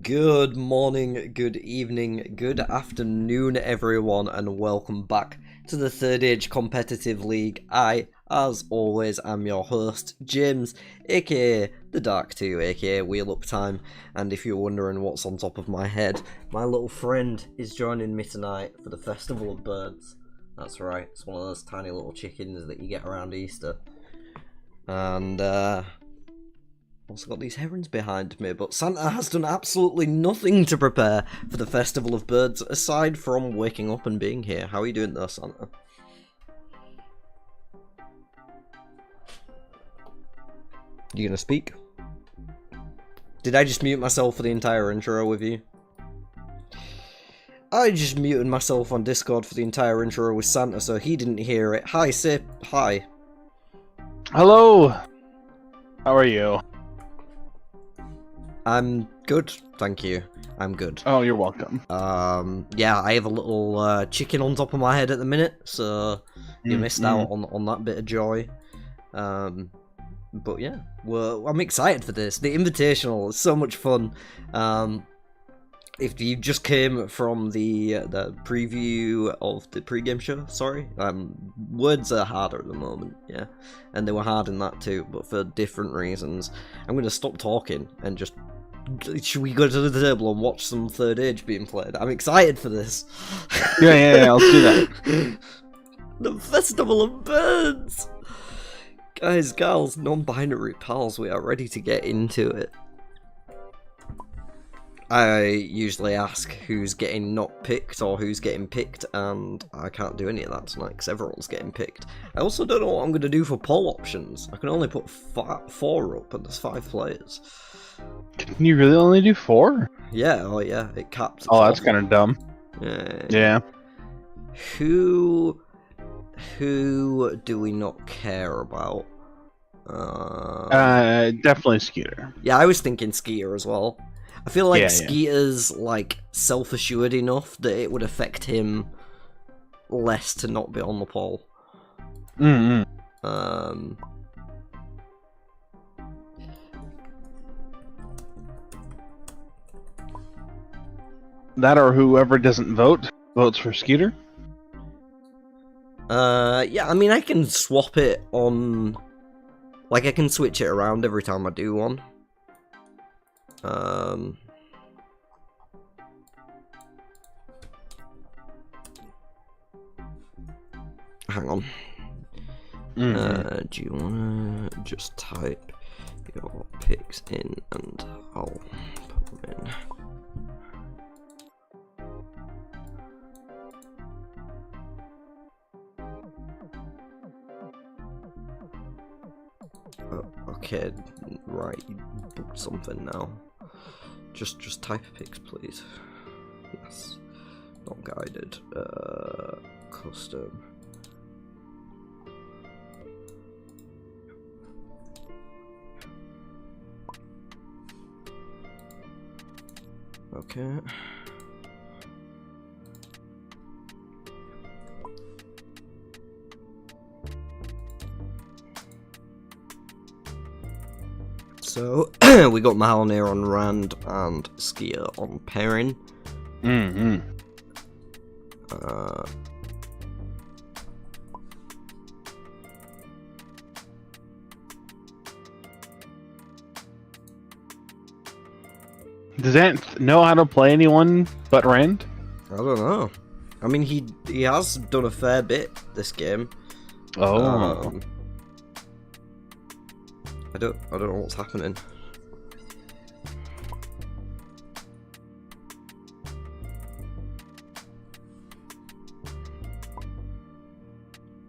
Good morning, good evening, good afternoon everyone, and welcome back to the Third Age Competitive League. As always, am your host, James, aka The Dark 2, aka Wheel Up Time, and if you're wondering what's on top of my head, my little friend is joining me tonight for the Festival of Birds. That's right, it's one of those tiny little chickens that you get around Easter. And, also got these herons behind me, but Santa has done absolutely nothing to prepare for the Festival of Birds, aside from waking up and being here. How are you doing though, Santa? You gonna speak? Did I just mute myself for the entire intro with you? I just muted myself on Discord for the entire intro with Santa, so he didn't hear it. Hi, Sip. Hi. Hello. How are you? I'm good, thank you. I'm good. Oh, you're welcome. Yeah, I have a little chicken on top of my head at the minute, so you missed out on that bit of joy. But yeah, I'm excited for this. The Invitational is so much fun. If you just came from the preview of the pre-game show, sorry, words are harder at the moment, yeah, and they were hard in that too, but for different reasons. I'm going to stop talking and just, should we go to the table and watch some Third Age being played? I'm excited for this. Yeah, let's do that. The Festival of Birds! Guys, gals, non-binary pals, we are ready to get into it. I usually ask who's getting not picked or who's getting picked, and I can't do any of that tonight because everyone's getting picked. I also don't know what I'm going to do for poll options. I can only put 4 up, and there's 5 players. Can you really only do 4? Yeah, oh yeah, it capped. Oh, that's kind of dumb. Yeah. Who do we not care about? Definitely Skeeter. Yeah, I was thinking Skeeter as well. I feel like Yeah. Skeeter's like self-assured enough that it would affect him less to not be on the poll. That or whoever doesn't vote votes for Skeeter. Yeah, I mean I can swap it on, like I can switch it around every time I do one. Hang on. Do you wanna just type your picks in and I'll put them in? Oh, okay, right, you booked something now. Just type picks, please. Yes. Not guided. Custom. Okay. So, we got Mahalnir on Rand and Skier on Perrin. Does Ant know how to play anyone but Rand? I don't know. I mean, he has done a fair bit this game. Oh. I don't know what's happening.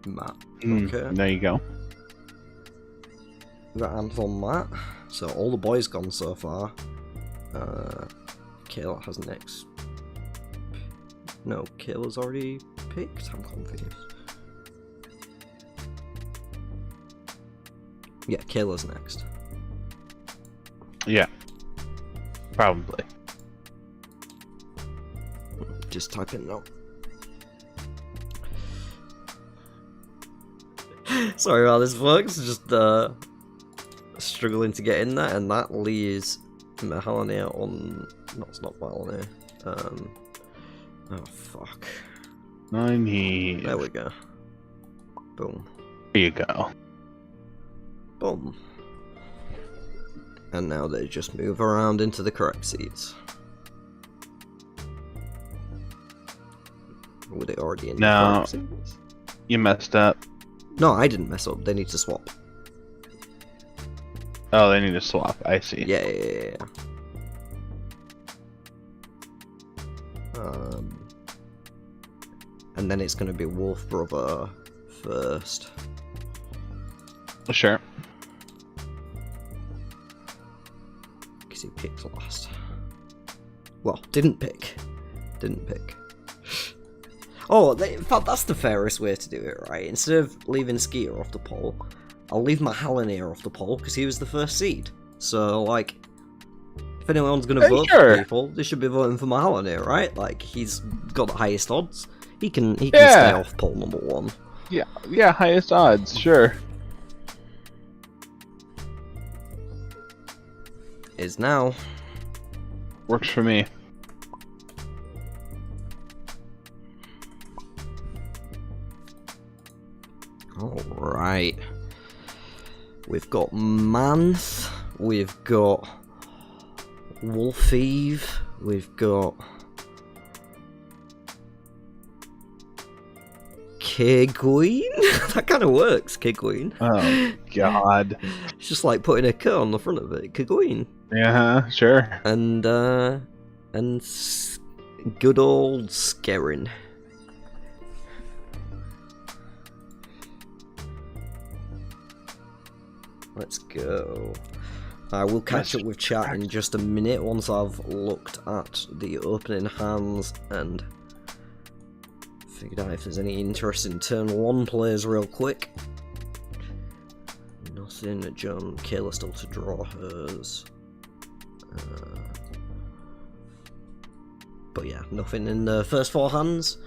Matt. Okay. There you go. We got Ant on Matt. So all the boys gone so far. Kayla has next. No, Kayla's already picked. I'm confused. Yeah, Kayla's next. Yeah. Probably. Just type in now. Sorry about this, folks. Just struggling to get in there, and that leaves Mahalania on not stockpile here. Oh fuck. I need. There we go. Boom. There you go. Boom. And now they just move around into the correct seats. Were they already in the correct seats? You messed up. No, I didn't mess up. They need to swap. Oh, they need to swap. I see. Yeah. And then it's going to be Wolf Brother first. Sure. Because he picked last. Well, didn't pick. Oh, in fact, that's the fairest way to do it, right? Instead of leaving Skeeter off the poll, I'll leave my Halloneer off the poll because he was the first seed. So, like, if anyone's going to vote for people, they should be voting for my Halloneer, right? Like, he's got the highest odds. He can stay off poll number 1. Yeah, highest odds, sure. Is now. Works for me. Alright. We've got Manth, we've got Wolfeve, we've got Kegween? That kind of works, Kegween. Oh, God. It's just like putting a K on the front of it, Kegween. Yeah, sure. And good old Skerrin. Let's go. I will catch up with chat in just a minute once I've looked at the opening hands and figured out if there's any interest in turn 1 plays real quick. Nothing. John Kayla still to draw hers. But yeah, nothing in the first 4 hands.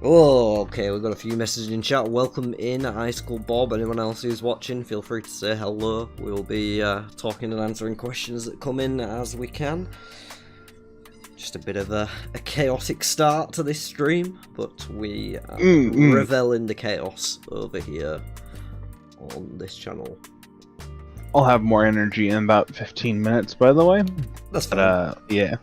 Oh, okay, we've got a few messages in chat. Welcome in, Icicle Bob. Anyone else who's watching, feel free to say hello. We'll be talking and answering questions that come in as we can. Just a bit of a chaotic start to this stream, but we revel in the chaos over here on this channel. I'll have more energy in about 15 minutes, by the way. That's fine. Yeah.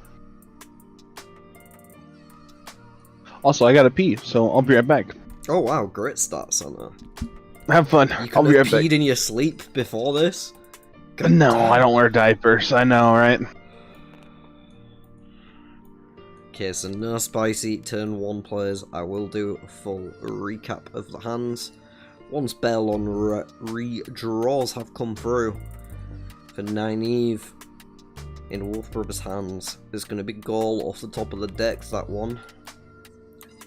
Also, I gotta pee, so I'll be right back. Oh wow, great start, Santa. Have fun. I'll be right back. You peed in your sleep before this? God, no, I don't wear diapers. I know, right? Okay, so no spicy turn 1 plays. I will do a full recap of the hands. Once Bell on redraws have come through for Nynaeve in Wolf Brother's hands, there's going to be goal off the top of the decks, that one.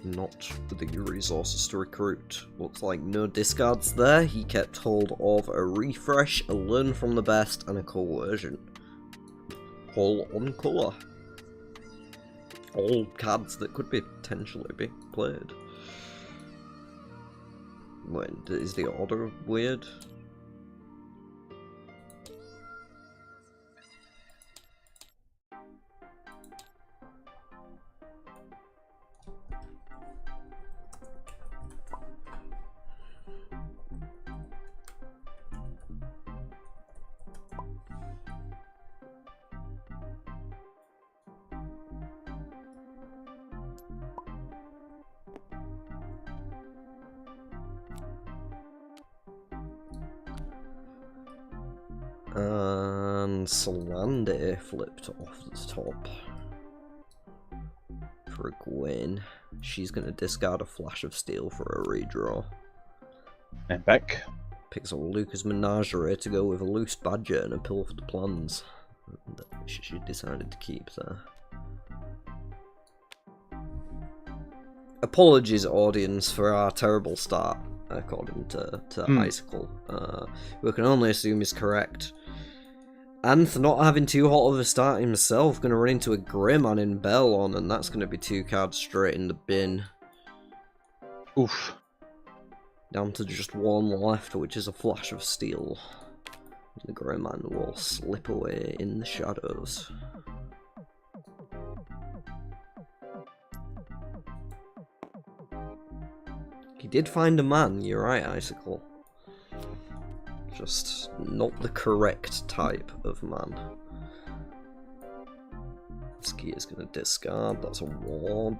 Not the resources to recruit. Looks like no discards there. He kept hold of a refresh, a learn from the best, and a coercion. All on colour. All cards that could potentially be played. Wait, is the order weird? And Solande flipped off the top for Gwen. She's going to discard a Flash of Steel for a redraw. And back. Picks up Lucas Menagerie to go with a Loose Badger and a Pill for the Plans. She decided to keep there. Apologies, audience, for our terrible start, according to Icicle. We can only assume is correct. Anth not having too hot of a start himself, going to run into a Greyman in Bellon, and that's going to be 2 cards straight in the bin. Oof. Down to just 1 left, which is a Flash of Steel. The Greyman will slip away in the shadows. He did find a man, you're right, Icicle. Just not the correct type of man. Ski is going to discard, that's a ward.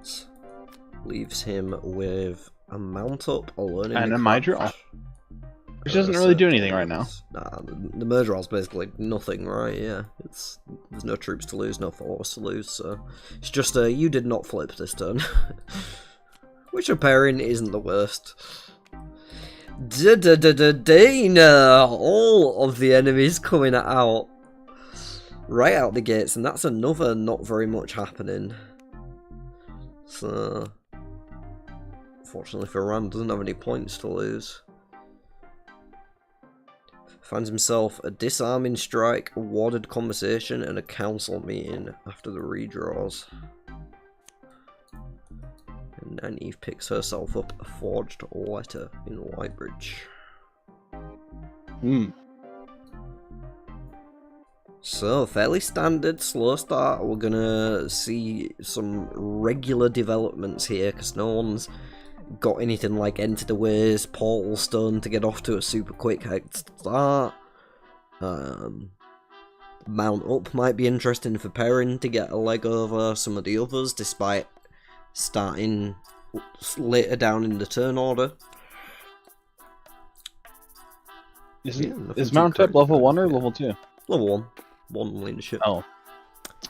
Leaves him with a mount up, a learning and a Mydraw. Which doesn't really do anything right now. Nah, the Murderal's basically nothing, right? Yeah, there's no troops to lose, no followers to lose, so it's just you did not flip this turn. Which repairing isn't the worst. Dana! All of the enemies coming out right out the gates, and that's another not very much happening. So, fortunately for Rand, doesn't have any points to lose. Finds himself a disarming strike, a warded conversation, and a council meeting after the redraws. And Nynaeve picks herself up a forged letter in Whitebridge. So, fairly standard, slow start. We're gonna see some regular developments here, because no one's got anything like Enter the Ways, Portal Stone to get off to a super quick start. Mount Up might be interesting for Perrin to get a leg over some of the others, despite starting later down in the turn order. Is Mount Up level 1 or level 2? Level 1. 1 leadership. Oh,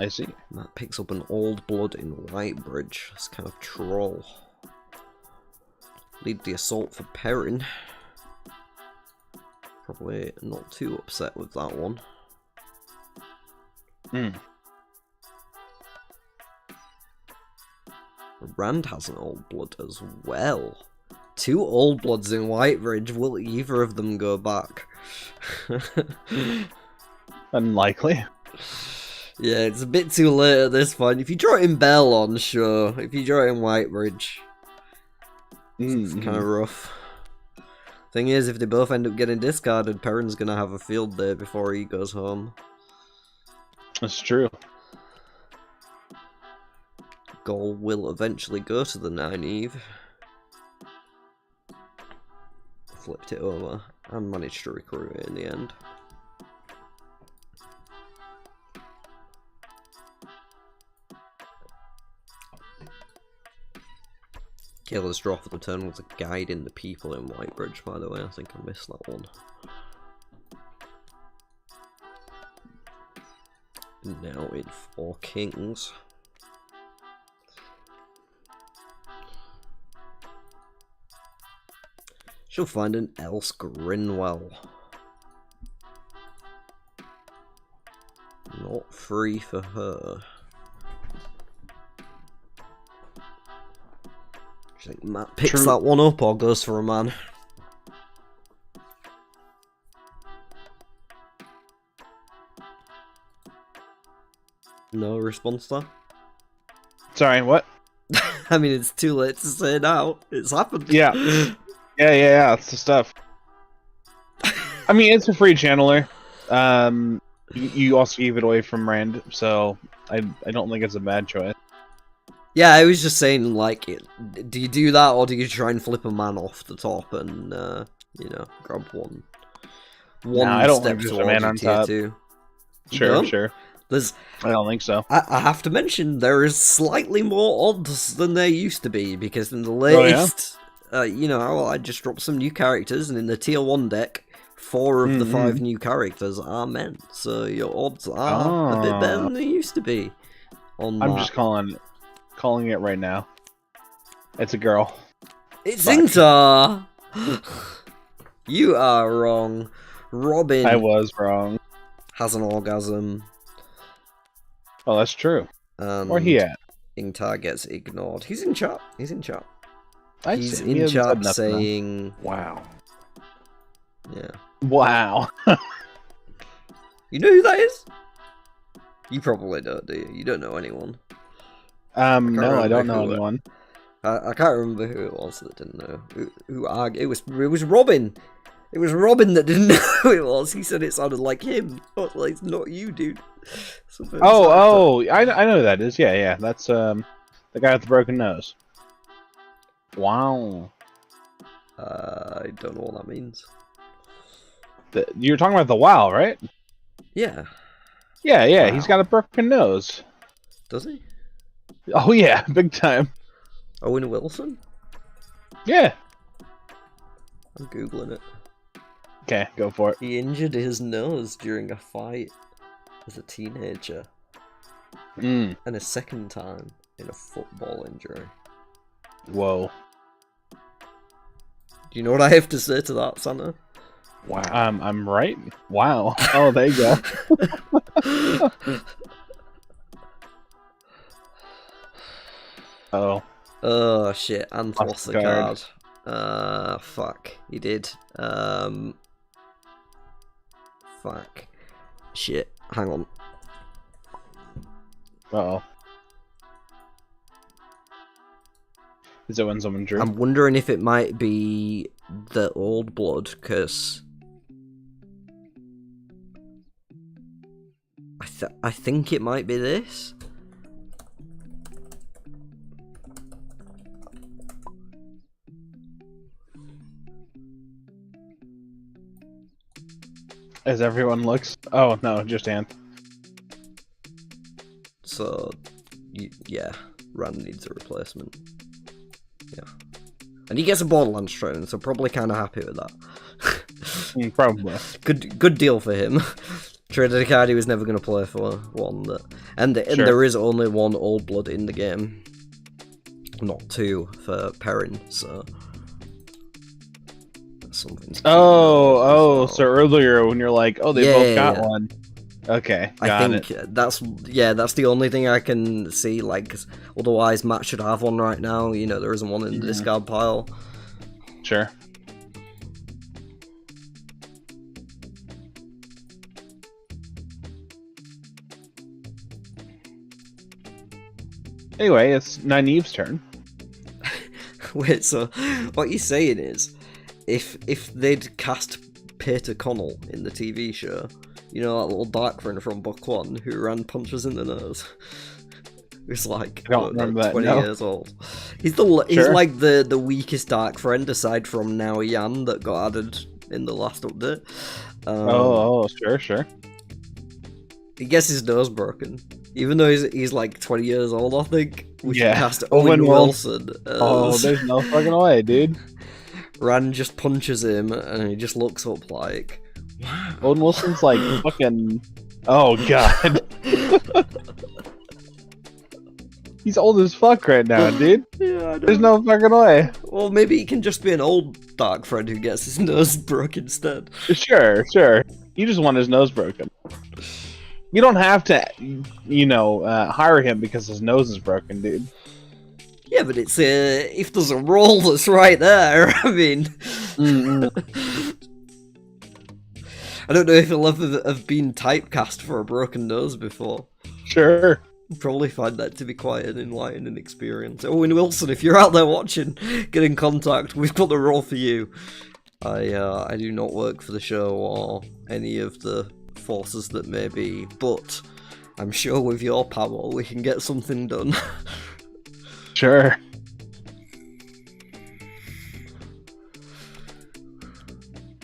I see. And that picks up an Old Blood in Whitebridge. That's kind of troll. Lead the assault for Perrin. Probably not too upset with that one. Rand has an Old Blood as well. 2 Old Bloods in Whitebridge. Will either of them go back? Unlikely. Yeah, it's a bit too late at this point. If you draw it in Belon, sure. If you draw it in Whitebridge, it's kind of rough. Thing is, if they both end up getting discarded, Perrin's gonna have a field day before he goes home. That's true. Goal will eventually go to the Nynaeve. Flipped it over and managed to recruit it in the end. Kayla's draw for the turn was a guiding the people in Whitebridge, by the way. I think I missed that one. Now in 4 kings. She'll find an Else Grinwell. Not free for her. Do you think Matt picks that one up or goes for a man? No response there? Sorry, what? I mean, it's too late to say now. It's happened. Yeah. Yeah, it's the stuff. I mean, it's a free channeler. You also gave it away from Rand, so I don't think it's a bad choice. Yeah, I was just saying, like, do you do that, or do you try and flip a man off the top and, you know, grab one I don't step think there's towards a man on top. 2? Sure. I don't think so. I have to mention, there is slightly more odds than there used to be, because in the latest, you know, I just dropped some new characters, and in the tier 1 deck, 4 of the 5 new characters are men, so your odds are a bit better than they used to be. I'm just calling it right now. It's a girl. It's Ingtar! You are wrong. Robin. I was wrong. Has an orgasm. Oh, that's true. Where he at? Ingtar gets ignored. He's in chat. He's in chat saying... Then. Wow. Yeah. Wow. You know who that is? You probably don't, do you? You don't know anyone. No, I don't know anyone. I can't remember who it was that didn't know. It was Robin. It was Robin that didn't know who it was. He said it sounded like him. I was like, it's not you, dude. I know who that is. Yeah. That's the guy with the broken nose. Wow. I don't know what that means. You're talking about the WoW, right? Yeah. Yeah, yeah. Wow. He's got a broken nose. Does he? Oh yeah, big time. Owen Wilson? Yeah. I'm googling it. Okay, go for it. He injured his nose during a fight as a teenager, Mm. and a second time in a football injury. Whoa. Do you know what I have to say to that, Santa? Wow. I'm right. Wow. Oh, there you go. Oh. Oh shit! And lost the card. card. Fuck. He did. Fuck. Shit. Hang on. Uh-oh. Is it when someone drew? I'm wondering if it might be the old blood, because I think it might be this. As everyone looks. Oh no, just Ant. So, yeah, Rand needs a replacement. Yeah, and he gets a Borderlands training, so probably kind of happy with that. Probably. Good deal for him. Traded a card he was never going to play for one that, and there is only one old blood in the game, not two for Perrin. So that's something. Oh, so earlier when you're like, oh, they both got one. Okay, I think that's the only thing I can see. Like, 'cause otherwise, Matt should have one right now. You know, there isn't one in the discard pile. Sure. Anyway, it's Nynaeve's turn. Wait, so what you're saying is, if they'd cast Peter Connell in the TV show, you know, that little dark friend from Book One who ran punches in the nose, who's like, I don't remember that, 20 no. years old. He's like the weakest dark friend aside from now Yan that got added in the last update. Sure. He gets his nose broken. Even though he's like 20 years old, I think. We should cast Owen Owen Wilson. Oh, there's no fucking way, dude. Rand just punches him, and he just looks up like, wow. Owen Wilson's like fucking... Oh, God. He's old as fuck right now, dude. Yeah, I There's no fucking way. Well, maybe he can just be an old dark friend who gets his nose broken instead. Sure. You just want his nose broken. You don't have to, hire him because his nose is broken, dude. Yeah, but it's if there's a role that's right there, I mean... I don't know if he'll ever have been typecast for a broken nose before. Sure. Probably find that to be quite an enlightening experience. Owen Wilson, if you're out there watching, get in contact. We've got the role for you. I do not work for the show or any of the forces that may be, but I'm sure with your power we can get something done. Sure.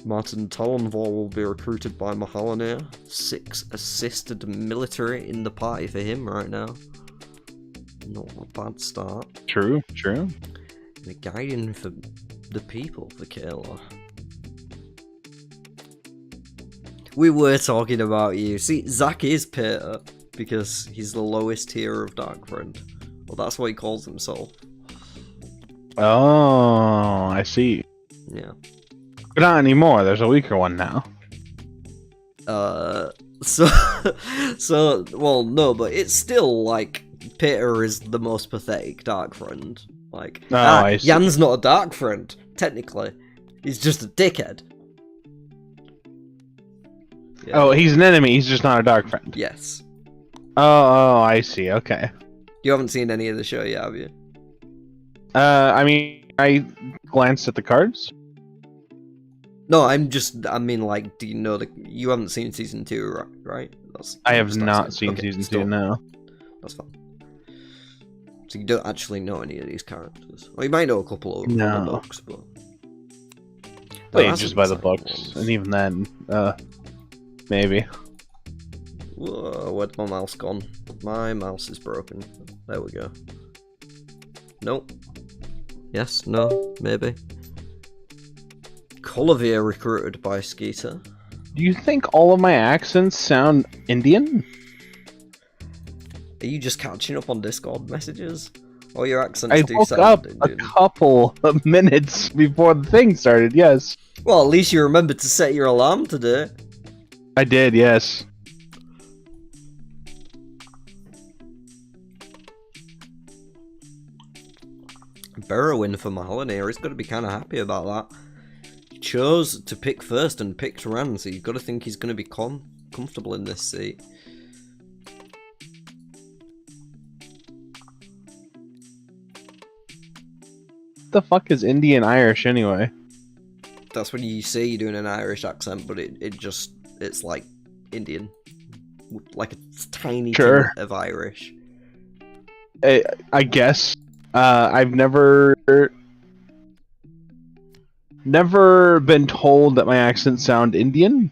Martin Talonvor will be recruited by Mahalanir. 6 assisted military in the party for him right now. Not a bad start. True. And a guiding for the people for Kayla. We were talking about you. See, Zack is Peter because he's the lowest tier of Dark Friend. Well, that's what he calls himself. Oh, I see. Yeah. But not anymore. There's a weaker one now. Well, no, but it's still like Peter is the most pathetic Dark Friend. Like, I see. Jan's not a Dark Friend technically. He's just a dickhead. Yeah. Oh, he's an enemy. He's just not a Dark Friend. Yes. Oh, I see. Okay. You haven't seen any of the show yet, have you? I mean, I glanced at the cards. No, I mean, like, do you know you haven't seen season 2, right? I have not seen season 2, no. That's fine. So you don't actually know any of these characters. Well, you might know a couple of the books, but... Well, you just buy the books, and even then, maybe. Whoa, where's my mouse gone? My mouse is broken. There we go. Nope. Yes, no, maybe. Collivier recruited by Skeeter. Do you think all of my accents sound Indian? Are you just catching up on Discord messages? Or your accents I do woke sound up Indian? a couple of minutes before the thing started, yes. Well, at least you remembered to set your alarm today. I did, yes. Burrowing for Mahalaneer, he's got to be kind of happy about that. He chose to pick first and picked Rand, so you've got to think he's going to be comfortable in this seat. What the fuck is Indian Irish anyway? That's when you say you're doing an Irish accent, but it's like Indian. Like a tiny Sure. bit of Irish. I guess. I've never been told that my accents sound Indian.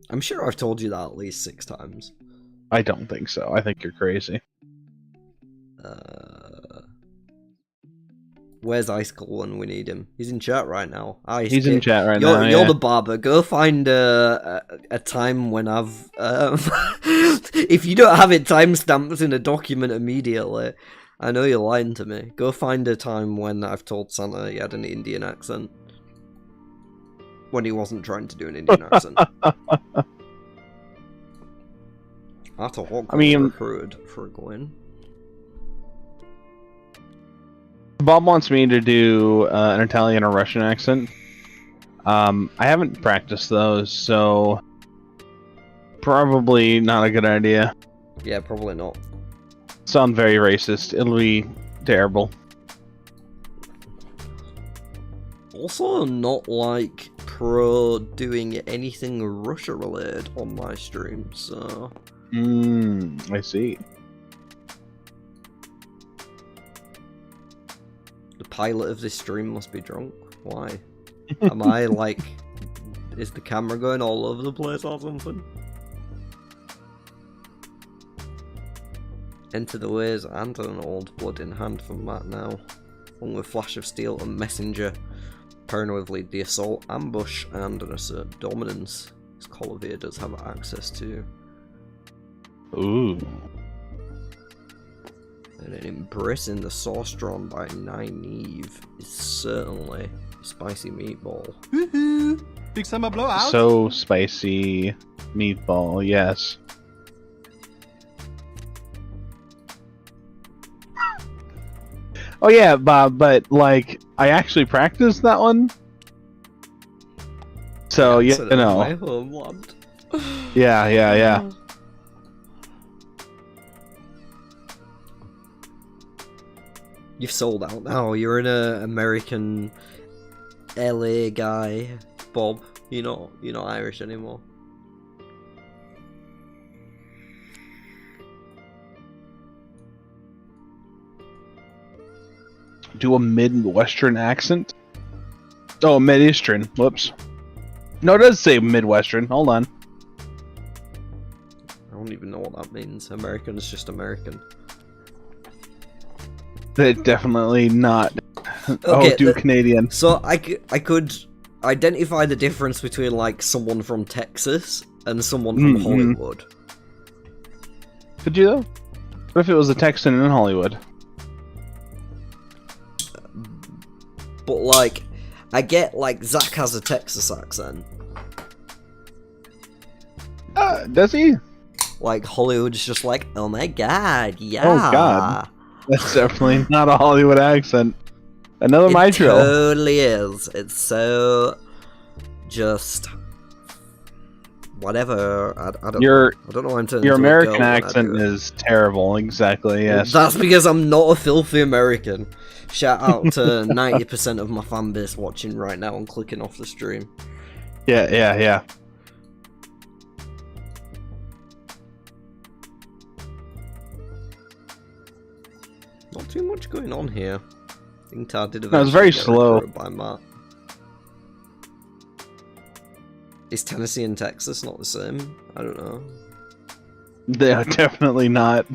I'm sure I've told you that at least 6 times. I don't think so. I think you're crazy. Where's Icicle when we need him? He's in chat right now. He's in chat right now. You're Yeah. the barber. Go find a time when I've... if you don't have it timestamped in a document immediately, I know you're lying to me. Go find a time when I've told Santa he had an Indian accent. When he wasn't trying to do an Indian accent. Arthur Hawk I mean, recruited for a go-in. Bob wants me to do an Italian or Russian accent. I haven't practiced those, so probably not a good idea. Yeah, probably not. Sound very racist. It'll be terrible. Also, not like pro doing anything Russia related on my stream, so... I see. The pilot of this stream must be drunk. Why? Am I like... Is the camera going all over the place or something? Enter the ways and an old blood in hand from Matt now. Along with Flash of Steel and Messenger. Paranoid lead the assault, ambush, and an assert dominance. This Collivier does have access to. Ooh. And then embracing the sauce drawn by Nynaeve is certainly a spicy meatball. Woohoo! Big summer blowout. So spicy meatball, yes. Oh yeah, Bob, but like I actually practiced that one. So yeah, you know. My homeland. Yeah. You've sold out now. You're an American LA guy, Bob. You're not Irish anymore. Do a Midwestern accent? Oh, Mid-Eastern. Whoops. No, it does say Midwestern. Hold on. I don't even know what that means. American is just American. They're definitely not. Okay, Canadian. So I could identify the difference between like someone from Texas and someone from Hollywood. Could you though? What if it was a Texan in Hollywood? But like, I get like Zach has a Texas accent. Does he? Like Hollywood's just like, oh my god, yeah. Oh god. That's definitely not a Hollywood accent. Another It Mitro. totally is. It's so just whatever. I don't know. I don't know why I'm turning Your into a American girl when I accent do it. is terrible. Exactly. Yes. That's because I'm not a filthy American. Shout out to 90% of my fan base watching right now and clicking off the stream. Yeah. Not too much going on here. I think Tar did No, it's very eventually get slow. recruited by Matt. Is Tennessee and Texas not the same? I don't know. They are definitely not.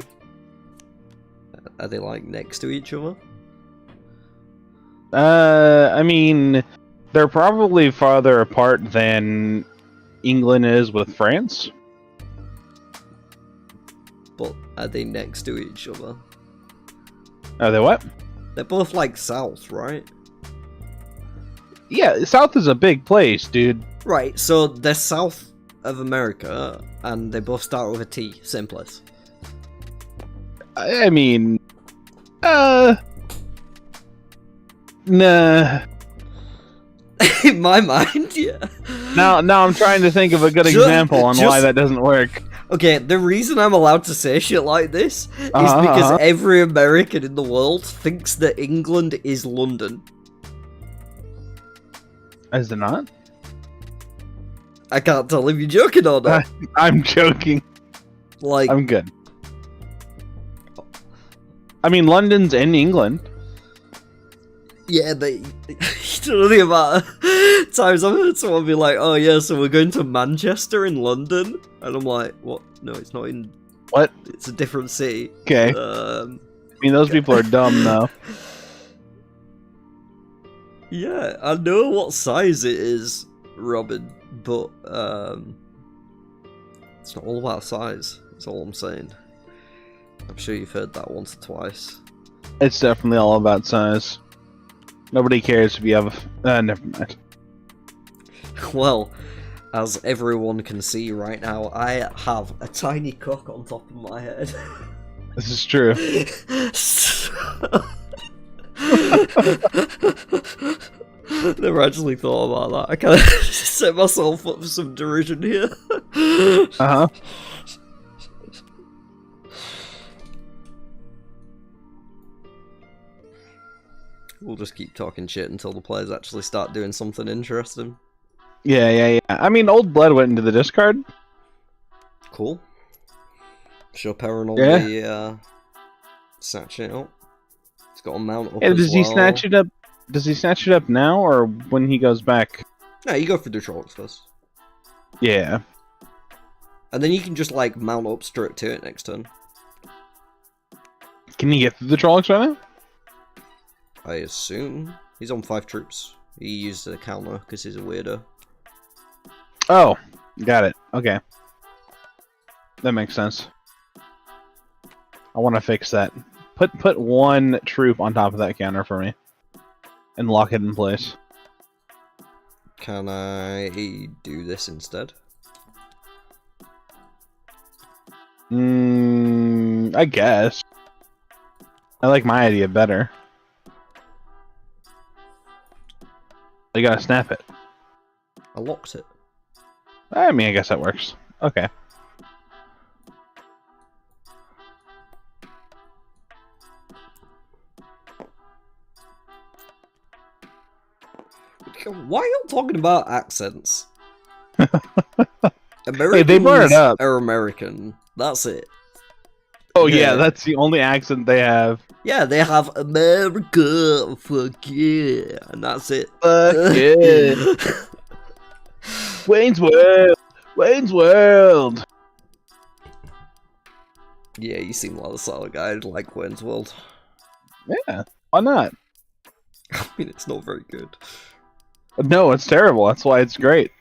Are they like next to each other? I mean, they're probably farther apart than England is with France. But are they next to each other? Are they what? They're both like south, right? Yeah, South is a big place, dude. Right, so they're south of America, and they both start with a T, same place. I mean, nah. In my mind, yeah. Now I'm trying to think of a good example on why that doesn't work. Okay, the reason I'm allowed to say shit like this is because every American in the world thinks that England is London. Is it not? I can't tell if you're joking or not. I'm joking. Like, I'm good. I mean, London's in England. yeah, you don't know the amount of times I've heard someone be like, oh yeah, so we're going to Manchester in London? And I'm like, what? No, it's not in... What? It's a different city. Okay. I mean, those people are dumb, though. Yeah, I know what size it is, Robin, but it's not all about size. That's all I'm saying. I'm sure you've heard that once or twice. It's definitely all about size. Nobody cares if you have a... never mind. Well, as everyone can see right now, I have a tiny cock on top of my head. This is true. Never actually thought about that. I kind of set myself up for some derision here. Uh-huh. We'll just keep talking shit until the players actually start doing something interesting. Yeah. I mean, Old Blood went into the discard. Cool. Sure, Perrin will be snatching it up. He's got a mount up as Does he well. snatch it up? Does he snatch it up now or when he goes back? No, you go for the Trollocs first. Yeah. And then you can just, like, mount up straight to it next turn. Can he get through the Trollocs right now? I assume. He's on 5 troops. He used a counter because he's a weirdo. Oh, got it. Okay. That makes sense. I want to fix that. Put one troop on top of that counter for me. And lock it in place. Can I do this instead? I guess. I like my idea better. You gotta snap it. I locked it. I mean, I guess that works. Okay. Why are you talking about accents? Americans Hey, they brought it up. are American. That's it. Oh yeah, that's the only accent they have. Yeah, they have America, fuck yeah, and that's it. Fuck yeah. Wayne's World! Wayne's World! Yeah, you seem like the sort of guy who'd like Wayne's World. Yeah, why not? I mean, it's not very good. No, it's terrible. That's why it's great.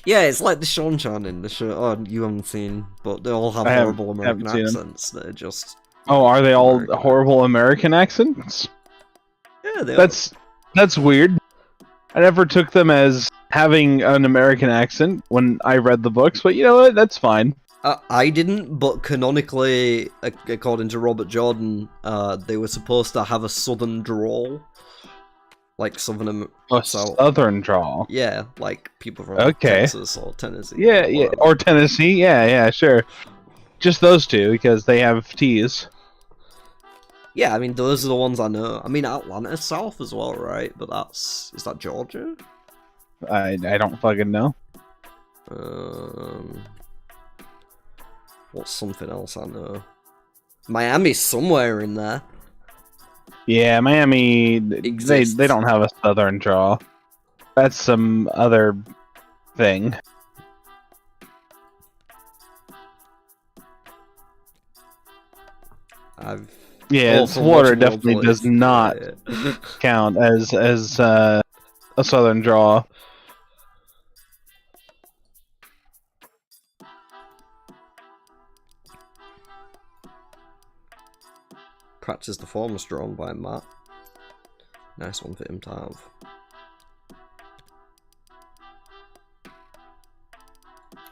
Yeah, it's like the Sean Chan in the show. Oh, you haven't seen, but they all have horrible American accents. They're just... Oh, are they all American. horrible American accents? Yeah, they That's weird. I never took them as having an American accent when I read the books, but you know what? That's fine. I didn't, but canonically, according to Robert Jordan, they were supposed to have a southern drawl. Like southern... Southern drawl. Yeah, like people from Texas or Tennessee. Yeah, or Tennessee. Yeah, sure. Just those two, because they have T's. Yeah, I mean, those are the ones I know. I mean, Atlanta's south as well, right? But that's... Is that Georgia? I don't fucking know. What's something else I know? Miami's somewhere in there. Yeah, Miami, they don't have a southern drawl. That's some other thing. Water definitely does not count as a southern draw. Practice the forms drawn by Matt. Nice one for him to have.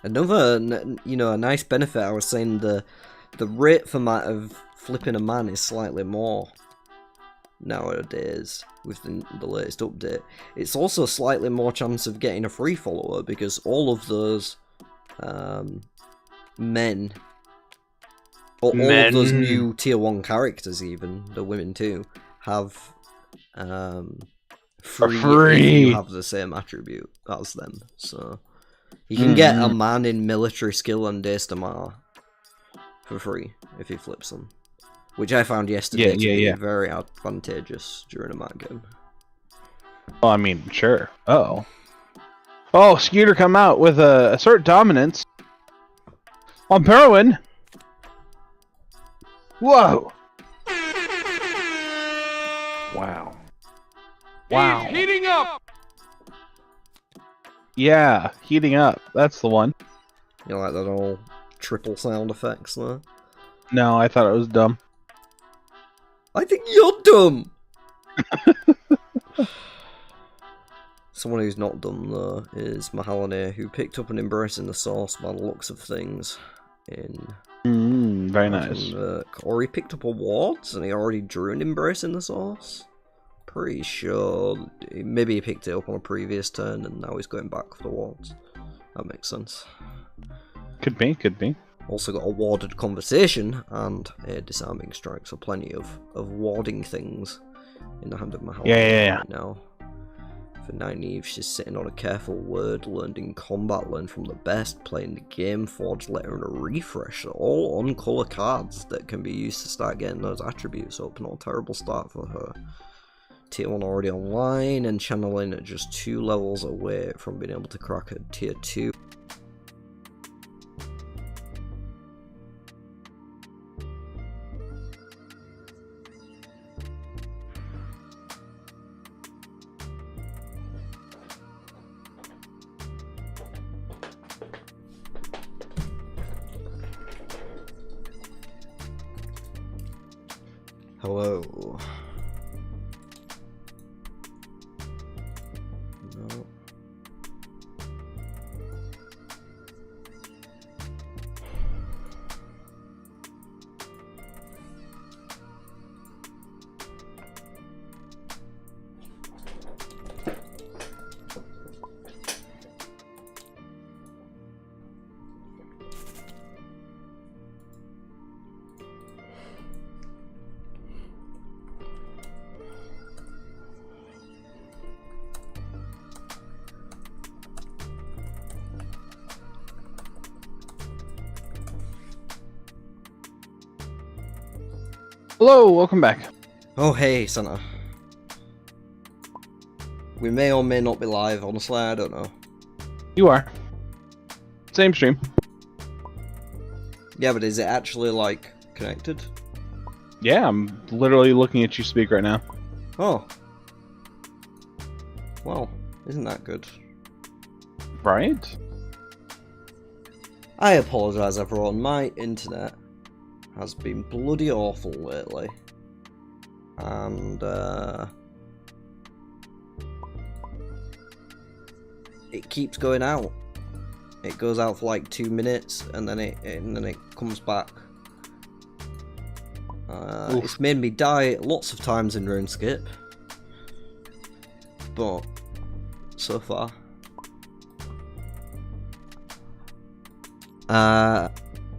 Another, a nice benefit. I was saying the rate for Matt of flipping a man is slightly more nowadays with the latest update. It's also slightly more chance of getting a free follower because all of those men, or all of those new tier 1 characters, even the women too, have free if you have the same attribute as them. So you can get a man in military skill and Daystamar for free if he flips them, which I found yesterday to be very advantageous during a mat game. Well, I mean, sure. Oh, Skeeter come out with a assert dominance on Perwin. Whoa! Wow. He's heating up. Yeah, heating up. That's the one. You like that all triple sound effects there? No, I thought it was dumb. I think you're dumb! Someone who's not dumb, though, is Mahalane, who picked up an Embrace in the Source by the looks of things in... very nice. Or he picked up a Wards, and he already drew an Embrace in the Source. Pretty sure. Maybe he picked it up on a previous turn, and now he's going back for the Wards. That makes sense. Could be. Also got a warded Conversation and a Disarming Strike, so plenty of warding things in the hand of Mahalane right now. For Nynaeve, she's sitting on a Careful Word, learned in combat, learned from the best, playing the game, Forged Letter and a Refresh, so all on-colour cards that can be used to start getting those attributes up. Not a terrible start for her. Tier 1 already online, and channeling at just 2 levels away from being able to crack a Tier 2. Hello. No. Hello, welcome back. Oh hey, Santa. We may or may not be live, honestly, I don't know. You are. Same stream. Yeah, but is it actually, like, connected? Yeah, I'm literally looking at you speak right now. Oh. Well, isn't that good? Right? I apologise everyone, my internet has been bloody awful lately. And, it keeps going out. It goes out for like 2 minutes, and then it comes back. It's made me die lots of times in RuneScape, but so far.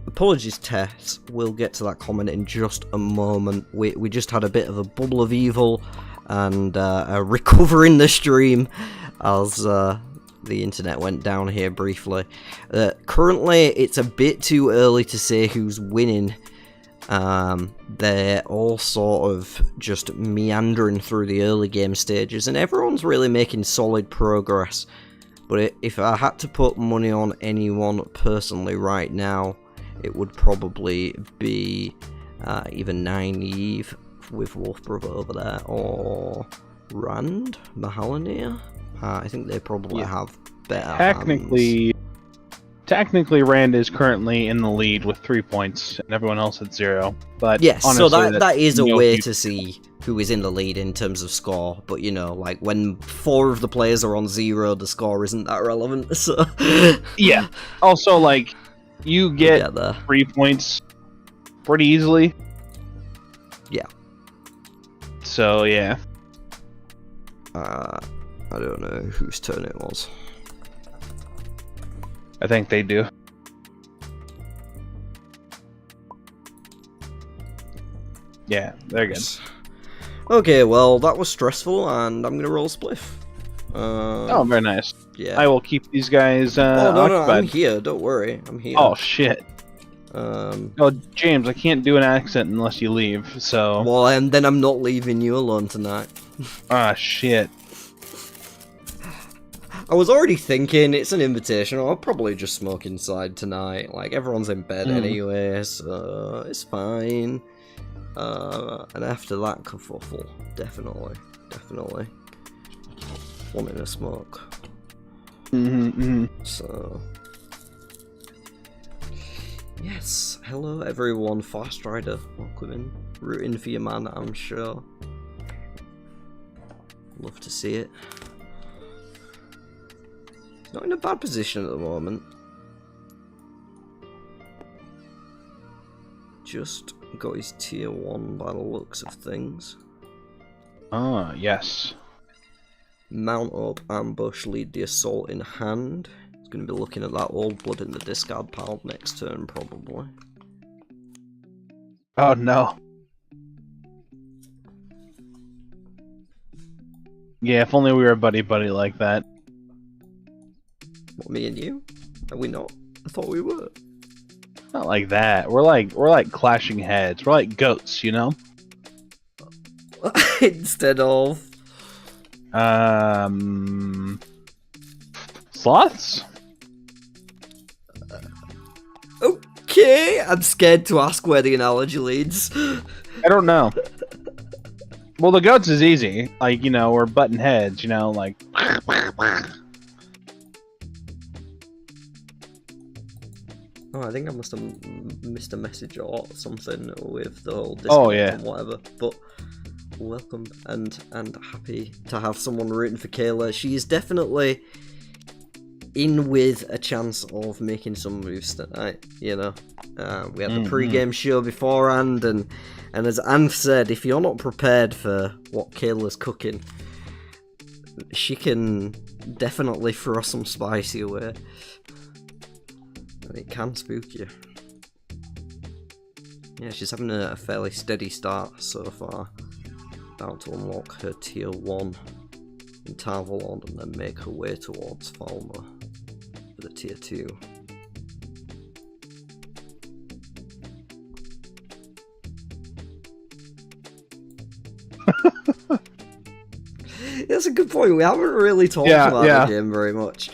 Apologies, Tess. We'll get to that comment in just a moment. We just had a bit of a bubble of evil and a recovering the stream as the internet went down here briefly. Currently, it's a bit too early to say who's winning They're all sort of just meandering through the early game stages, and everyone's really making solid progress. But if I had to put money on anyone personally right now, it would probably be either Naive with Wolf Brother over there, or Rand Mahalanir. I think they probably have better hands. Technically, Rand is currently in the lead with 3 points, and everyone else at 0. But yes, honestly, so that is a way to see who is in the lead in terms of score. But you know, like when 4 of the players are on 0, the score isn't that relevant. So yeah. Also, like you get 3 points pretty easily. Yeah. So yeah. I don't know whose turn it was. I think they do. Yeah, they're good. Okay, well, that was stressful, and I'm gonna roll a spliff. Oh, very nice. Yeah. I will keep these guys oh, no, occupied. I'm here, don't worry. I'm here. Oh, shit. Oh, James, I can't do an accent unless you leave, so... Well, and then I'm not leaving you alone tonight. Ah, shit. I was already thinking, it's an invitation, I'll probably just smoke inside tonight. Like, everyone's in bed anyway, so it's fine. And after that kerfuffle, definitely. Wanting to smoke. So... Yes, hello everyone, Fast Rider, welcome in. Rooting for your man, I'm sure. Love to see it. Not in a bad position at the moment. Just got his tier 1 by the looks of things. Ah, yes. Mount up, ambush, lead the assault in hand. He's going to be looking at that old blood in the discard pile next turn, probably. Oh no. Yeah, if only we were buddy-buddy like that. What, me and you? Are we not? I thought we were. Not like that. We're like clashing heads. We're like goats, you know? Instead of... Sloths? Okay, I'm scared to ask where the analogy leads. I don't know. Well, the goats is easy. Like, you know, we're butting heads, you know, like... Oh, I think I must have missed a message or something with the whole Discord and whatever. But welcome and happy to have someone rooting for Kayla. She is definitely in with a chance of making some moves tonight. You know, we had the pre-game show beforehand, and as Anne said, if you're not prepared for what Kayla's cooking, she can definitely throw some spice your way. It can spook you. Yeah, she's having a fairly steady start so far. About to unlock her tier 1 in Tarvalon and then make her way towards Falmer for the tier 2. That's a good point. We haven't really talked about the game very much.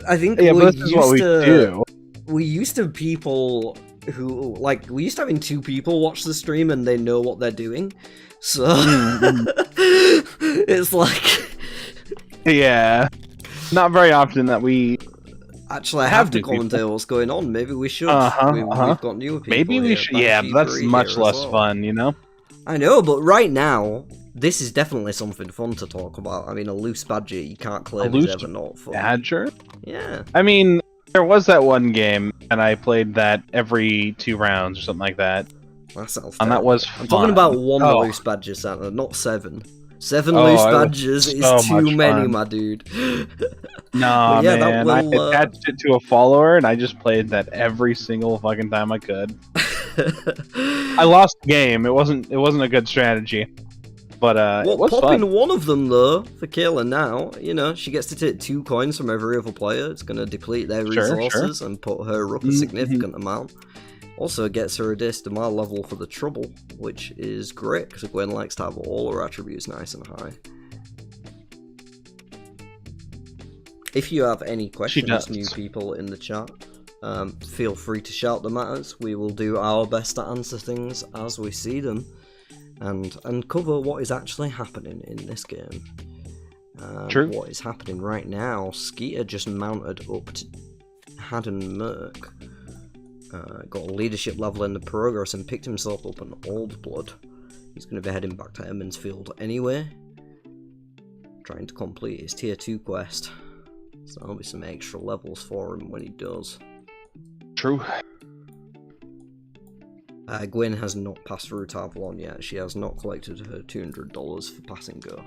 I think but this is what we do. We used to have people who, like, we used to having 2 people watch the stream and they know what they're doing. So, it's like... Yeah. Not very often that we... Actually, I have to commentate what's going on. Maybe we should. We've got newer people. Maybe we should. Yeah, but that's much less fun, you know? I know, but right now, this is definitely something fun to talk about. I mean, a loose badger, you can't claim is ever not fun. Badger? Yeah. I mean... There was that one game, and I played that every 2 rounds or something like that. That sounds and that was fun. I'm talking about 1 loose badger, Santa, not 7. 7 loose badgers is too many, my dude. Nah, yeah, man, I attached it to a follower, and I just played that every single fucking time I could. I lost the game. It wasn't a good strategy. But, it was popping fun. one of them, though, for Kayla now, you know, she gets to take 2 coins from every other player. It's going to deplete their resources and put her up a significant amount. Also gets her a Daystamar level for the trouble, which is great because Gwen likes to have all her attributes nice and high. If you have any questions, new people in the chat, feel free to shout them at us. We will do our best to answer things as we see them, and cover what is actually happening in this game. True. What is happening right now? Skeeter just mounted up to Haddon Merc. Got a leadership level in the progress and picked himself up an Old Blood. He's going to be heading back to Emmonsfield anyway, trying to complete his tier 2 quest. So there'll be some extra levels for him when he does. True. Gwyn has not passed through Tarvalon yet. She has not collected her $200 for passing go.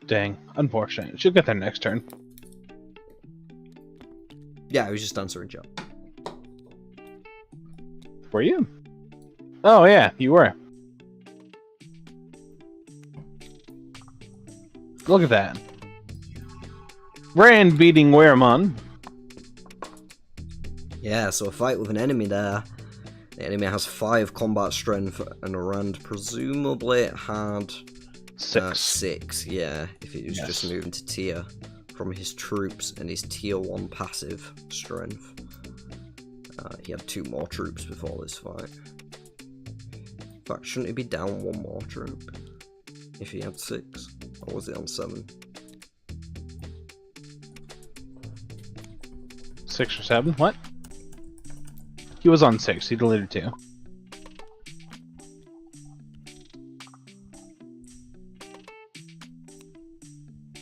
Dang, unfortunate. She'll get there next turn. Yeah, I was just answering chat. Were you? Oh yeah, you were. Look at that. Rand beating Weremon. Yeah, so a fight with an enemy there. The enemy has 5 combat strength, and Rand presumably had 6. Yeah, if he was just moving to tier from his troops and his tier 1 passive strength. He had 2 more troops before this fight. In fact, shouldn't he be down 1 more troop if he had 6? Or was it on 7? 6 or 7? What? He was on 6. He deleted 2.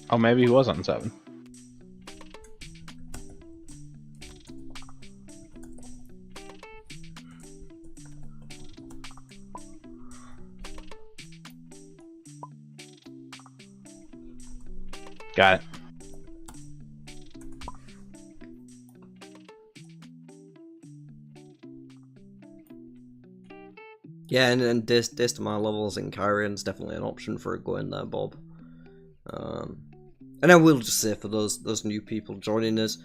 Oh, maybe he was on 7. Got it. Yeah, and Daystamar levels in Kyrion's definitely an option for going there, Bob. And I will just say for those new people joining us,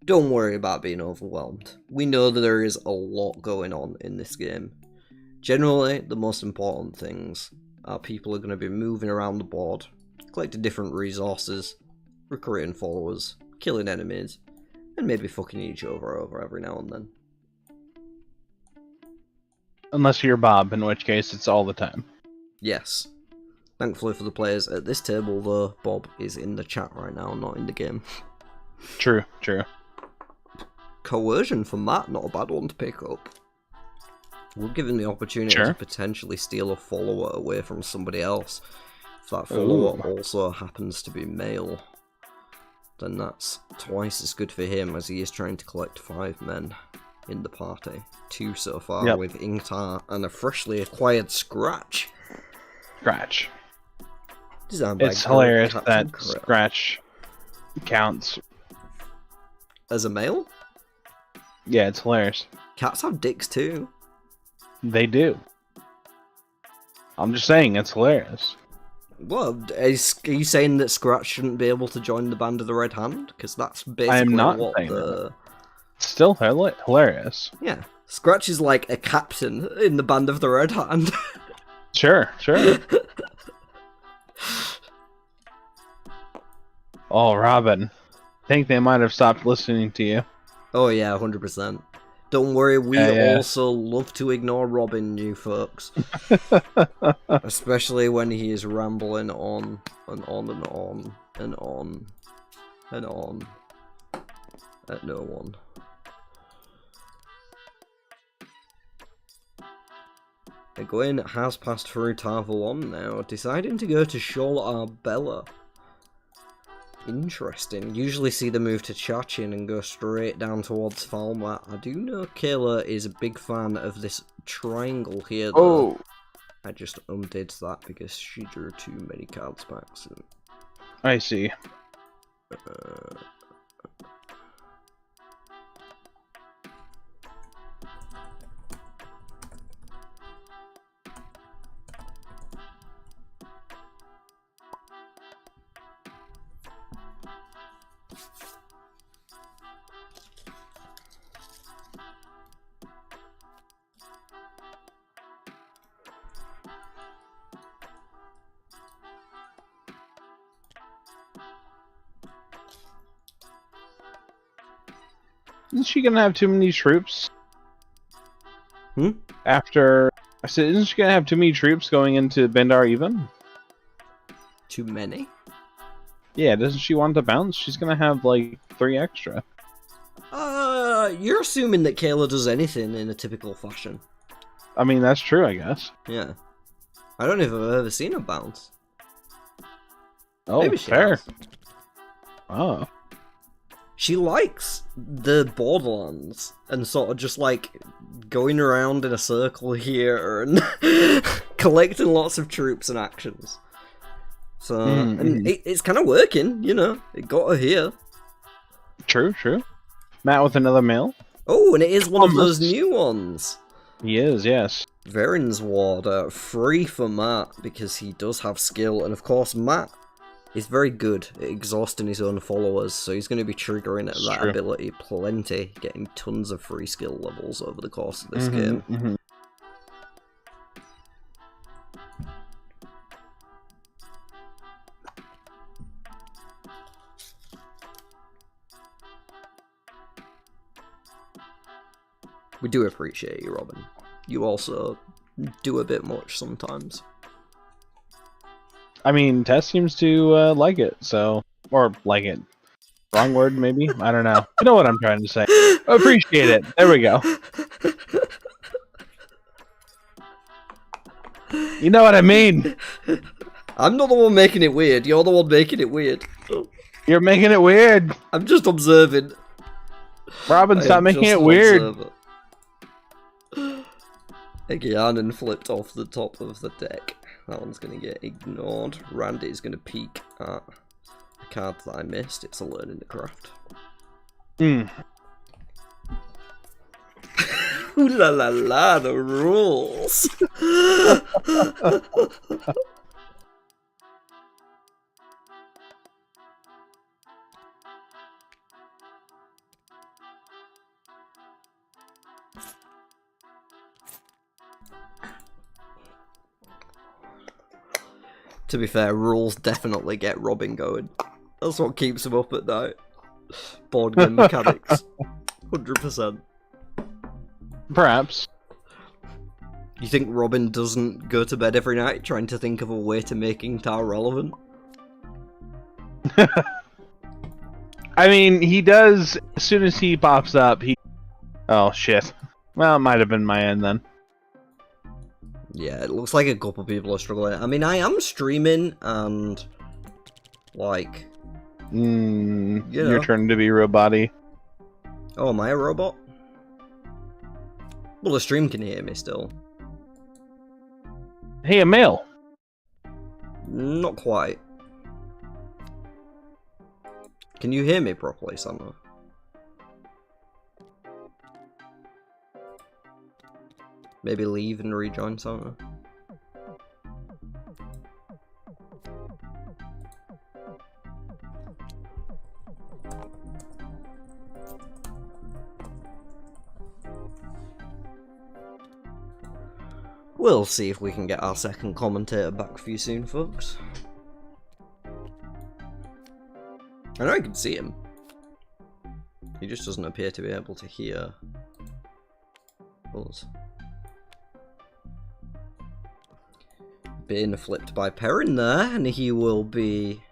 don't worry about being overwhelmed. We know that there is a lot going on in this game. Generally, the most important things are people are going to be moving around the board, collecting different resources, recruiting followers, killing enemies, and maybe fucking each other over every now and then. Unless you're Bob, in which case it's all the time. Yes. Thankfully for the players at this table, though, Bob is in the chat right now, not in the game. True, true. Coercion for Matt, not a bad one to pick up. We're given the opportunity to potentially steal a follower away from somebody else. If that follower also happens to be male, then that's twice as good for him, as he is trying to collect 5 men in the party. 2 so far with Inktar and a freshly acquired Scratch. Scratch. Designed by it's hilarious Captain that Krill. Scratch counts as a male? Yeah, it's hilarious. Cats have dicks too. They do. I'm just saying, it's hilarious. Well, are you saying that Scratch shouldn't be able to join the Band of the Red Hand? Because that's basically I am not what saying the... that. It's still hilarious. Yeah. Scratch is like a captain in the Band of the Red Hand. Sure, sure. Oh, Robin. I think they might have stopped listening to you. Oh yeah, 100%. Don't worry, we also love to ignore Robin, you folks. Especially when he is rambling on and on and on and on and on at no one. Egwene has passed through Tarvalon now, deciding to go to Shol Arbella. Interesting. Usually see the move to Chachin and go straight down towards Falmer. I do know Kayla is a big fan of this triangle here, though. Oh! I just undid that because she drew too many cards by accident. I see. Isn't she gonna have too many troops? Hmm? After... I said, isn't she gonna have too many troops going into Bendar even? Too many? Yeah, doesn't she want to bounce? She's gonna have, like, 3 extra. You're assuming that Kayla does anything in a typical fashion. I mean, that's true, I guess. Yeah. I don't know if I've ever seen her bounce. Oh, Maybe she fair. has. Oh. She likes the Borderlands and sort of just like going around in a circle here and collecting lots of troops and actions. So, and it's kind of working, you know. It got her here. True, true. Matt with another mail. Oh, and it is one of those new ones. He is, yes. Varen's Ward, free for Matt because he does have skill, and of course Matt is very good at exhausting his own followers, so he's going to be triggering that ability plenty, getting tons of free skill levels over the course of this game. We do appreciate you, Robin. You also do a bit much sometimes. I mean, Tess seems to like it, so... Or like it. Wrong word, maybe? I don't know. You know what I'm trying to say. Appreciate it. There we go. You know what I mean. I'm not the one making it weird. You're the one making it weird. You're making it weird. I'm just observing. Robin, stop making it weird. Observer. Eggianen flipped off the top of the deck. That one's going to get ignored. Randy's going to peek at a card that I missed. It's a learning the craft. Hmm. Ooh la la la, the rules. To be fair, rules definitely get Robin going. That's what keeps him up at night. Board game mechanics. 100%. Perhaps. You think Robin doesn't go to bed every night trying to think of a way to making Tar relevant? I mean, he does, as soon as he pops up, he... Oh, shit. Well, it might have been my end then. Yeah, it looks like a couple people are struggling. I mean, I am streaming, and... Like... you know. You're turning to be robot-y. Oh, am I a robot? Well, the stream can hear me still. Hey, a male. Not quite. Can you hear me properly, Santa? Maybe leave and rejoin Santa? We'll see if we can get our second commentator back for you soon, folks. I know I can see him. He just doesn't appear to be able to hear us. Being flipped by Perrin there, and he will be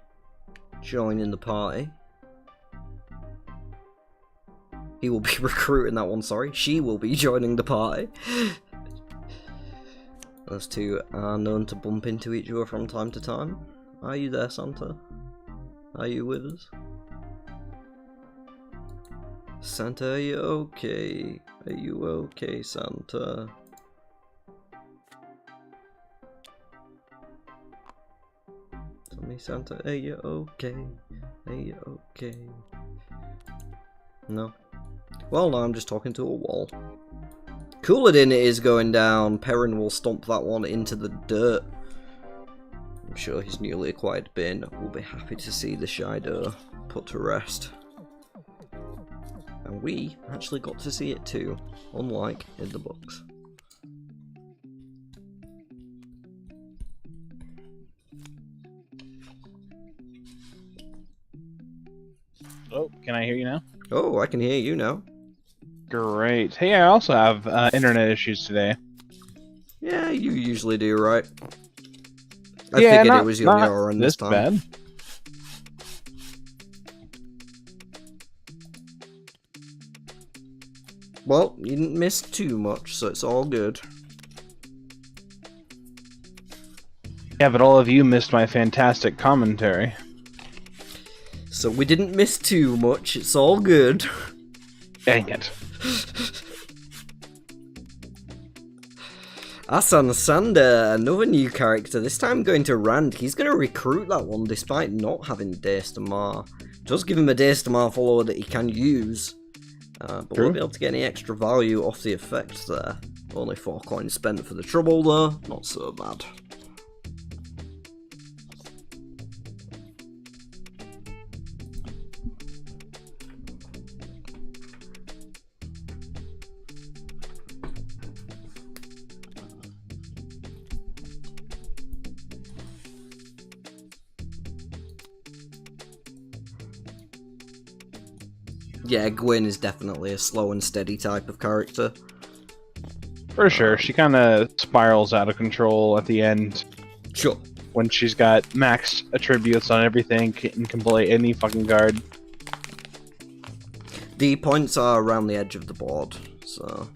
joining the party. He will be recruiting that one, sorry. She will be joining the party. Those two are known to bump into each other from time to time. Are you there, Santa? Are you with us? Santa, are you okay? Are you okay, Santa? Tell me, Santa, are you okay? Are you okay? No? Well, no, I'm just talking to a wall. Cooladin is going down. Perrin will stomp that one into the dirt. I'm sure his newly acquired bin will be happy to see the Shido put to rest. And we actually got to see it too, unlike in the books. Oh, can I hear you now? Oh, I can hear you now. Great. Hey, I also have internet issues today. Yeah, you usually do, right? I Yeah, figured not, it was not your end this time. bad. Well, you didn't miss too much, so it's all good. Yeah, but all of you missed my fantastic commentary. So we didn't miss too much, it's all good. Dang it. Asan Sander, another new character, this time going to Rand. He's going to recruit that one despite not having Days to Mar. Does give him a Days to Mar follower that he can use, but won't be able to get any extra value off the effect there. Only 4 coins spent for the trouble though, not so bad. Yeah, Gwyn is definitely a slow and steady type of character. For sure, she kind of spirals out of control at the end. Sure. When she's got maxed attributes on everything and can play any fucking guard. The points are around the edge of the board, so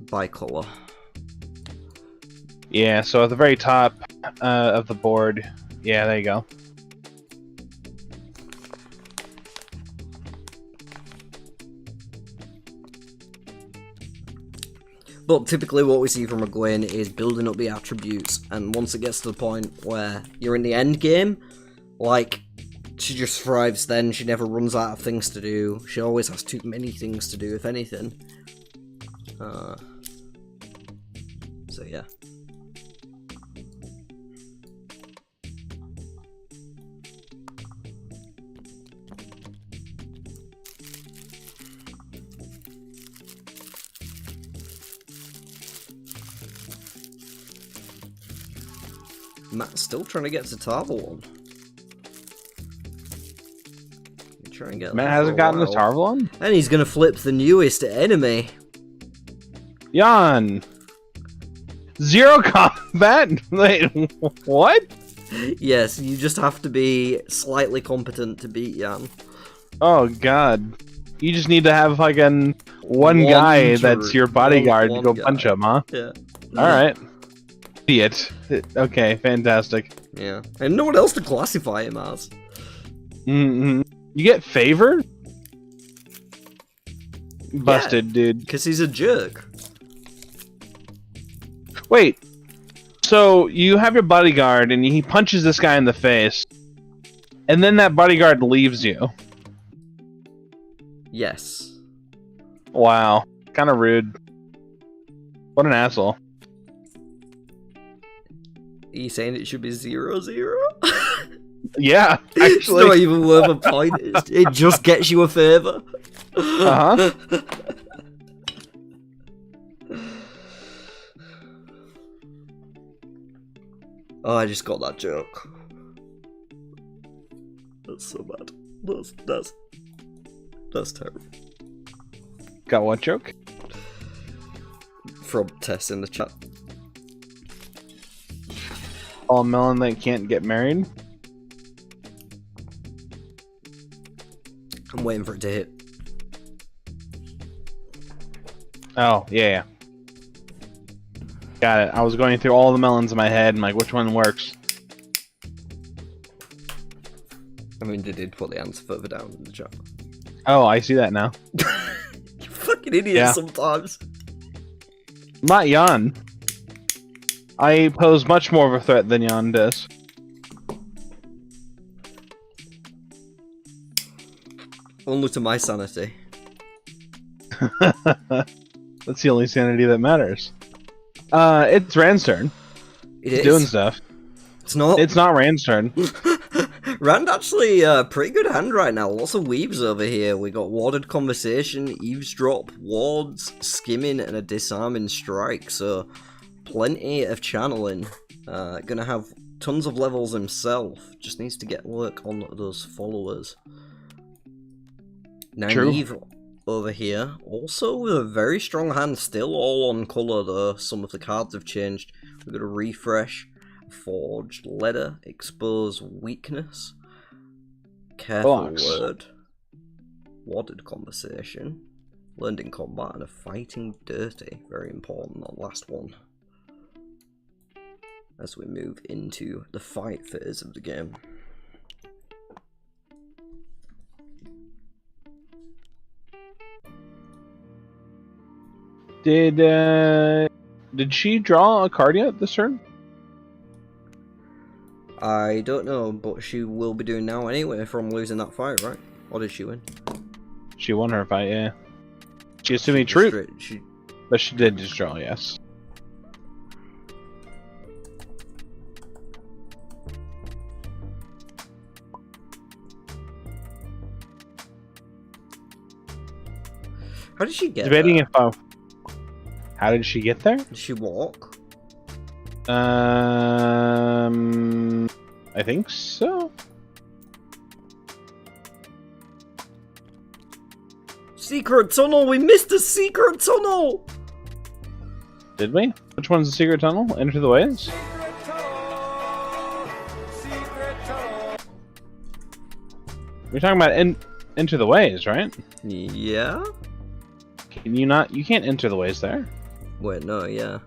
by colour. Yeah, so at the very top of the board, yeah, there you go. But typically what we see from a Gwyn is building up the attributes, and once it gets to the point where you're in the end game, like, she just thrives then, she never runs out of things to do, she always has too many things to do, if anything. So yeah. Matt's still trying to get to Tarvalon. Matt hasn't gotten to Tarvalon? And he's gonna flip the newest enemy. Jan! 0 combat? Wait, what? Yes, you just have to be slightly competent to beat Jan. Oh god. You just need to have fucking one guy that's your bodyguard to go punch him, huh? Yeah. Alright. Idiot. Okay, fantastic. Yeah. And no one else to classify him as. Mm-hmm. You get favor? Busted, dude. Because he's a jerk. Wait. So, you have your bodyguard, and he punches this guy in the face, and then that bodyguard leaves you. Yes. Wow. Kind of rude. What an asshole. Are you saying it should be 0-0? Yeah, actually. It's not even worth a point. It just gets you a favour. Uh-huh. Oh, I just got that joke. That's so bad. That's terrible. Got what joke? From Tess in the chat. All melon that can't get married? I'm waiting for it to hit. Oh, yeah. Got it. I was going through all the melons in my head and like, which one works? I mean, they did put the answer further down in the chat. Oh, I see that now. You fucking idiot sometimes. Not Jan. I pose much more of a threat than Jan does. Only to my sanity. That's the only sanity that matters. It's Rand's turn. He's doing stuff. It's not. It's not Rand's turn. Rand actually pretty good hand right now. Lots of weaves over here. We got warded conversation, eavesdrop, wards, skimming, and a disarming strike. So plenty of channeling. Gonna have tons of levels himself. Just needs to get work on those followers. Nynaeve over here. Also with a very strong hand, still all on colour though. Some of the cards have changed. We're going to refresh. Forged letter, expose weakness, careful Box. word, wadded conversation, learned in combat, and a fighting dirty. Very important, that last one. As we move into the fight phase of the game. Did she draw a card yet this turn? I don't know, but she will be doing now anyway from losing that fight, right? Or did she win? She won her fight, yeah. She has too many troops, She... but she did just draw, yes. How did she get Debating there? if how did she get there? Did she walk? I think so. Secret tunnel! We missed a secret tunnel! Did we? Which one's the secret tunnel? Enter the ways? We're talking about enter the ways, right? Yeah? Can you not? You can't enter the ways there. Wait, no, yeah.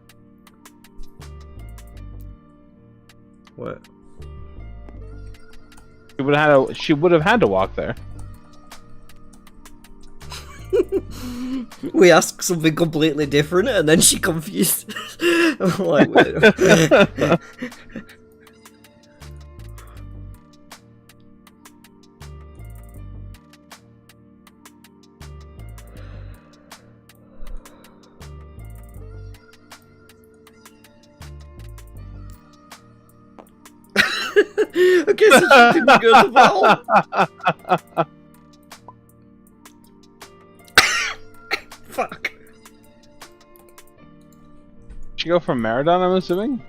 What? She would have had to walk there. We asked something completely different and then she confused. I'm like, wait. Okay, so she didn't go to Val. Fuck. She go from Maradon, I'm assuming?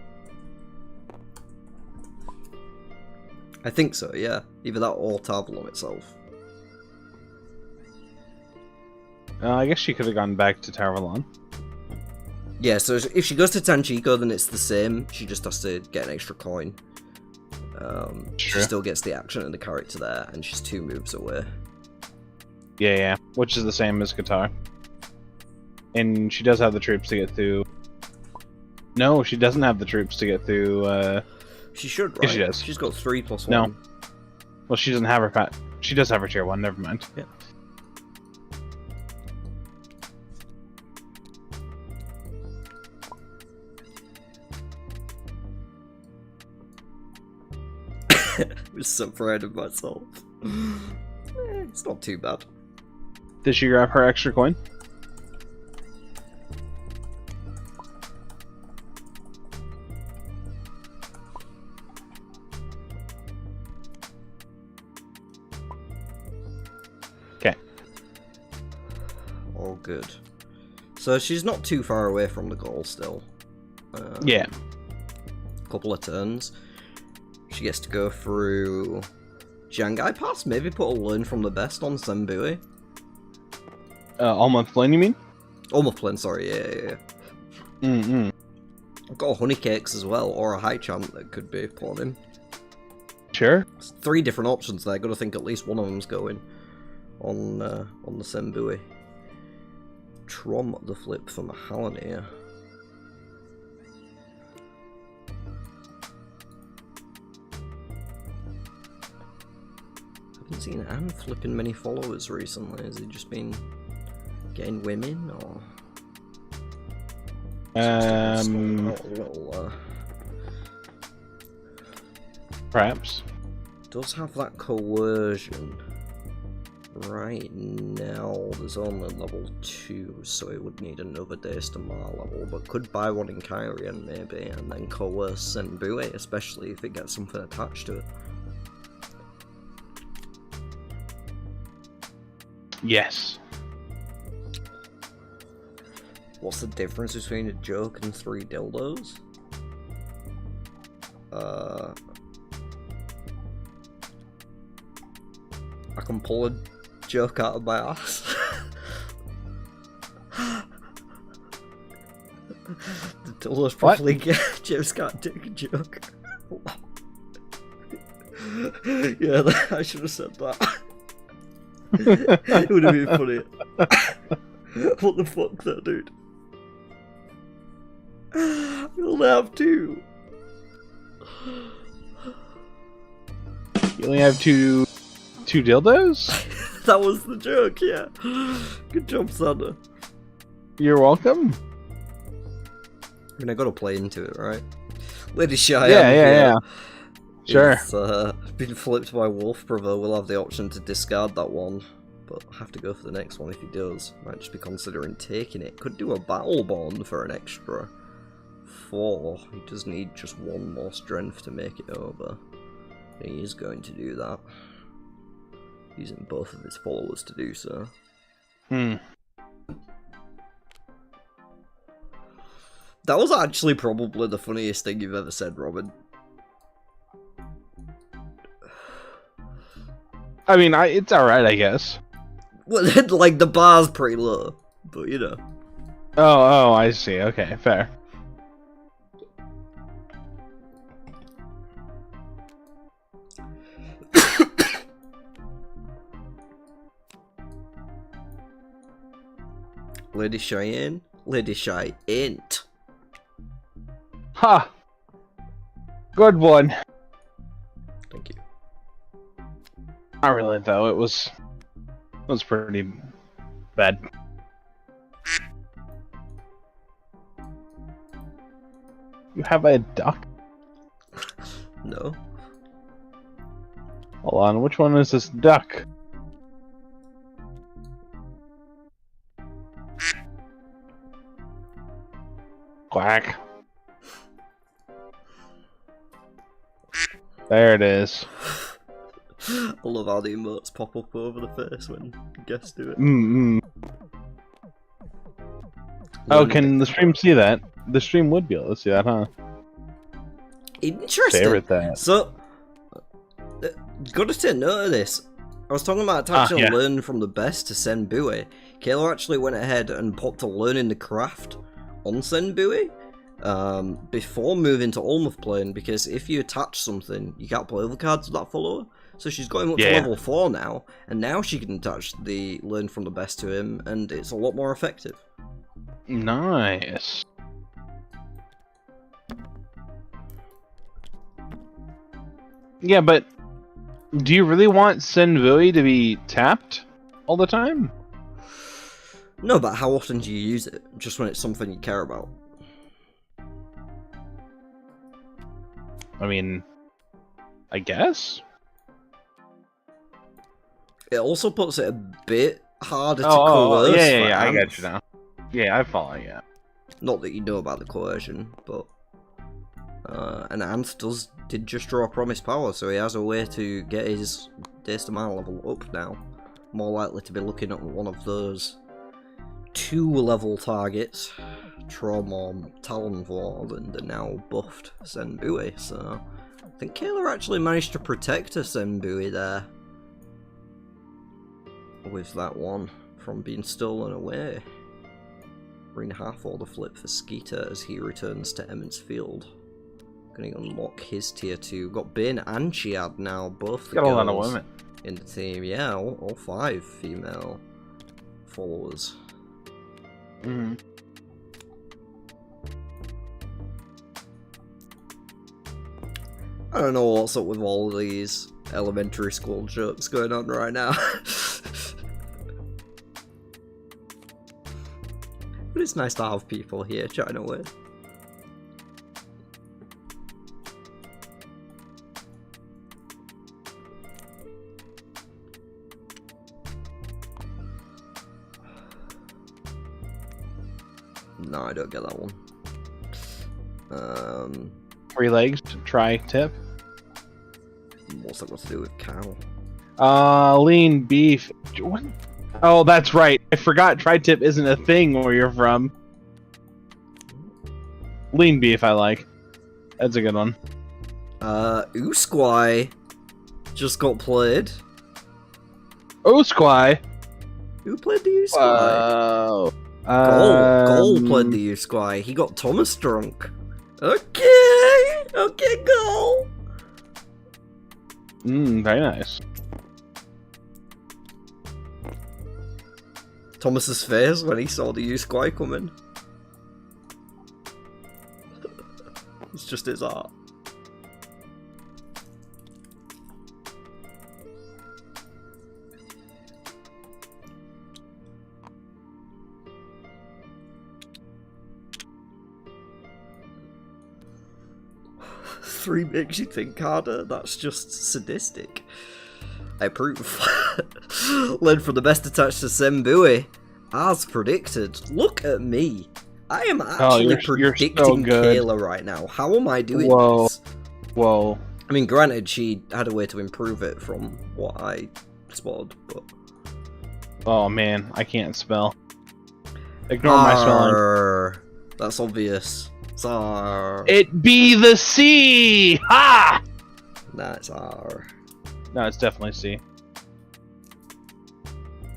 I think so, yeah. Either that or Tarvalon itself. I guess she could have gone back to Tarvalon. Yeah, so if she goes to Tanchico, then it's the same. She just has to get an extra coin. She Sure. still gets the action and the character there, and she's 2 moves away. Yeah. Which is the same as Qatar. And she does have the troops to get through. No, she doesn't have the troops to get through. She should, right? Yes, she does. She's got 3+1. No. Well, she doesn't have her pat. She does have her tier 1, never mind. Yeah. I was so proud of myself. It's not too bad. Did she grab her extra coin? Okay. All good. So she's not too far away from the goal still. Yeah. Couple of turns. She gets to go through Jangai Pass, maybe put a learn from the best on Sembui. All month flame, you mean? Omoflin, sorry, yeah. I've got a honey cakes as well, or a high chant that could be put on him. Sure. It's 3 different options there. Gotta think at least one of them's going on the Sembui. Trom the flip for Mahalan here. Haven't seen Anne flipping many followers recently. Has he just been getting women, or? Perhaps. Does have that coercion. Right now, there's only level 2, so it would need another Days to Mar level, but could buy one in Kyrian maybe, and then coerce Senbue, especially if it gets something attached to it. Yes. What's the difference between a joke and 3 dildos? I can pull a joke out of my ass. Let's probably get James can't take a joke. Yeah, I should have said that. It would have been funny. What the fuck, that dude? We only have two. You only have two dildos? That was the joke, yeah. Good job, Santa. You're welcome. I mean, I gotta play into it, right? Lady Cheyenne. Yeah. Sure. It's been flipped by Wolf Brother. We'll have the option to discard that one, but I have to go for the next one if he does. Might just be considering taking it. Could do a battle bond for an extra 4. He does need just 1 more strength to make it over. He is going to do that, using both of his followers to do so. That was actually probably the funniest thing you've ever said, Robin. I mean, it's alright, I guess. Well, like, the bar's pretty low, but you know. Oh, I see. Okay, fair. Lady Cheyenne? Lady Cheyenne. Ha! Good one. Thank you. Not really, though. It was pretty bad. You have a duck? No. Hold on, which one is this duck? Quack. There it is. I love how the emotes pop up over the face when guests do it. Oh, can the stream see that? The stream would be able to see that, huh? Interesting. Favorite that. So, gotta take note of this. I was talking about attaching yeah. learn from the best to Senbui. Kayla actually went ahead and popped a learning the craft on Senbui before moving to Olmouth Plane, because if you attach something, you can't play other cards with that follower. So she's going up to level 4 now, and now she can attach the learn from the best to him, and it's a lot more effective. Nice. Yeah, but do you really want Senbui to be tapped all the time? No, but how often do you use it? Just when it's something you care about. I mean, I guess. It also puts it a bit harder to coerce. Yeah, I get you now. Yeah, I follow, yeah. Not that you know about the coercion, but... and Ant did just draw a Promise Power, so he has a way to get his Days to Mana level up now. More likely to be looking at one of those 2-level targets, Tromom, Talonvor, and the now buffed Senbui, so... I think Kayla actually managed to protect her Senbui there. With that one from being stolen away. Bring half order flip for Skeeter as he returns to Emmons Field. Gonna unlock his tier 2. Got Bane and Chiad now, both the got a lot of girls women in the team. Yeah, all 5 female followers. Mm-hmm. I don't know what's up with all of these elementary school jokes going on right now. But it's nice to have people here chatting away. No, I don't get that one. 3 legs, try tip. What's that got to do with cow? Lean beef. What? Oh, that's right. I forgot tri-tip isn't a thing where you're from. Lean beef, I like. That's a good one. Usquai just got played. Usquai? Who played the Usquai? Oh. Goal played the U-Squire. He got Thomas drunk. Okay, Goal. Very nice. Thomas's face when he saw the U-Squire coming. It's just his art. Three makes you think harder. That's just sadistic. I approve. Led for the best attached to Sembui. As predicted. Look at me. I am actually predicting so good. Kayla right now. How am I doing this? Whoa. I mean, granted, she had a way to improve it from what I spotted, but... Oh man, I can't spell. Ignore my spelling. That's obvious. It's R. It be the C! Ha! Nah, it's R. No, it's definitely C.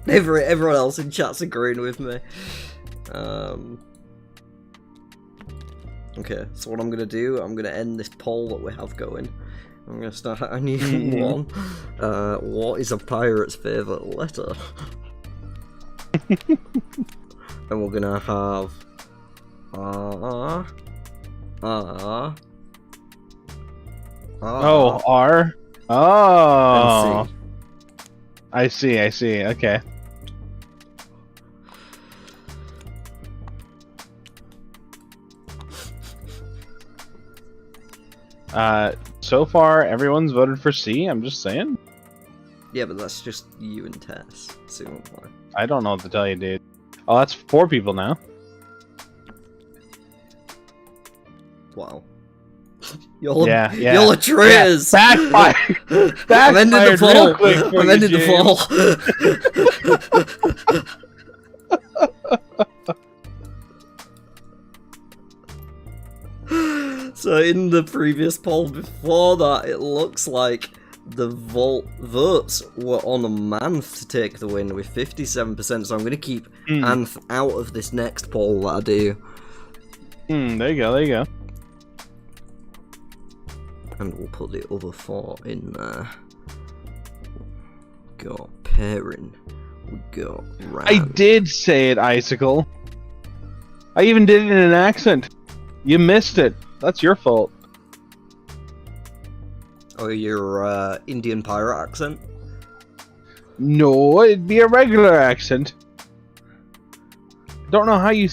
Everyone else in chat's agreeing with me. Okay, so what I'm gonna do, I'm gonna end this poll that we have going. I'm gonna start a new one. What is a pirate's favourite letter? And we're gonna have Oh, R? Oh. and C. I see, okay. So far, everyone's voted for C, I'm just saying. Yeah, but that's just you and Tess. So I don't know what to tell you, dude. Oh, that's 4 people now. wow. Y'all Yeah. y'all are traitors! Backfire! I'm ending the Backfired real poll! quick for I'm you, ending the poll! So in the previous poll before that, it looks like the votes were on Manth to take the win with 57%, so I'm going to keep Anth out of this next poll that I do. There you go. And we'll put the other 4 in there. Got Perrin. We got Ran. I did say it, Icicle. I even did it in an accent. You missed it. That's your fault. Oh, your Indian pirate accent? No, it'd be a regular accent. Don't know how you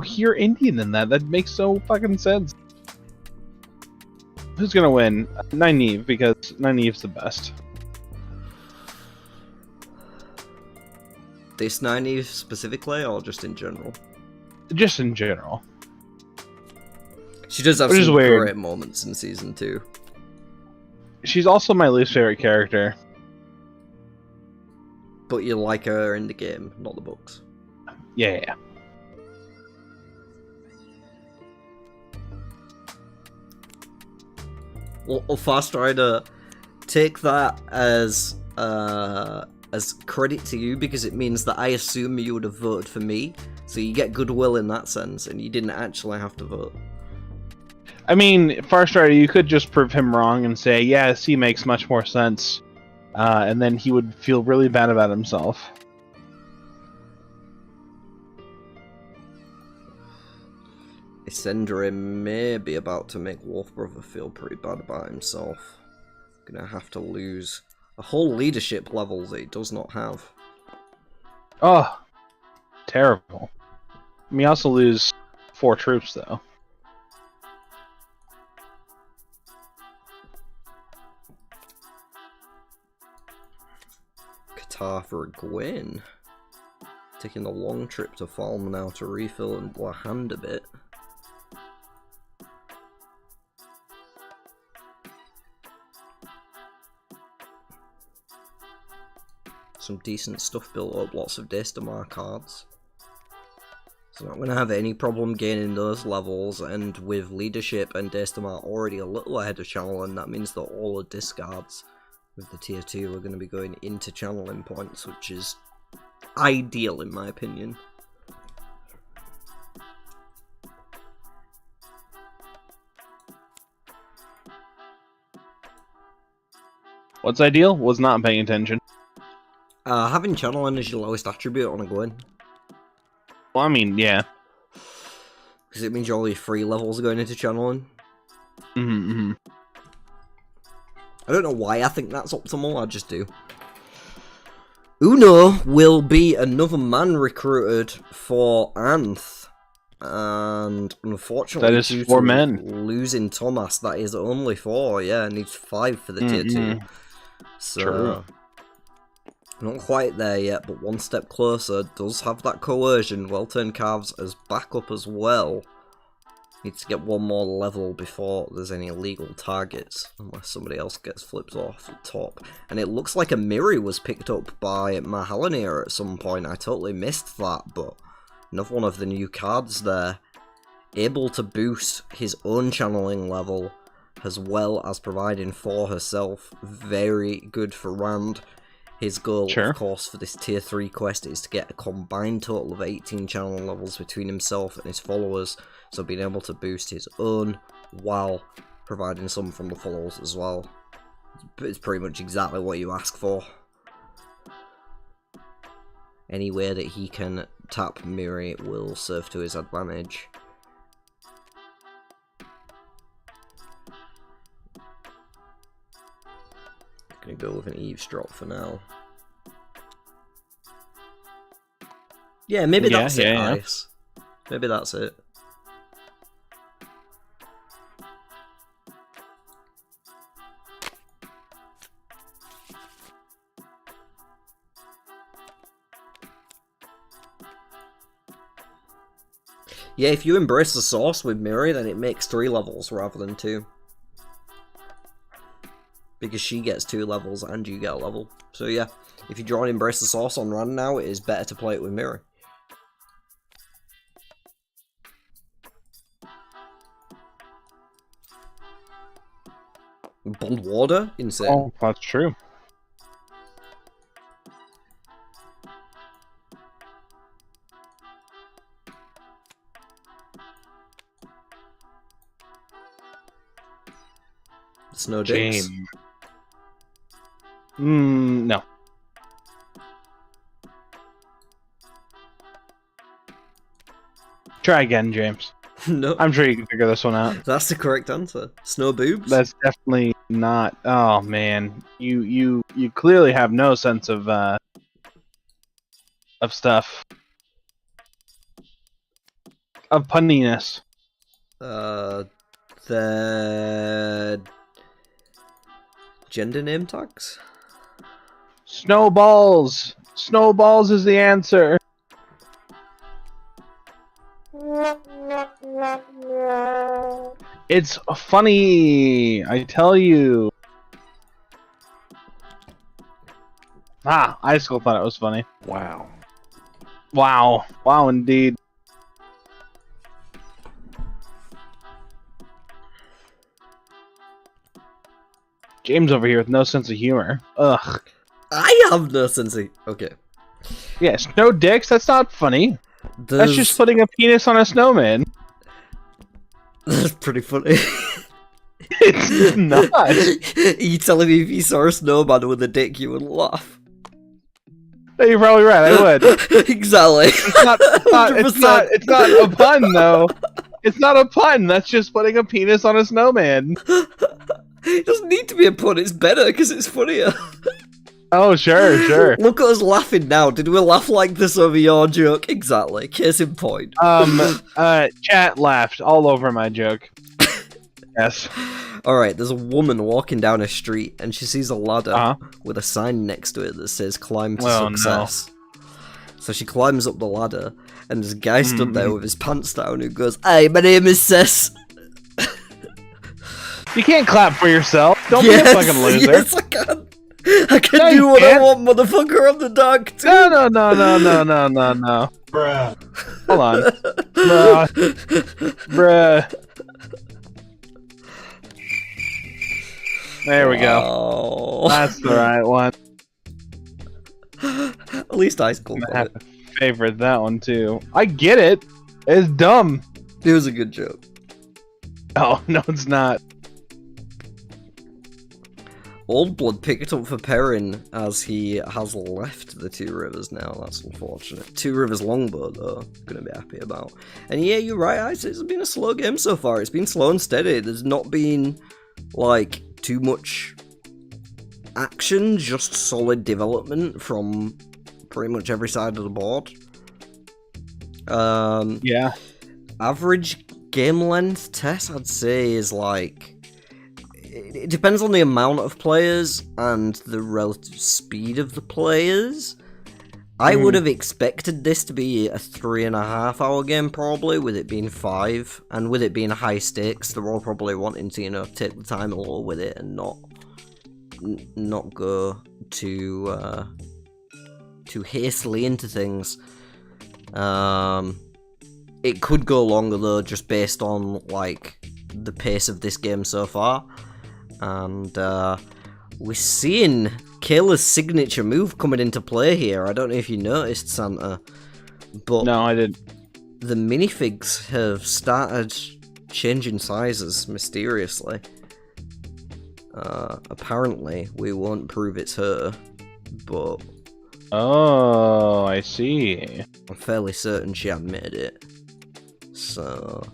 hear Indian in that. That makes so fucking sense. Who's gonna win? Nynaeve, because Nynaeve's the best. This Nynaeve specifically, or just in general? Just in general. She does have some great moments in Season 2. She's also my least favorite character. But you like her in the game, not the books. Yeah. Well, Fast Rider, take that as credit to you, because it means that I assume you would have voted for me, so you get goodwill in that sense, and you didn't actually have to vote. I mean, Far Strider, you could just prove him wrong and say, yeah, C makes much more sense, and then he would feel really bad about himself. Isendra may be about to make Wolf Brother feel pretty bad about himself. Gonna have to lose a whole leadership level that he does not have. Oh, terrible. I mean, also lose 4 troops, though. Qatar for Gwyn. Taking a long trip to Falm now to refill and blow a hand a bit. Some decent stuff built up, lots of Daystamar cards. So I'm not going to have any problem gaining those levels, and with leadership and Daystamar already a little ahead of channeling, that means that all the discards with the tier 2 are going to be going into channeling points, which is ideal in my opinion. What's ideal? Was not paying attention. Having channeling as your lowest attribute on a Gwyn. Well, I mean, yeah. Because it means all your free levels are going into channeling. Mm-hmm. I don't know why I think that's optimal, I just do. Uno will be another man recruited for Anth. And unfortunately, that is due 4 to men. losing Thomas, that is only 4. Yeah, needs 5 for the tier 2. So, True. Not quite there yet, but one step closer. Does have that coercion. Well-turned calves as backup as well. Needs to get one more level before there's any illegal targets, unless somebody else gets flipped off the top. And it looks like a Miri was picked up by Mahalanir at some point. I totally missed that, but another one of the new cards there. Able to boost his own channeling level, as well as providing for herself. Very good for Rand. His goal, of course, for this tier 3 quest is to get a combined total of 18 channeling levels between himself and his followers. So being able to boost his own while providing some from the followers as well. It's pretty much exactly what you ask for. Any way that he can tap Miri will serve to his advantage. Gonna go with an eavesdrop for now. Yeah, maybe that's it, Ice. Maybe that's it. Yeah, if you embrace the source with Miri, then it makes 3 levels rather than 2. Because she gets 2 levels and you get a level. So yeah, if you draw and embrace the source on Rand now, it is better to play it with Miri. Bond Warder? Insane. Oh, that's true. Snow Dicks? No. Try again, James. No. I'm sure you can figure this one out. That's the correct answer. Snow Boobs? That's definitely not. Oh man, you clearly have no sense of stuff. Of punniness. The gender name tags? Snowballs! Snowballs is the answer! It's funny, I tell you. Ah, I still thought it was funny. Wow. Wow. Wow, indeed. James over here with no sense of humor. Ugh. I have no sense of... Okay. Yeah, snow dicks, that's not funny. That's just putting a penis on a snowman. That's pretty funny. It's not. Are you telling me if you saw a snowman with a dick, you would laugh? No, you're probably right, I would. Exactly. It's not a pun, though. It's not a pun, that's just putting a penis on a snowman. It doesn't need to be a pun, it's better because it's funnier. Oh, sure. Look at us laughing now. Did we laugh like this over your joke? Exactly. Case in point. Chat laughed all over my joke. Yes. Alright, there's a woman walking down a street and she sees a ladder with a sign next to it that says climb to success. No. So she climbs up the ladder and there's a guy stood there with his pants down who goes, "Hey, my name is Sis." You can't clap for yourself. Don't be a fucking loser. Yes, I can. I can do what I want, motherfucker. I'm the dog too. No. Bruh. Hold on. Bruh. There we go. That's the right one. At least I scored I have to favorite that one too. I get it. It's dumb. It was a good joke. Oh, no, it's not. Old Blood picked up for Perrin as he has left the Two Rivers now. That's unfortunate. Two Rivers Longbow, though, gonna be happy about. And yeah, you're right, Ice. It's been a slow game so far. It's been slow and steady. There's not been, like, too much action, just solid development from pretty much every side of the board. Yeah. Average game length test, I'd say, is like... It depends on the amount of players and the relative speed of the players. I would have expected this to be a 3.5 hour game, probably, with it being 5. And with it being high stakes, they're all probably wanting to, you know, take the time a little with it and not go too hastily into things. It could go longer, though, just based on, like, the pace of this game so far. And we're seeing Kayla's signature move coming into play here. I don't know if you noticed, Santa, but No, I didn't. the minifigs have started changing sizes mysteriously. Apparently, we won't prove it's her, but Oh, I see. I'm fairly certain she admitted it. So,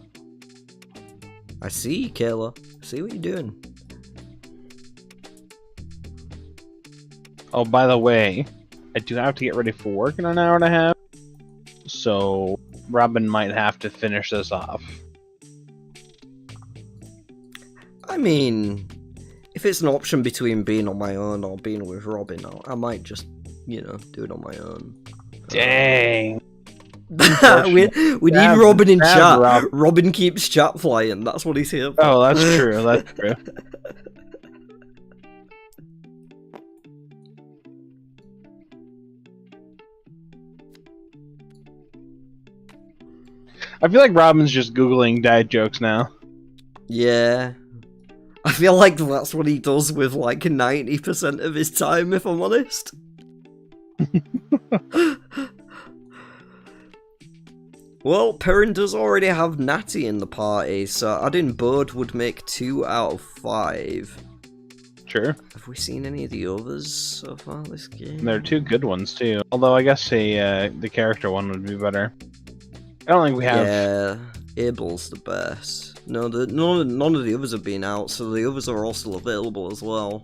I see you, Kayla. I see what you're doing. Oh, by the way, I do have to get ready for work in an hour and a half, so Robin might have to finish this off. I mean, if it's an option between being on my own or being with Robin, I might just, you know, do it on my own. Dang. we need Bad- Robin in bad chat. Rob. Robin keeps chat flying. That's what he's here for. Oh, that's true. That's true. I feel like Robin's just Googling dad jokes now. Yeah. I feel like that's what he does with like 90% of his time, if I'm honest. Well, Perrin does already have Natty in the party, so adding Bode would make 2 out of 5. Sure. Have we seen any of the others so far this game? And there are 2 good ones too. Although I guess the character one would be better. I don't think we have. Yeah, Abel's the best. No, none of the others have been out, so the others are all still available as well.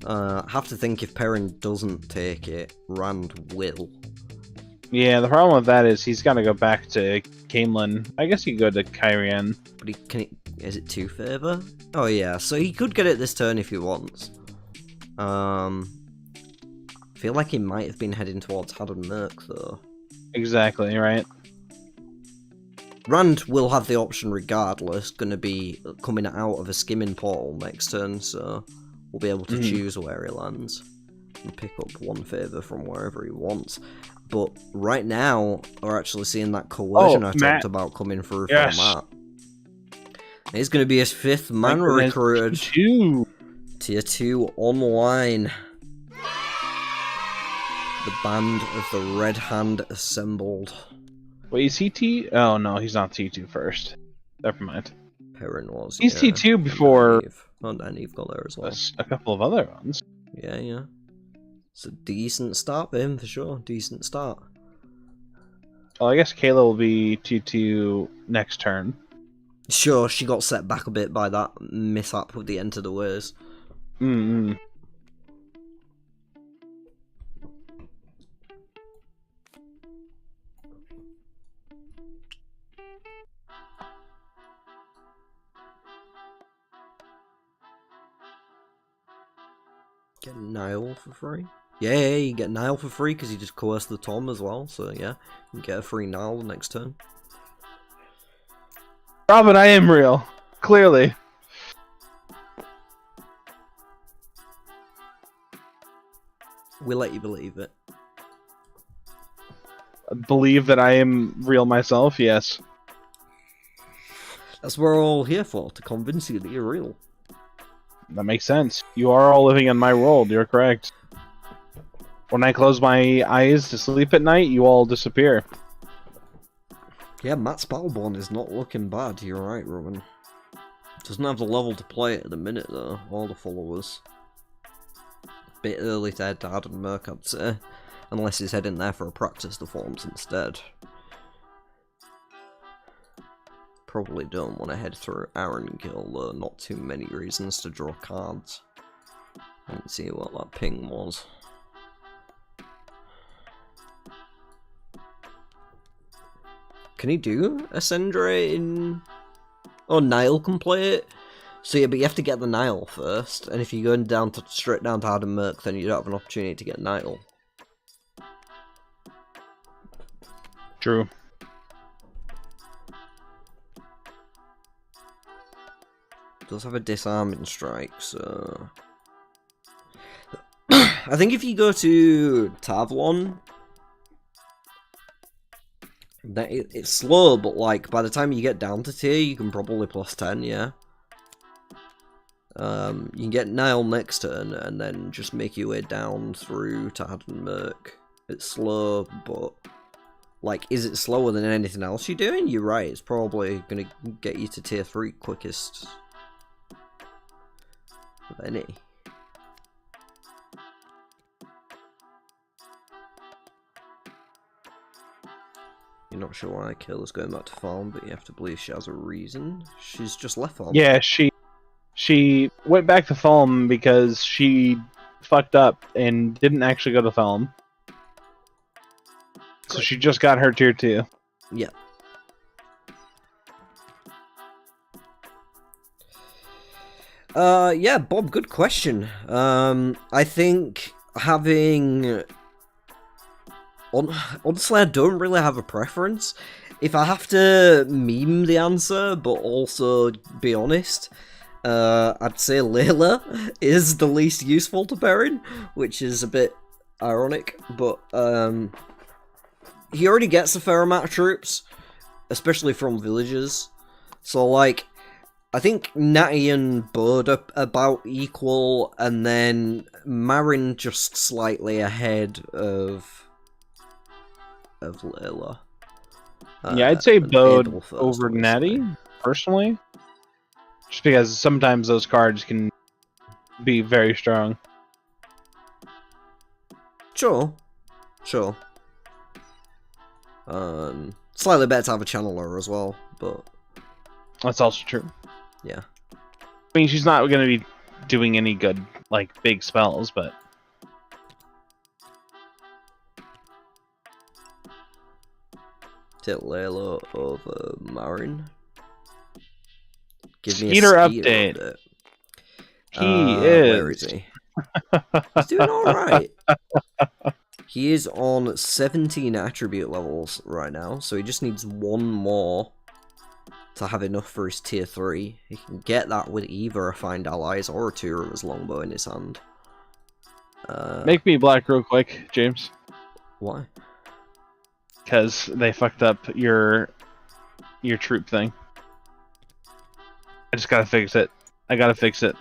I have to think if Perrin doesn't take it, Rand will. Yeah, the problem with that is he's got to go back to Camelin. I guess he could go to Kyrian. But is it 2 favor? Oh yeah, so he could get it this turn if he wants. I feel like he might have been heading towards Haddon Merc though. Exactly, right? Rand will have the option regardless, going to be coming out of a skimming portal next turn, so we'll be able to choose where he lands and pick up 1 favour from wherever he wants. But right now, we're actually seeing that coercion I talked about coming through from Matt. He's going to be his 5th man recruited. Tier 2 online. The band of the Red Hand assembled. Wait, is he T? Oh no, he's not T2 first. Never mind. Perrin was. He's T2 before. Oh, and Eve got there as well. A couple of other ones. Yeah. It's a decent start for him, for sure. Decent start. Well, I guess Kayla will be T2 next turn. Sure, she got set back a bit by that mishap with the Enter the Ways. Get Nile for free? Yeah, you get Nile for free because you just coerced the Tom as well, so yeah, you get a free Nile next turn. Robin, I am real. Clearly. We'll let you believe it. Believe that I am real myself? Yes. That's what we're all here for, to convince you that you're real. That makes sense. You are all living in my world, you're correct. When I close my eyes to sleep at night, you all disappear. Yeah, Matt's Battleborn is not looking bad, you're right, Robin. Doesn't have the level to play it at the minute, though, all the followers. bit early to head to Hardenmerk, I'd say. Unless he's heading there for a practice the forms instead. Probably don't want to head through Arrengill, though. Not too many reasons to draw cards. Let's see what that ping was. Can he do a Sendre in... Oh, Nile can play it. So yeah, but you have to get the Nile first. And if you're going down to straight down to Hardenmerk, then you don't have an opportunity to get Nile. True. Does have a disarming strike, so... I think if you go to Tavlon, it's slow, but like by the time you get down to tier, you can probably plus 10, yeah. You can get Nile next turn and then just make your way down through to Hardenmerk. It's slow, but like, is it slower than anything else you're doing? You're right, it's probably gonna get you to tier 3 quickest of any. You're not sure why Kayla's going back to farm, but you have to believe she has a reason. She's just left farm. Yeah, she went back to farm because she fucked up and didn't actually go to farm. So she just got her tier 2. Yeah. Yeah, Bob, good question. I think having... Honestly, I don't really have a preference. If I have to meme the answer, but also be honest, I'd say Layla is the least useful to Perrin, which is a bit ironic, but he already gets a fair amount of troops, especially from villages. So, like, I think Natty and Bud are about equal, and then Marin just slightly ahead of Layla. Yeah, I'd say Bode Adolf first, over obviously. Natty, personally. Just because sometimes those cards can be very strong. Sure. Slightly better to have a channeler as well, but That's also true. yeah. I mean, she's not going to be doing any good, like, big spells, but... Take Layla over Marin. Give me Skeeter a Skeeter update. update. Where is he? He's doing alright. He is on 17 attribute levels right now, so he just needs one more to have enough for his tier 3. He can get that with either a Find Allies or a Tour of his Longbow in his hand. Make me black real quick, James. Why? Because they fucked up your troop thing. I just gotta fix it. I gotta fix it.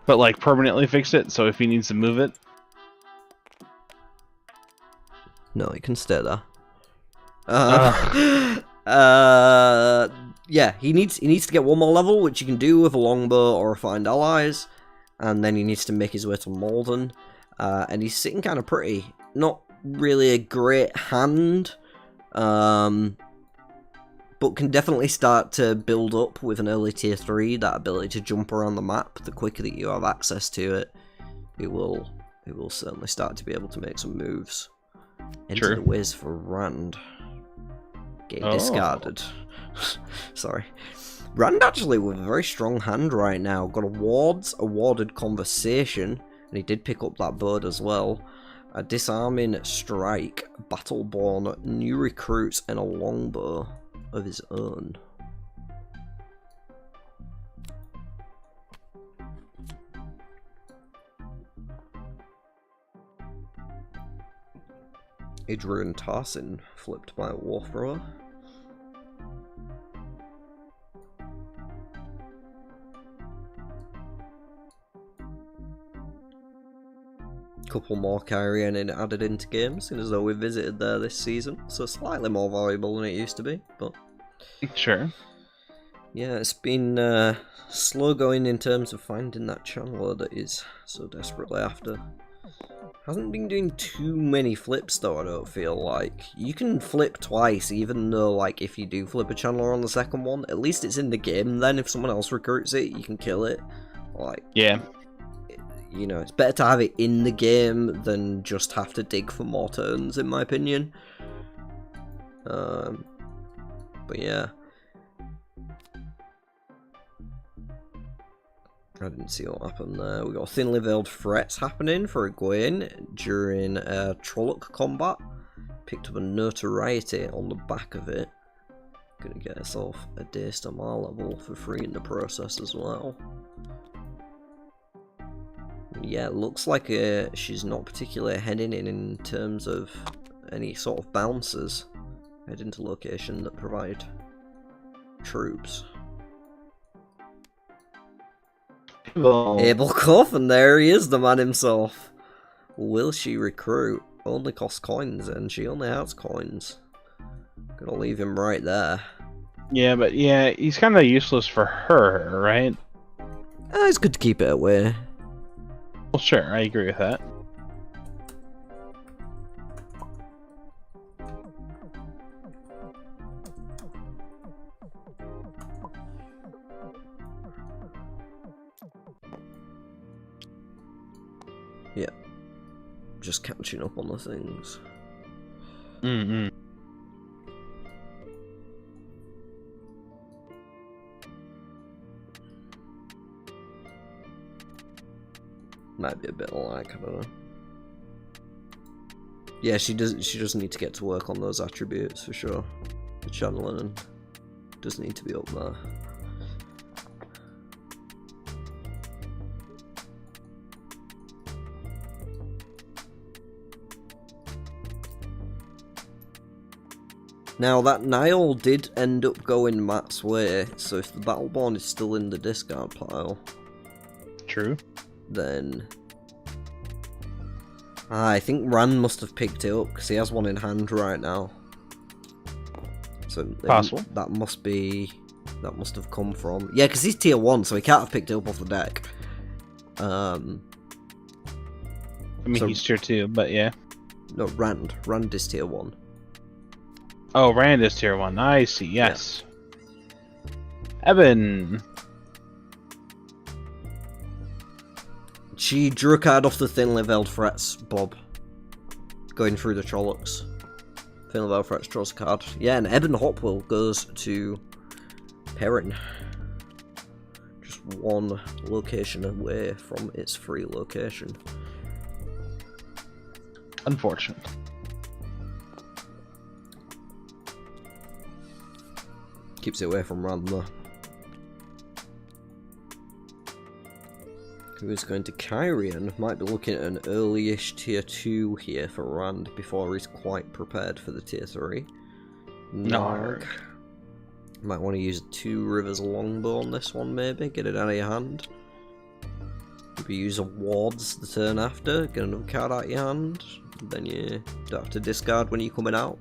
But, like, permanently fix it, so if he needs to move it... No, he can stay there. Yeah, he needs to get one more level, which you can do with a Longbow or a Find Allies, and then he needs to make his way to Malden. And he's sitting kind of pretty. Not really a great hand, but can definitely start to build up with an early tier 3, that ability to jump around the map. The quicker that you have access to it, it will certainly start to be able to make some moves. Enter Sure. the Wiz for Rand. Get discarded. Sorry. Rand actually with a very strong hand right now. Got awards, a warded conversation, and he did pick up that bird as well. A disarming strike, battleborn, new recruits, and a longbow of his own. Idru and Tarsin flipped by a Warthrower. Couple more Kyrian added into games, as though we visited there this season, so slightly more valuable than it used to be, but Sure. Yeah, it's been slow going in terms of finding that channeler that is so desperately after. Hasn't been doing too many flips though, I don't feel like. You can flip twice, even though, like, if you do flip a channeler on the second one, at least it's in the game then. If someone else recruits it, you can kill it. Like, Yeah. you know, it's better to have it in the game than just have to dig for more turns, in my opinion. But yeah. I didn't see what happened there. We got thinly veiled threats happening for Egwene during Trolloc combat. Picked up a notoriety on the back of it. Gonna get herself a Daystamar level for free in the process as well. Yeah, it looks like she's not particularly heading in terms of any sort of bouncers. Heading to location that provide troops. Abel Coffin, there he is, the man himself. Will she recruit? Only costs coins, and she only has coins. Gonna leave him right there. Yeah, but yeah, he's kind of useless for her, right? It's good to keep it away. Well, sure, I agree with that. Yeah. Just catching up on the things. Mm-mm. Might be a bit like, I don't know. Yeah, she does need to get to work on those attributes for sure. The channeling does need to be up there. Now, that Nile did end up going Matt's way, so if the Battleborn is still in the discard pile... True. Then... I think Rand must have picked it up, because he has one in hand right now. So possible. That must have come from... Yeah, because he's tier 1, so he can't have picked it up off the deck. I mean, so, he's tier 2, but yeah. No, Rand. Rand is tier 1. Oh, Rand is tier 1. I see, yes. Yeah. Evan. She drew a card off the thinly veiled threats, Bob. Going through the Trollocs. Thinly veiled threats draws a card. Yeah, and Ebon Hopwell goes to Perrin. Just one location away from its free location. Unfortunate. Keeps it away from Rand though. Who is going to Kyrian? Might be looking at an early-ish tier 2 here for Rand before he's quite prepared for the tier 3. Narg. Might want to use 2 Rivers Longbow on this one maybe, get it out of your hand. Maybe use a Wards the turn after, get another card out of your hand, then you don't have to discard when you're coming out.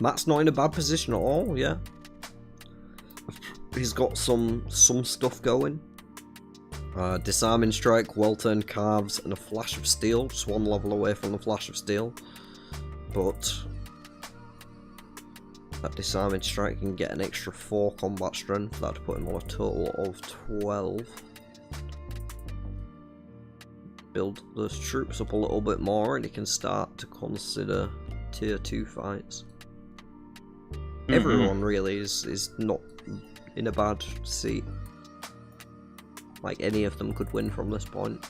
Matt's not in a bad position at all, yeah. He's got some stuff going. Disarming Strike, Well-Turned Calves, and a Flash of Steel. Just one level away from the Flash of Steel. But that Disarming Strike can get an extra 4 combat strength. That'd put him on a total of 12. Build those troops up a little bit more and he can start to consider tier 2 fights. Everyone really is not in a bad seat. Like, any of them could win from this point.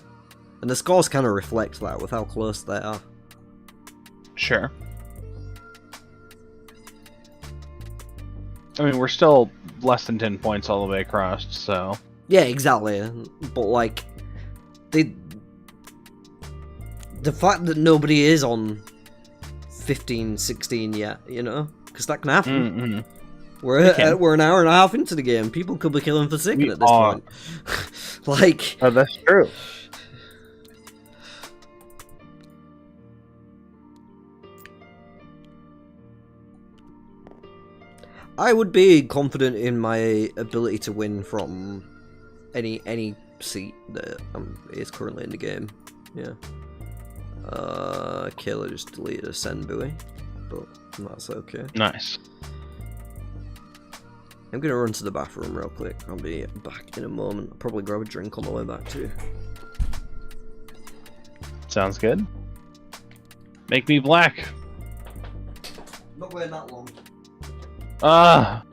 And the scores kind of reflect that with how close they are. Sure. I mean, we're still less than 10 points all the way across, so... Yeah, exactly. But, like, the fact that nobody is on 15, 16 yet, you know? Because that can happen. Mm-hmm. We're an hour and a half into the game. People could be killing for second at this point. Like... Oh, that's true. I would be confident in my ability to win from any seat that is currently in the game. Yeah. Kayla just deleted a send buoy, but that's okay. Nice. I'm gonna run to the bathroom real quick. I'll be back in a moment. I'll probably grab a drink on the way back too. Sounds good. Make me black. Not waiting that long. Ah.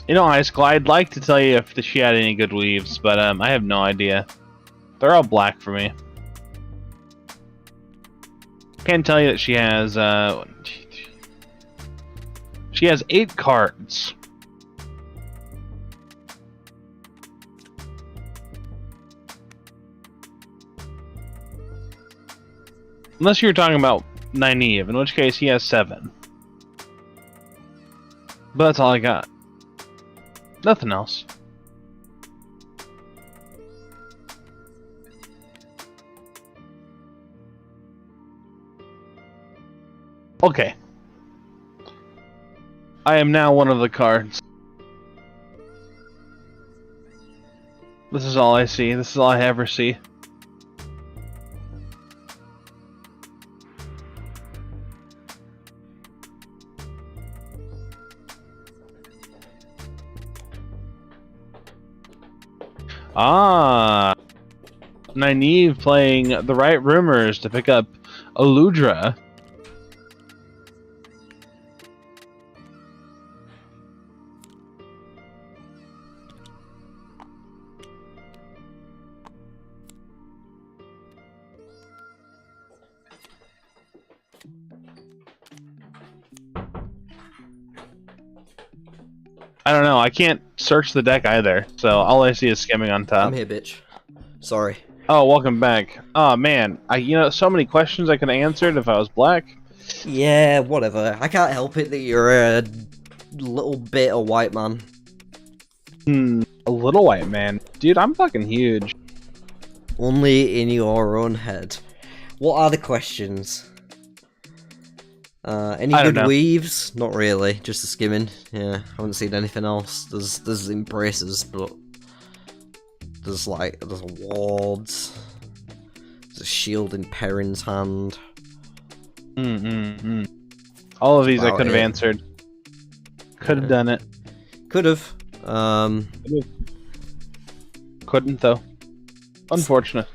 You know, Icicle, I'd like to tell you if she had any good weaves, but I have no idea. They're all black for me. Can't tell you that she has 1, 2, 3. She has 8 cards. Unless you're talking about Nynaeve, in which case he has 7. But that's all I got. Nothing else. Okay. I am now one of the cards. This is all I see. This is all I ever see. Ah, Nynaeve playing the right rumors to pick up Aludra. I don't know. I can't search the deck either, so all I see is skimming on top. I'm here, bitch. Sorry. Oh, welcome back. Oh man, so many questions I could have answered if I was black. Yeah, whatever. I can't help it that you're a little bit of white man. A little white man, dude. I'm fucking huge. Only in your own head. What are the questions? Any I don't good know. weaves? Not really, just a skimming. Yeah, I haven't seen anything else. There's embraces, but there's wards. There's a shield in Perrin's hand. All of these I About could have it. answered. Could have done it. Could have. Couldn't though. Unfortunate.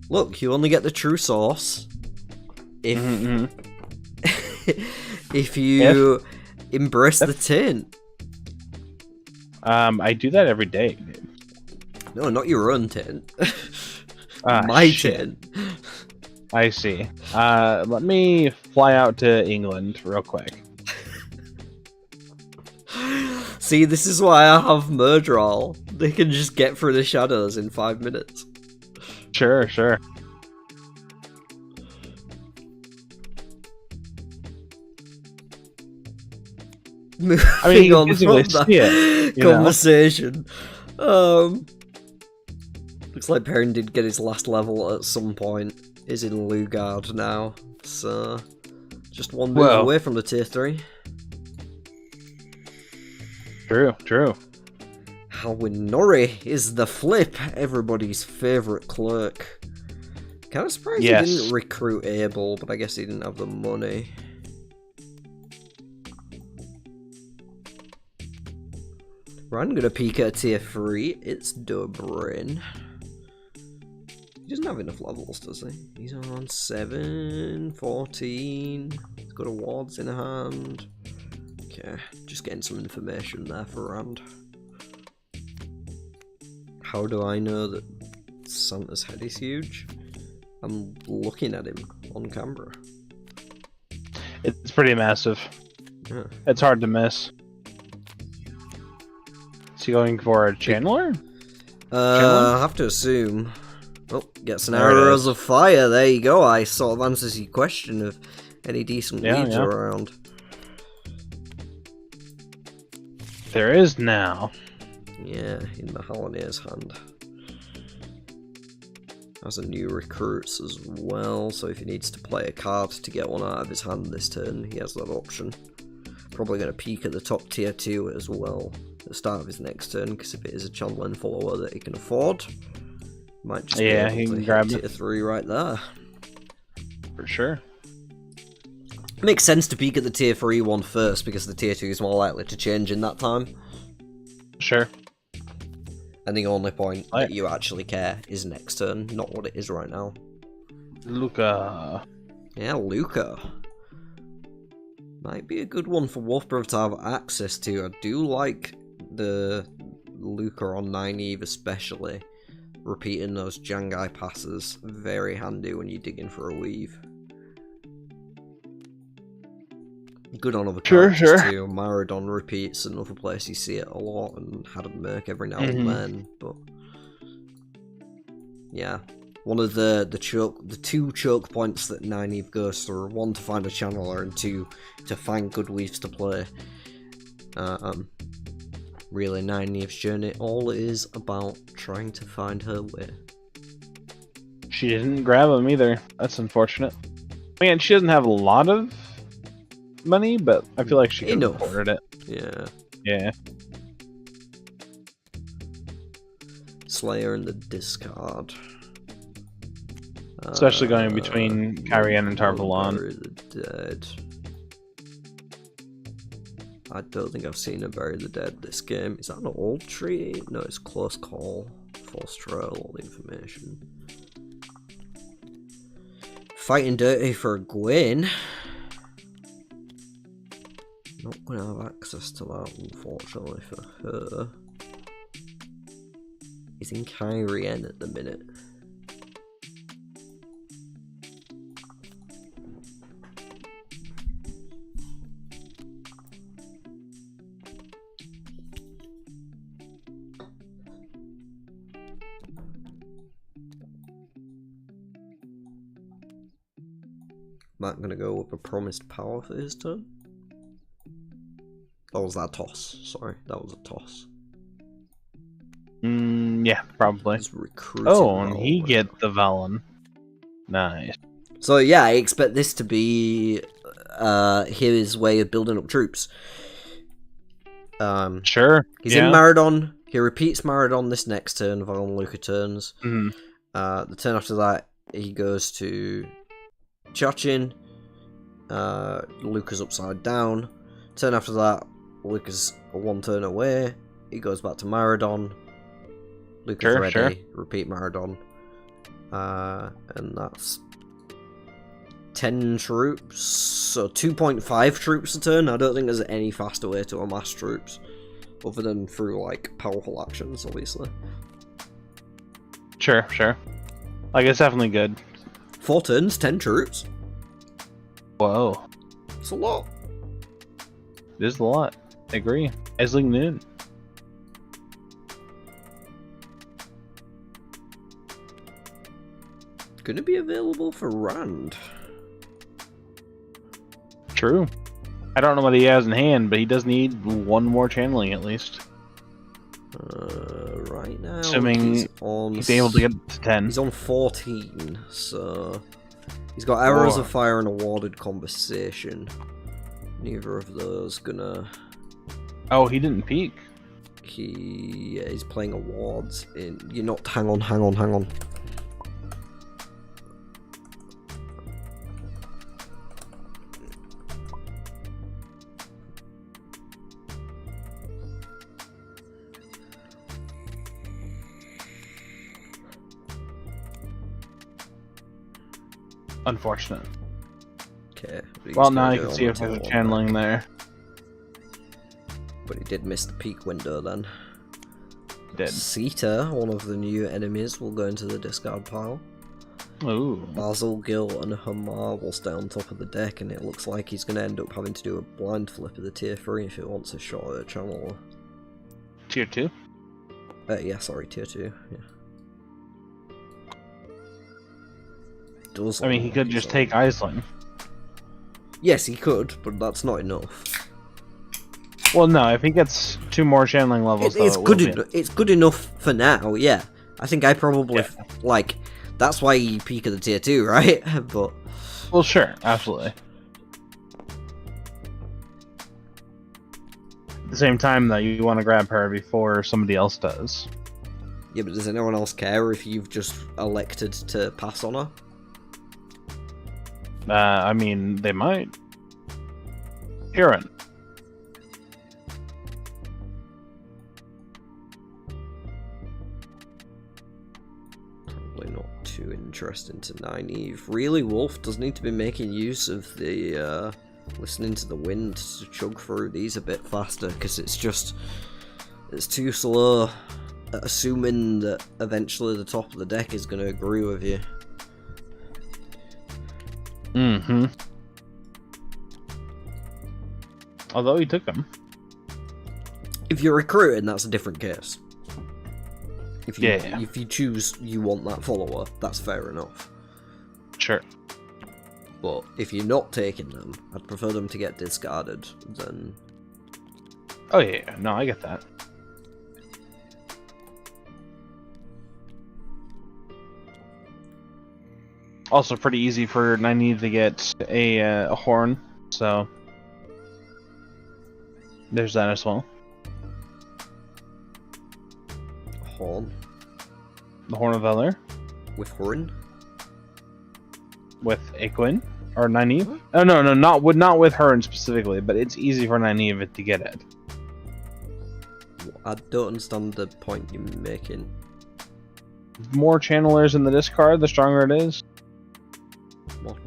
Look, you only get the true source if if you embrace the tint. I do that every day, dude. No, not your own tint. Ah, My shit. tint. I see. Let me fly out to England real quick. See, this is why I have Murderal. They can just get through the shadows in 5 minutes. Sure, sure. I mean, you On can physically from see that it, you know? conversation. Looks like Perrin did get his last level at some point. Is in Lugard now, so just one move Well. away from the tier 3. True, true. Hawinori is the flip, everybody's favourite clerk. Kind of surprised Yes. he didn't recruit Abel, but I guess he didn't have the money. Right, I'm gonna peek at tier 3. It's Dobrin. He doesn't have enough levels, does he? He's on 7, 14. He's got awards in hand. Okay, just getting some information there for Rand. How do I know that Santa's head is huge? I'm looking at him on camera. It's pretty massive. Yeah. It's hard to miss. Is he going for a channeler? I have to assume. Oh, gets an There it arrows is. of fire. There you go. I sort of answers your question of any decent Yeah, weeds yeah. around. There is now. Yeah, in the Halloneer's hand. Has a new recruits as well, so if he needs to play a card to get one out of his hand this turn, he has that option. Probably going to peek at the top tier 2 as well at the start of his next turn, because if it is a channeling follower that he can afford, might just be able he to can hit grab tier it 3 right there. for sure. Makes sense to peek at the tier 3 one first, because the tier 2 is more likely to change in that time. Sure. And the only point that you actually care is next turn, not what it is right now. Luca. Yeah, Luca. Might be a good one for Wolfbro to have access to. I do like the Luca on 9 Eve especially. Repeating those Jangai passes. Very handy when you're digging for a weave. Good on other characters too. Maradon repeats another place you see it a lot, and had a Merc every now and then. But yeah, one of the two choke points that 9 Eve goes through: one to find a channeler, and two to find good weaves to play. Really, 9 Eve's journey all is about trying to find her way. She didn't grab him either. That's unfortunate. Man, she doesn't have a lot of money, but I feel like she could have afforded it. Yeah. Yeah. Slayer in the discard. Especially going between Kyrian and Tarvalon. Bury the Dead. I don't think I've seen a Bury the Dead this game. Is that an old tree? No, it's Close Call. Force Trail, all the information. Fighting Dirty for Gwyn. Not going to have access to that, unfortunately, for her. He's in Kyrian at the minute. Matt gonna go with a promised power for his turn. Oh, was that a toss? Sorry, that was a toss. Yeah, probably. Oh, and he gets the Valen. Nice. So yeah, I expect this to be his way of building up troops. Sure. He's in Maradon. He repeats Maradon this next turn. Valen Luca turns. The turn after that, he goes to Chachin. Luca's upside down. Turn after that, Luca's one turn away. He goes back to Maradon. Luca's ready. Repeat Maradon. And that's 10 troops. So 2.5 troops a turn. I don't think there's any faster way to amass troops. Other than through, like, powerful actions, obviously. Sure. Like, it's definitely good. 4 turns, 10 troops. Whoa. It's a lot. It is a lot. I agree. Esling Noon. Gonna be available for Rand. True. I don't know what he has in hand, but he does need one more channeling at least. Right now, assuming he's able to get to 10. He's on 14, so he's got Arrows of Fire and Awarded Conversation. Neither of those gonna. Oh, he didn't peek. He's playing awards in. You're not. Hang on. Unfortunate. Okay. Well, now you can see if there's a channeling there. But he did miss the peak window then. Did. Sita, one of the new enemies, will go into the discard pile. Ooh. Basil, Gil, and Hamar will stay on top of the deck, and it looks like he's going to end up having to do a blind flip of the tier 3 if he wants a shorter channel. Tier 2? Yeah, sorry, tier 2. Yeah. I mean, he could just take Isling. Yes, he could, but that's not enough. Well, no, if he gets 2 more channeling levels, it's good enough for now. Yeah, I think I probably like That's why you peak at the tier 2, right? But Well, sure, absolutely. At the same time, though, you want to grab her before somebody else does. yeah, but does anyone else care if you've just elected to pass on her? I mean, they might. Kieran. Probably not too interesting to Nynaeve. Really, Wolf does need to be making use of the listening to the wind to chug through these a bit faster, because it's too slow. Assuming that eventually the top of the deck is going to agree with you. Mm-hmm. Although he took him. If you're recruiting, that's a different case. If you, Yeah. if you choose you want that follower, that's fair enough. Sure. But if you're not taking them, I'd prefer them to get discarded than... Oh, yeah. No, I get that. Also, pretty easy for Nynaeve to get a horn, so there's that as well. Horn. The Horn of Valor With Hurin. with Aquin or Nynaeve. Oh no, not with her specifically, but it's easy for Nynaeve to get it. I don't understand the point you're making. More channelers in the discard, the stronger it is. What?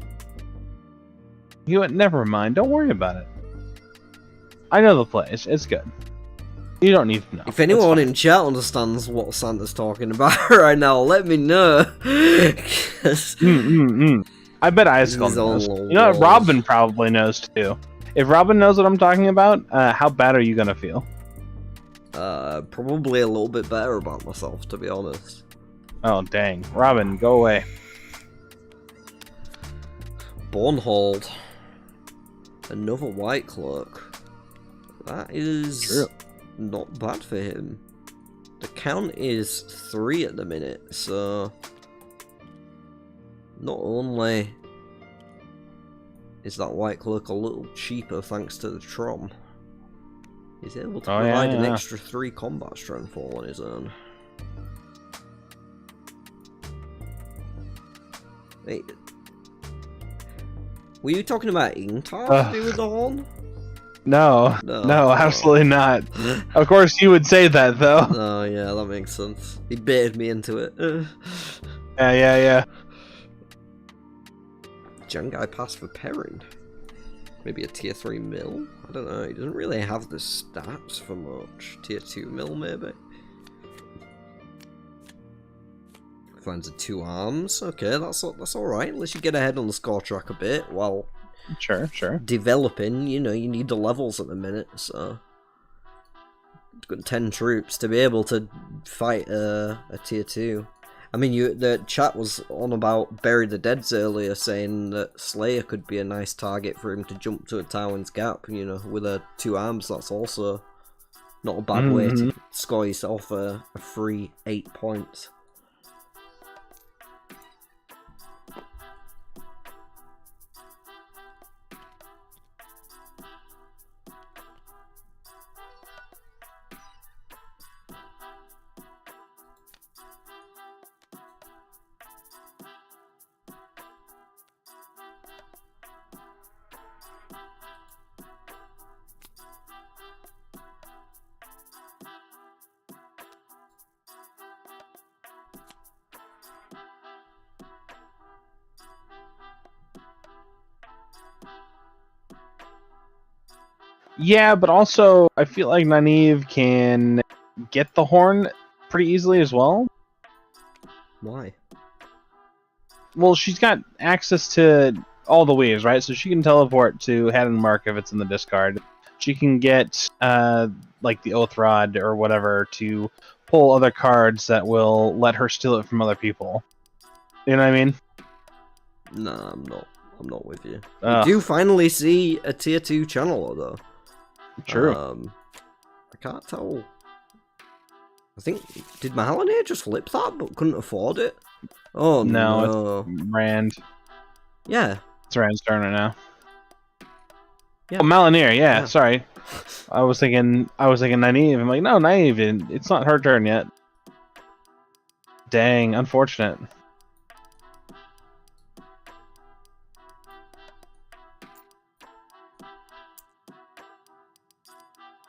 Never mind. Don't worry about it. I know the plays. It's good. You don't need to know. If anyone in chat understands what Santa's talking about right now, let me know. 'Cause I bet Icecall knows. You know what? Robin probably knows too. If Robin knows what I'm talking about, how bad are you gonna feel? Probably a little bit better about myself, to be honest. Oh dang, Robin, go away. Bornhold. Another White Cloak. That is True. not bad for him. The count is 3 at the minute, so not only is that White Cloak a little cheaper thanks to the Trom, he's able to provide an extra 3 combat strength all on his own. Wait, were you talking about Ingtar to do with the horn? No, absolutely not. Of course you would say that, though. Oh yeah, that makes sense. He baited me into it. Yeah. Jangai passed for Perrin. Maybe a tier 3 mill? I don't know, he doesn't really have the stats for much. Tier 2 mill, maybe? Finds a 2 arms. Okay, that's alright. At least you get ahead on the score track a bit while Sure. developing. You know, you need the levels at the minute, so it's got 10 troops to be able to fight a tier 2. I mean, the chat was on about Bury the Deads earlier, saying that Slayer could be a nice target for him to jump to a Tywin's Gap. You know, with a 2 arms, that's also not a bad way to score yourself a free 8 points. Yeah, but also I feel like Nynaeve can get the horn pretty easily as well. Why? Well, she's got access to all the weaves, right? So she can teleport to Haddon Mark if it's in the discard. She can get like the Oath Rod or whatever to pull other cards that will let her steal it from other people. You know what I mean? Nah, I'm not with you. We do finally see a tier 2 channeler though. True. I can't tell. I think, did Mahalanir just flip that but couldn't afford it? Oh No, no. it's Rand. Yeah. It's Rand's turn right now. Yeah. Oh, Malinier, yeah, Yeah. sorry. I was thinking Nynaeve. I'm like, no, Nynaeve, it's not her turn yet. Dang, unfortunate.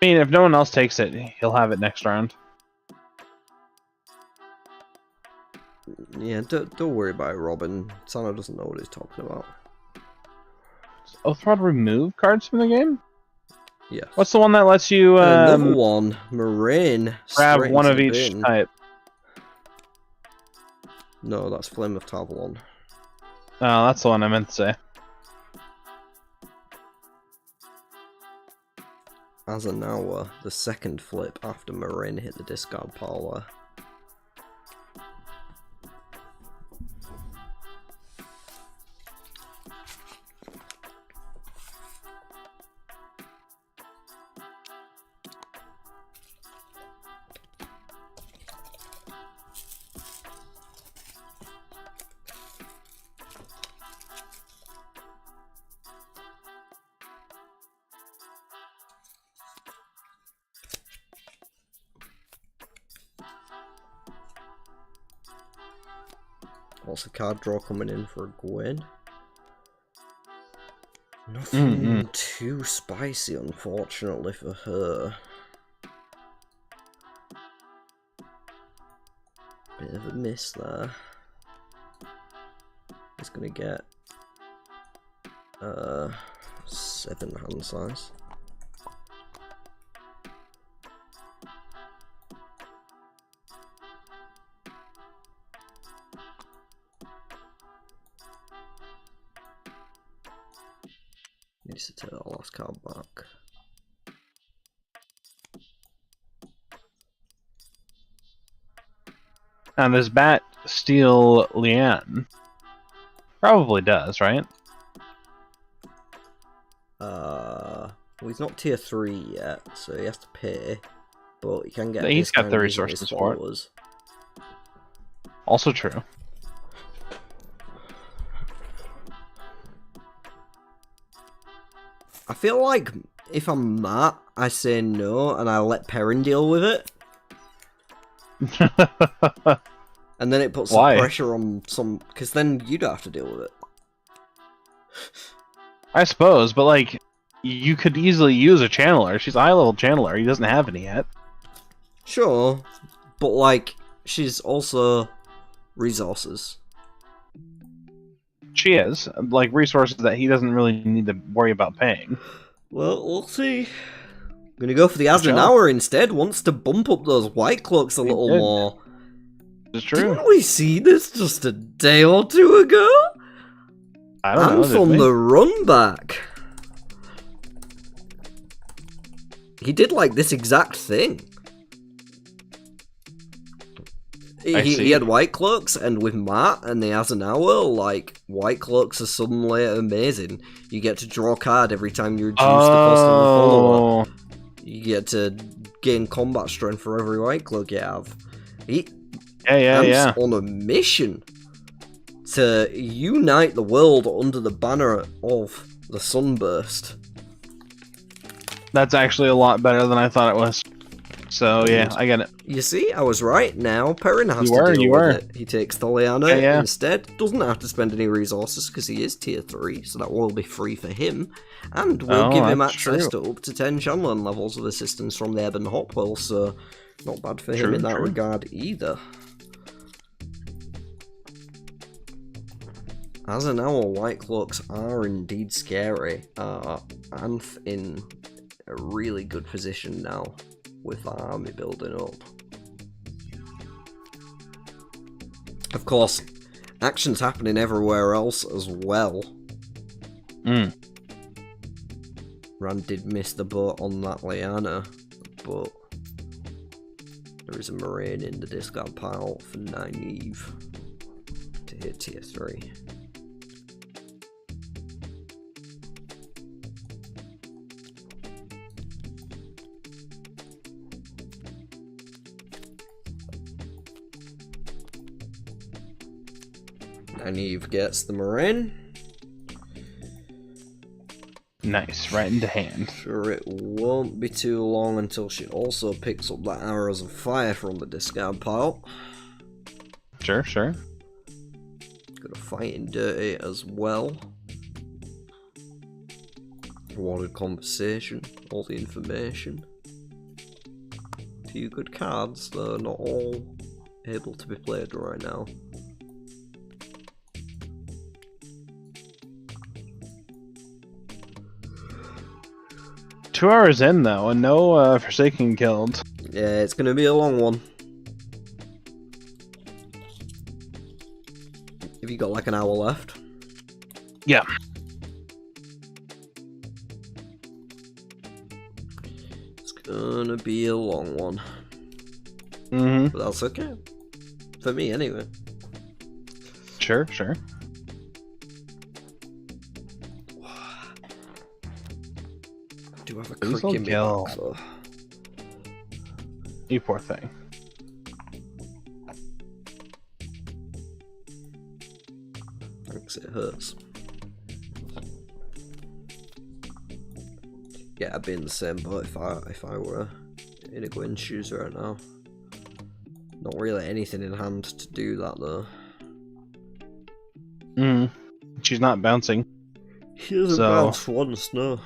I mean, if no one else takes it, he'll have it next round. Yeah, don't worry about it, Robin. Sana doesn't know what he's talking about. Does Oathrod remove cards from the game? Yes. What's the one that lets you Another one, Moraine. grab straight one into of the each bin. type? No, that's Flame of Tavalon. Oh, that's the one I meant to say. As an hour, the second flip after Moraine hit the discard pile. What's the card draw coming in for Gwen? Nothing too spicy, unfortunately, for her. Bit of a miss there. He's gonna get 7 hand size. Needs to take that last card back. And does Bat steal Leanne? Probably does, right? Well, he's not tier 3 yet, so he has to pay. But he can get a He's got discount the using his resources for it. followers. Also true. I feel like if I'm Matt, I say no and I let Perrin deal with it. And then it puts some pressure on some... Because then you don't have to deal with it. I suppose, but like, you could easily use a channeler. She's a high-level channeler. He doesn't have any yet. Sure, but like, she's also resources. She is. Like, resources that he doesn't really need to worry about paying. Well, we'll see. I'm gonna go for the Aznauer instead. Wants to bump up those white cloaks a little more. It's true. Didn't we see this just a day or two ago? I don't know. From the run back. He did like this exact thing. He had white cloaks, and with Matt and the Aznauer, like, white cloaks are suddenly amazing. You get to draw a card every time you reduce the cost of a follower. You get to gain combat strength for every white cloak you have. Yeah. On a mission to unite the world under the banner of the Sunburst. That's actually a lot better than I thought it was. So yeah, I get it. You see, I was right. Now Perrin has to deal with it. He takes Thaliana instead. Doesn't have to spend any resources because he is tier 3, so that will be free for him. And we'll give him access to up to 10 Shanlan levels of assistance from the Ebon Hopwell, so not bad for him in that regard either. As an hour, white cloaks are indeed scary. Anth in a really good position now with the army building up. Of course, action's happening everywhere else as well. Rand did miss the boat on that Lyanna, but there is a Moraine in the discard pile for Nynaeve to hit tier 3. Nynaeve gets the Moraine. Nice, right into hand. Sure, it won't be too long until she also picks up that Arrows of Fire from the discard pile. Sure, sure. Got a Fighting Dirty as well. Rewarded Conversation, all the information. Few good cards, though not all able to be played right now. Two hours in though, and no Forsaken Guild. Yeah, it's gonna be a long one. Have you got like an hour left? Yeah. It's gonna be a long one. Mm-hmm. But that's okay. For me, anyway. Sure, sure. I do have a Please crick don't in my kill. box, though. You poor thing. Thanks, it hurts. Yeah, I'd be in the same boat if I were in a Gwen's shoes right now. Not really anything in hand to do that though. She's not bouncing. She hasn't bounced once, no.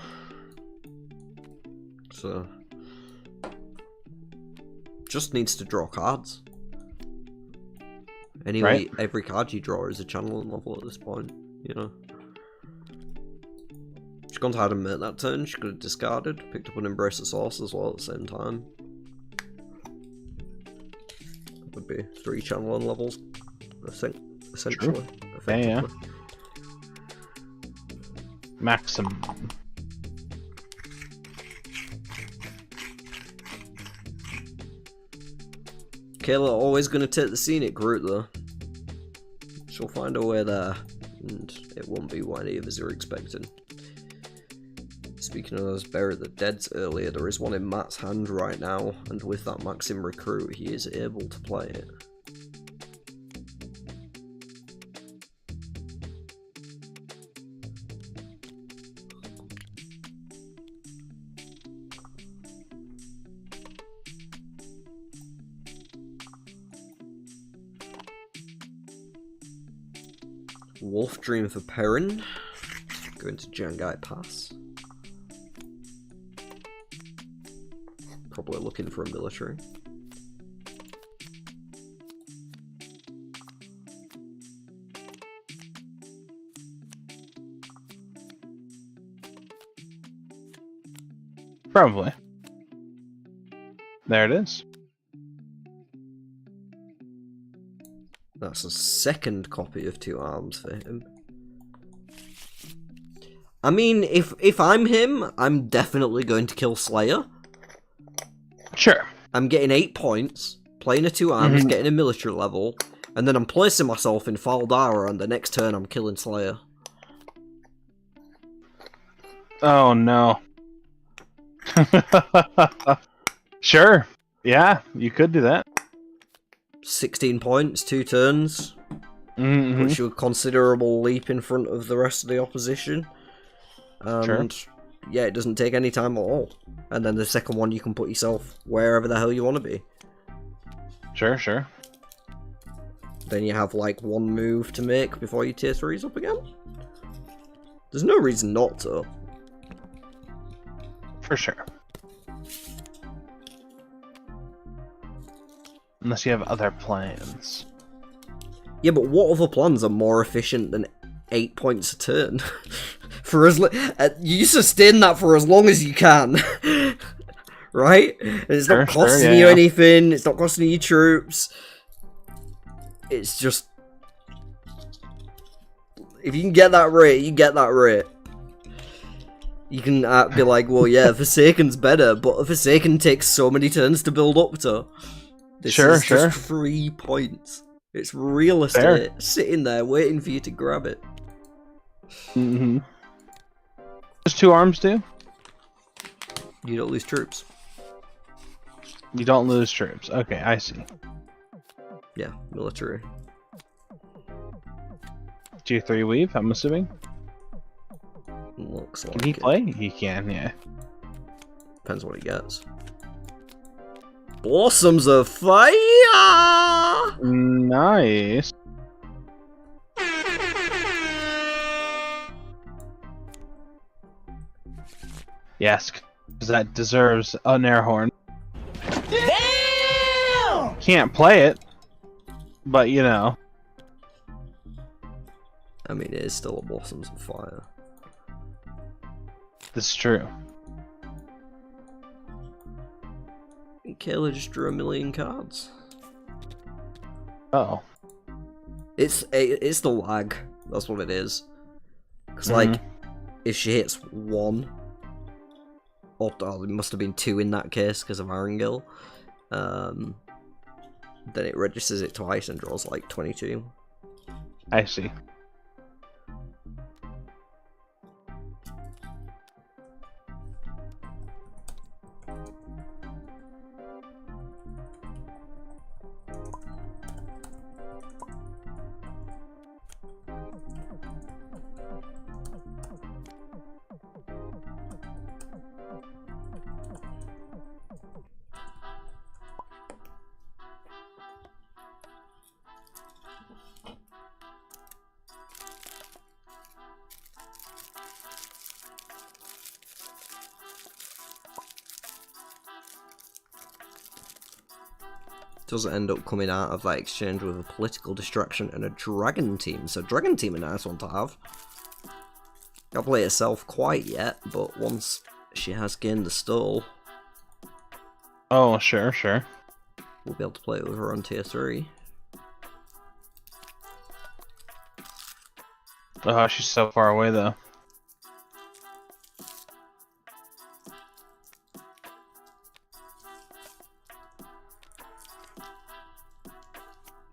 So just needs to draw cards. Anyway, Right. every card you draw is a channeling level at this point, you know. She's gone to hard and make that turn, she could have discarded, picked up an Embrace the Source as well at the same time. That would be 3 channeling levels, I think, essentially. Yeah. Effectively. Maximum. Kayla always going to take the scenic route though. She'll find a way there, and it won't be what any of us are expecting. Speaking of those Bury the Deads earlier, there is one in Matt's hand right now, and with that Maxim Recruit he is able to play it. Wolf Dream for Perrin. Going to Jangai Pass. Probably looking for a military. Probably. There it is. That's a second copy of 2 Arms for him. I mean, if I'm him, I'm definitely going to kill Slayer. Sure. I'm getting 8 points, playing a 2 Arms, getting a military level, and then I'm placing myself in Faldara, and the next turn I'm killing Slayer. Oh no. Sure. Yeah, you could do that. 16 points, 2 turns. Mm-hmm. Puts you a considerable leap in front of the rest of the opposition. And yeah, it doesn't take any time at all. And then the second one, you can put yourself wherever the hell you want to be. Sure, sure. Then you have like 1 move to make before your tier 3's up again. There's no reason not to. For sure. Unless you have other plans. Yeah, but what other plans are more efficient than 8 points a turn? For as you sustain that for as long as you can, right? And it's not costing you anything. It's not costing you troops. It's just if you can get that rate, you get that rate. You can be like, well, yeah, Forsaken's better, but Forsaken takes so many turns to build up to. This is just 3 points. It's real estate sitting there waiting for you to grab it. Mm-hmm. Does 2 Arms do? You don't lose troops. You don't lose troops. Okay, I see. Yeah, military. Tier 3 weave, I'm assuming. Looks like Can he it. play? He can, yeah. Depends what he gets. Blossoms of Fire! Nice. Yes, because that deserves an air horn. Damn! Can't play it, but you know. I mean, it is still a Blossoms of Fire. This is true. Kayla just drew 1,000,000 cards. Oh. It's the lag. That's what it is. Because, Mm-hmm. like, if she hits 1, or it must have been 2 in that case because of Arangil, then it registers it twice and draws, like, 22. I see. Doesn't end up coming out of that exchange with a political distraction and a dragon team. So dragon team, a nice one to have. Can't play herself quite yet, but once she has gained the stole, Oh, sure, sure. we'll be able to play it with her on tier 3. Oh, she's so far away though.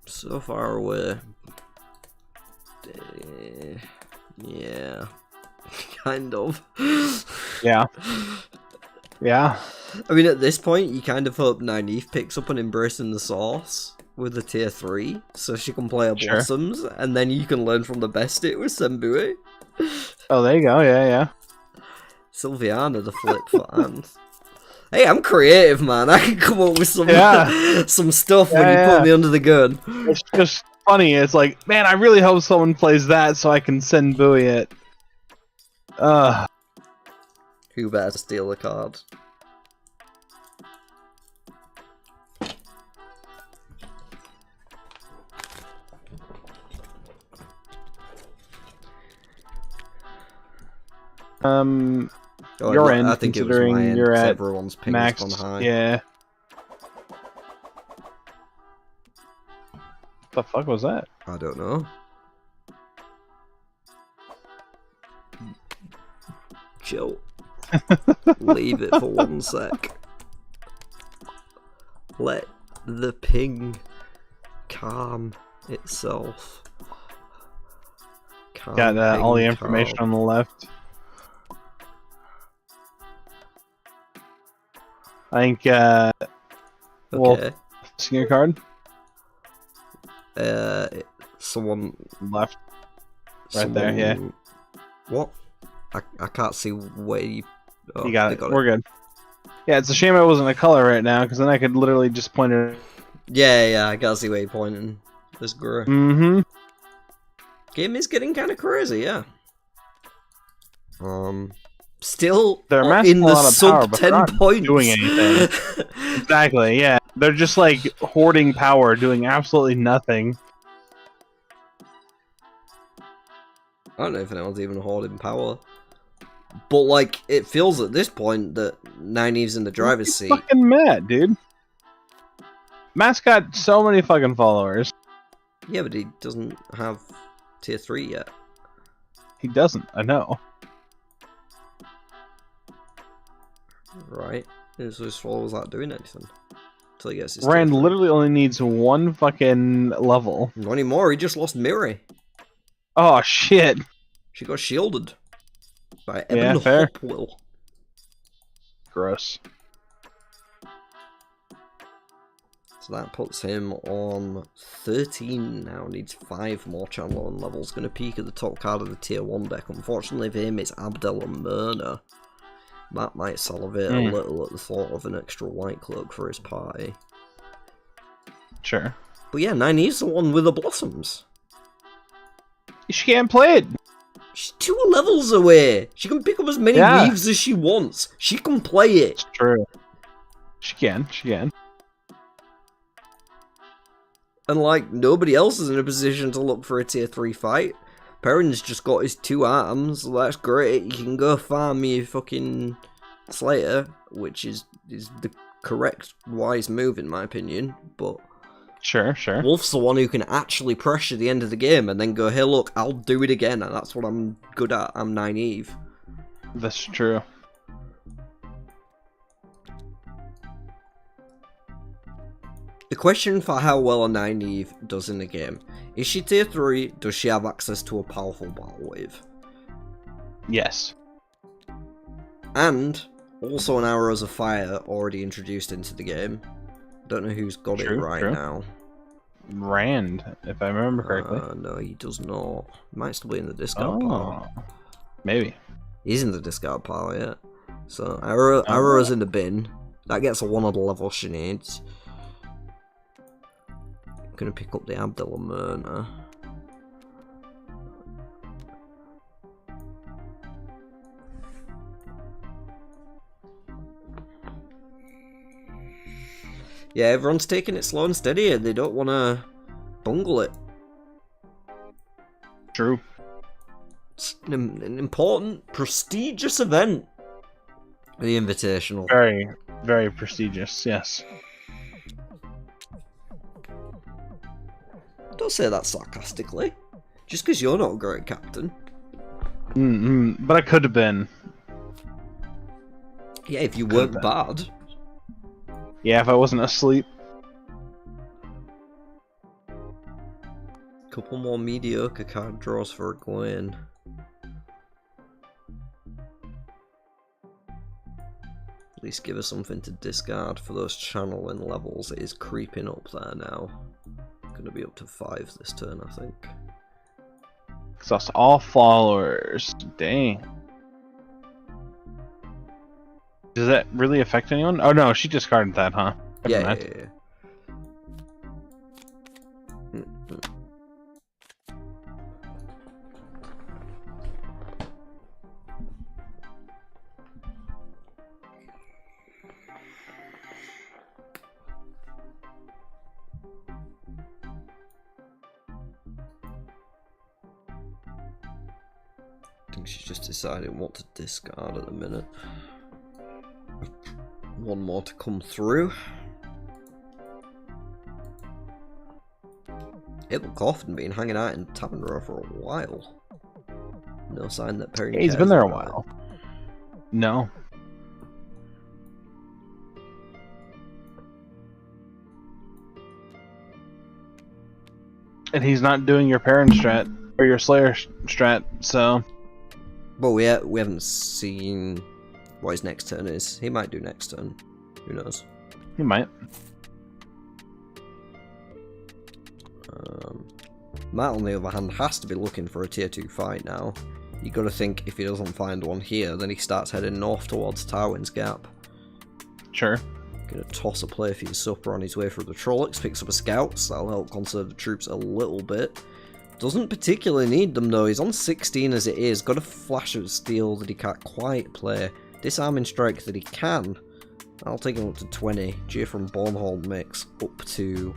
So far away. Yeah. Kind of. Yeah. Yeah. I mean, at this point, you kind of hope Nynaeve picks up on Embracing the Source with the tier 3, so she can play her Sure. Blossoms, and then you can learn from the best it with Sembue. Oh, there you go. Yeah, yeah. Sylviana the flip for Anne. Hey, I'm creative, man. I can come up with some Yeah. some stuff when Yeah, you yeah. put me under the gun. It's just funny. It's like, man, I really hope someone plays that so I can send Bowie it. Who better to steal a card? Oh, You're yeah, in, I think it was considering my end, you're 'cause at everyone's ping max. has gone high. Yeah. What the fuck was that? I don't know. Chill. Leave it for 1 sec. Let the ping calm itself. Calm Got all the ping information calm. on the left. I think, Wolf, Okay. senior card? Someone Left. Right there, yeah. What? I can't see where you. Oh, You got they it. We're good. Yeah, it's a shame I wasn't a color right now, because then I could literally just point it. Yeah, I can't see where you're pointing. This girl. Mm-hmm. Game is getting kind of crazy, yeah. Still They're in amassing a the lot of power, sub but they're 10 not points. doing anything. Exactly, yeah. They're just like hoarding power, doing absolutely nothing. I don't know if anyone's even holding power. But, like, it feels at this point that Nynaeve's in the driver's He's seat. fucking mad, dude. Matt's got so many fucking followers. Yeah, but he doesn't have tier 3 yet. He doesn't, I know. Right? So his followers aren't doing anything. Until he gets his Rand tier 3. literally only needs one fucking level. Not anymore, he just lost Miri. Oh, shit. She got shielded. By Yeah, Evan fair. Hopwell. Gross. It's So that puts him on 13 now. Needs 5 more channeling levels. Going to peak at the top card of the tier 1 deck. Unfortunately for him, it's Abdel and Myrna. That might salivate a little at the thought of an extra white cloak for his party. Sure. But yeah, Nynaeve's the one with the blossoms. She can't play it. She's 2 levels away. She can pick up as many weaves as she wants. She can play it. It's true. She can. And like, nobody else is in a position to look for a tier 3 fight. Perrin's just got his 2 items, so that's great. You can go farm your fucking Slayer, which is the correct, wise move in my opinion, but... Sure. Wolf's the one who can actually pressure the end of the game and then go, hey look, I'll do it again, and that's what I'm good at. I'm Nynaeve. That's true. The question for how well a Nynaeve does in the game: is she tier 3? Does she have access to a powerful battle wave? Yes. And also an Arrows of Fire already introduced into the game. Don't know who's got it right now. Rand, if I remember correctly. No, he does not. He might still be in the discard pile. Maybe. He's in the discard pile yet. So Arrow's in the bin. That gets a 1 on the level she needs. Gonna pick up the Abdel and Myrna. Yeah, everyone's taking it slow and steady and they don't want to bungle it. True. It's an important, prestigious event. The Invitational. Very, very prestigious, yes. Don't say that sarcastically. Just because you're not a great captain. But I could have been. Yeah, if you weren't bad. Yeah, if I wasn't asleep. Couple more mediocre card draws for Gwen. At least give us something to discard for those channeling levels. It is creeping up there now. Gonna be up to 5 this turn, I think. Exhaust all followers. Dang. Does that really affect anyone? Oh no, she discarded that, huh? Never mind. Yeah. I think she's just deciding what to discard at the minute. 1 more to come through. Abel Coffin been hanging out in Tavern Row for a while. No sign that Perry. Yeah, he's been there a while. No. And he's not doing your parent strat or your Slayer strat, so. But we haven't seen what his next turn is. He might do next turn. Who knows? He might. Matt, on the other hand, has to be looking for a tier 2 fight now. You got to think if he doesn't find one here, then he starts heading north towards Tywin's Gap. Sure. Gonna toss a play for his supper on his way through the Trollocs, picks up a Scouts. That'll help conserve the troops a little bit. Doesn't particularly need them though. He's on 16 as it is. Got a flash of steel that he can't quite play. Disarming strike that he can. I'll take him up to 20. Jay from Bornholm makes up to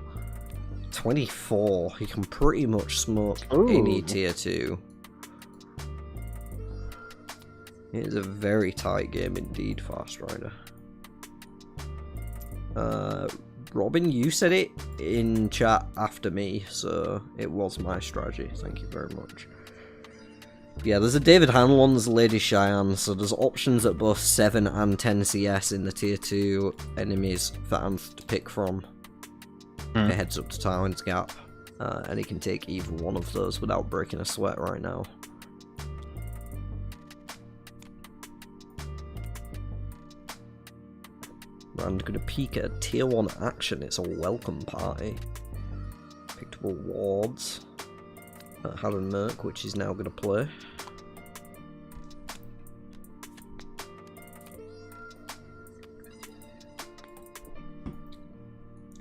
24. He can pretty much smoke any tier 2. It is a very tight game indeed, Fast Rider. Robin, you said it in chat after me, so it was my strategy. Thank you very much. Yeah, there's a David Hanlon, there's a Lady Cheyenne, so there's options at both 7 and 10 CS in the tier 2 enemies for Anth to pick from. If it heads up to Tywin's Gap, and he can take either one of those without breaking a sweat right now. Rand gonna peek at a tier 1 action. It's a welcome party. Picked up awards. Haran Merc, which he's now gonna play.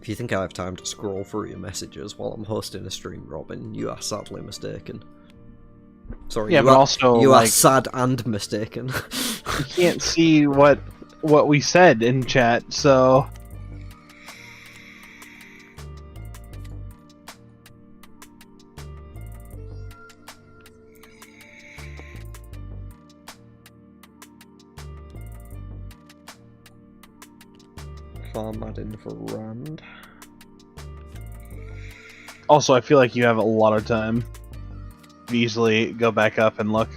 If you think I have time to scroll through your messages while I'm hosting a stream, Robin, you are sadly mistaken. Sorry, yeah, but also you like, are sad and mistaken. you can't see what we said in chat, so Farm add-in for Rand. also I feel like you have a lot of time. Easily go back up and look.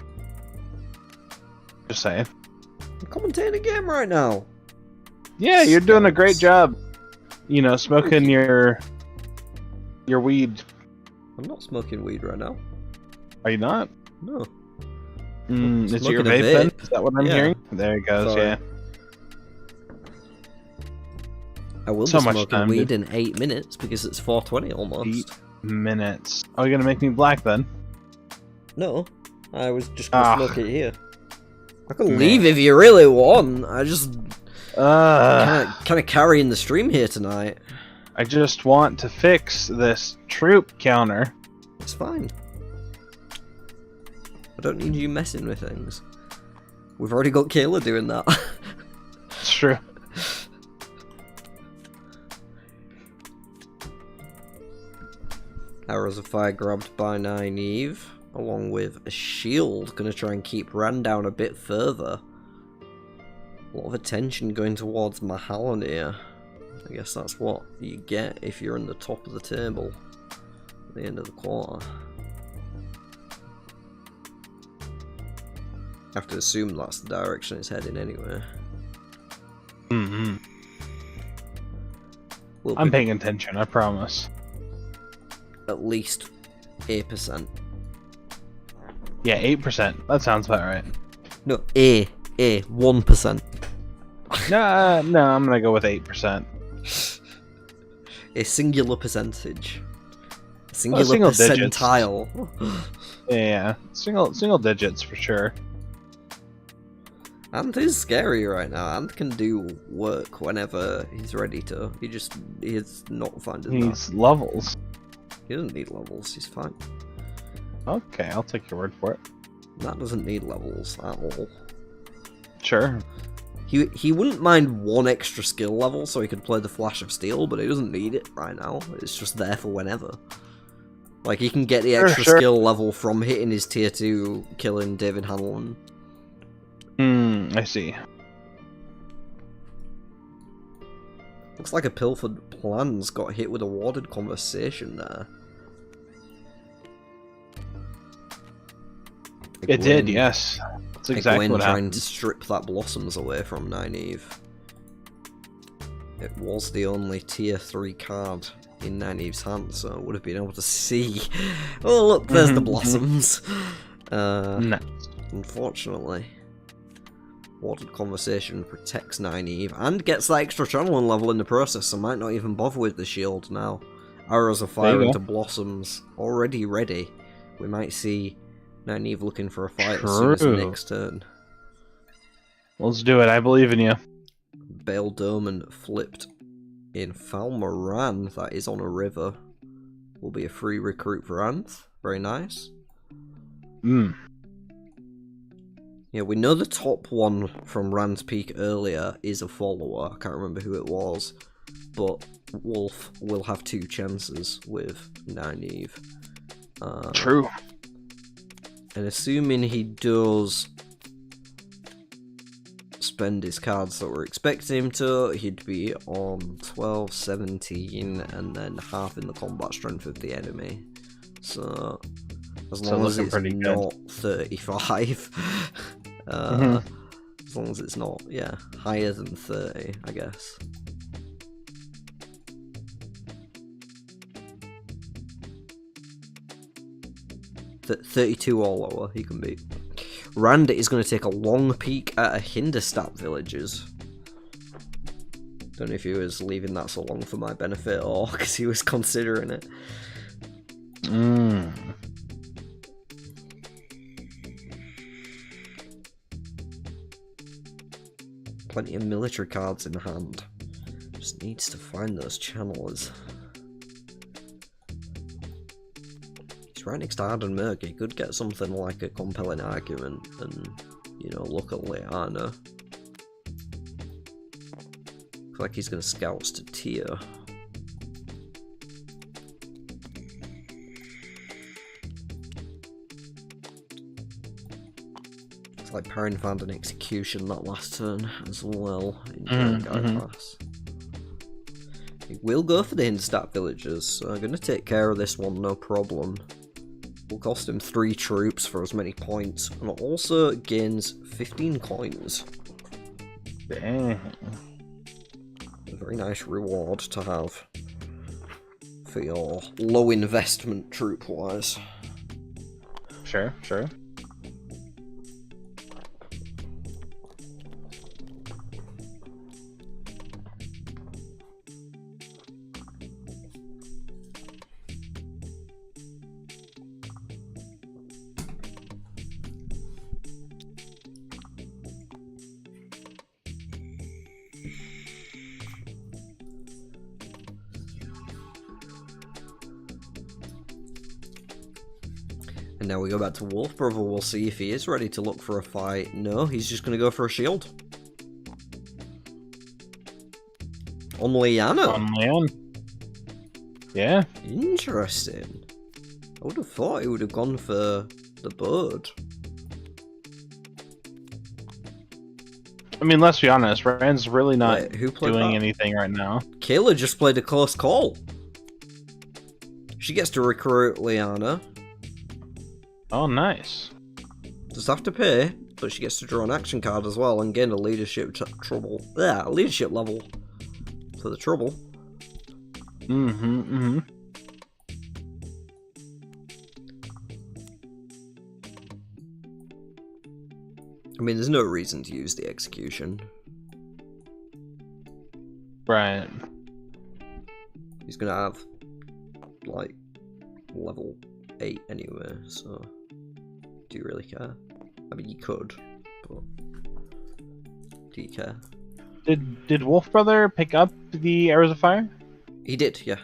Just saying. I'm commentating a game right now. Yeah, you're doing a great job. You know, smoking your weed. I'm not smoking weed right now. Are you not? No. It's your Smoking a vape then? vape. Is that what I'm Yeah. hearing? There it goes, Sorry. yeah. I will So be much smoking time, weed dude. in 8 minutes because it's 4:20 almost. 8 minutes. Oh, you're gonna make me black then? No, I was just gonna smoke it here. I can leave Man. if you really want. I just Uh, kind of carrying the stream here tonight. I just want to fix this troop counter. It's fine. I don't need you messing with things. We've already got Kayla doing that. It's true. Arrows of Fire grabbed by Nynaeve, along with a shield. Gonna try and keep Rand down a bit further. A lot of attention going towards Mahalan here. I guess that's what you get if you're in the top of the table at the end of the quarter. I have to assume that's the direction it's heading anyway. Mm-hmm. We'll I'm be paying attention, I promise. at least 8%. Yeah, 8%. That sounds about right. No, 1%. No, I'm gonna go with 8%. A singular percentage. A singular single digits. percentile. Yeah, single digits for sure. Ant is scary right now. Ant can do work whenever he's ready to. He's not finding that. He's levels. He doesn't need levels, he's fine. Okay, I'll take your word for it. That doesn't need levels at all. Sure. He wouldn't mind one extra skill level so he could play the Flash of Steel, but he doesn't need it right now. It's just there for whenever. Like, he can get the extra skill level from hitting his tier 2, killing David Hanlon. I see. Looks like a Pilfered Plans got hit with a warded conversation there. It did, yes. That's exactly what trying happened. to strip that Blossoms away from Nynaeve. It was the only tier 3 card in Nynaeve's hand, so I would have been able to see. Oh look, there's the Blossoms. Nice. Unfortunately. Warded Conversation protects Nynaeve and gets that extra channeling level in the process, so might not even bother with the shield now. Arrows of Fire into Blossoms already ready. We might see Nynaeve looking for a fight as soon as the next turn. Let's do it, I believe in you. Bale Doman flipped in Falmoran, that is on a river. Will be a free recruit for Anth. Very nice. Yeah, we know the top one from Rand's Peak earlier is a follower. I can't remember who it was. But Wolf will have 2 chances with Nynaeve. True. And assuming he does spend his cards that we're expecting him to, he'd be on 12, 17, and then half in the combat strength of the enemy. So, as long as it's not 35, as long as it's not, yeah, higher than 30, I guess. Th 32 or lower, he can beat. Rand is going to take a long peek at a Hinderstadt villages. Don't know if he was leaving that so long for my benefit or because he was considering it. Plenty of military cards in hand. Just needs to find those channelers. He's right next to Hard and Murky. Could get something like a compelling argument and, you know, look at Liana. Looks like he's going to scouts to tier. It's like Perrin found an execution that last turn as well in Guy class. He will go for the Hindstadt villagers, so I'm going to take care of this one, no problem. Will cost him 3 troops for as many points, and also gains 15 coins. Dang. A very nice reward to have for your low investment troop-wise. Sure, sure. And now we go back to Wolf Brother. We'll see if he is ready to look for a fight. No, he's just going to go for a shield. On Liana. On Leon. Yeah. Interesting. I would have thought he would have gone for the bird. I mean, let's be honest. Rand's really not Wait, who played doing that? anything right now. Kayla just played a close call. She gets to recruit Liana. Oh, nice. Does have to pay, but she gets to draw an action card as well and gain a leadership leadership level for the trouble. I mean, there's no reason to use the execution. Right. He's gonna have, like, level 8 anyway, so do you really care? I mean, you could, but do you care? Did Wolf Brother pick up the Arrows of Fire? He did, yeah.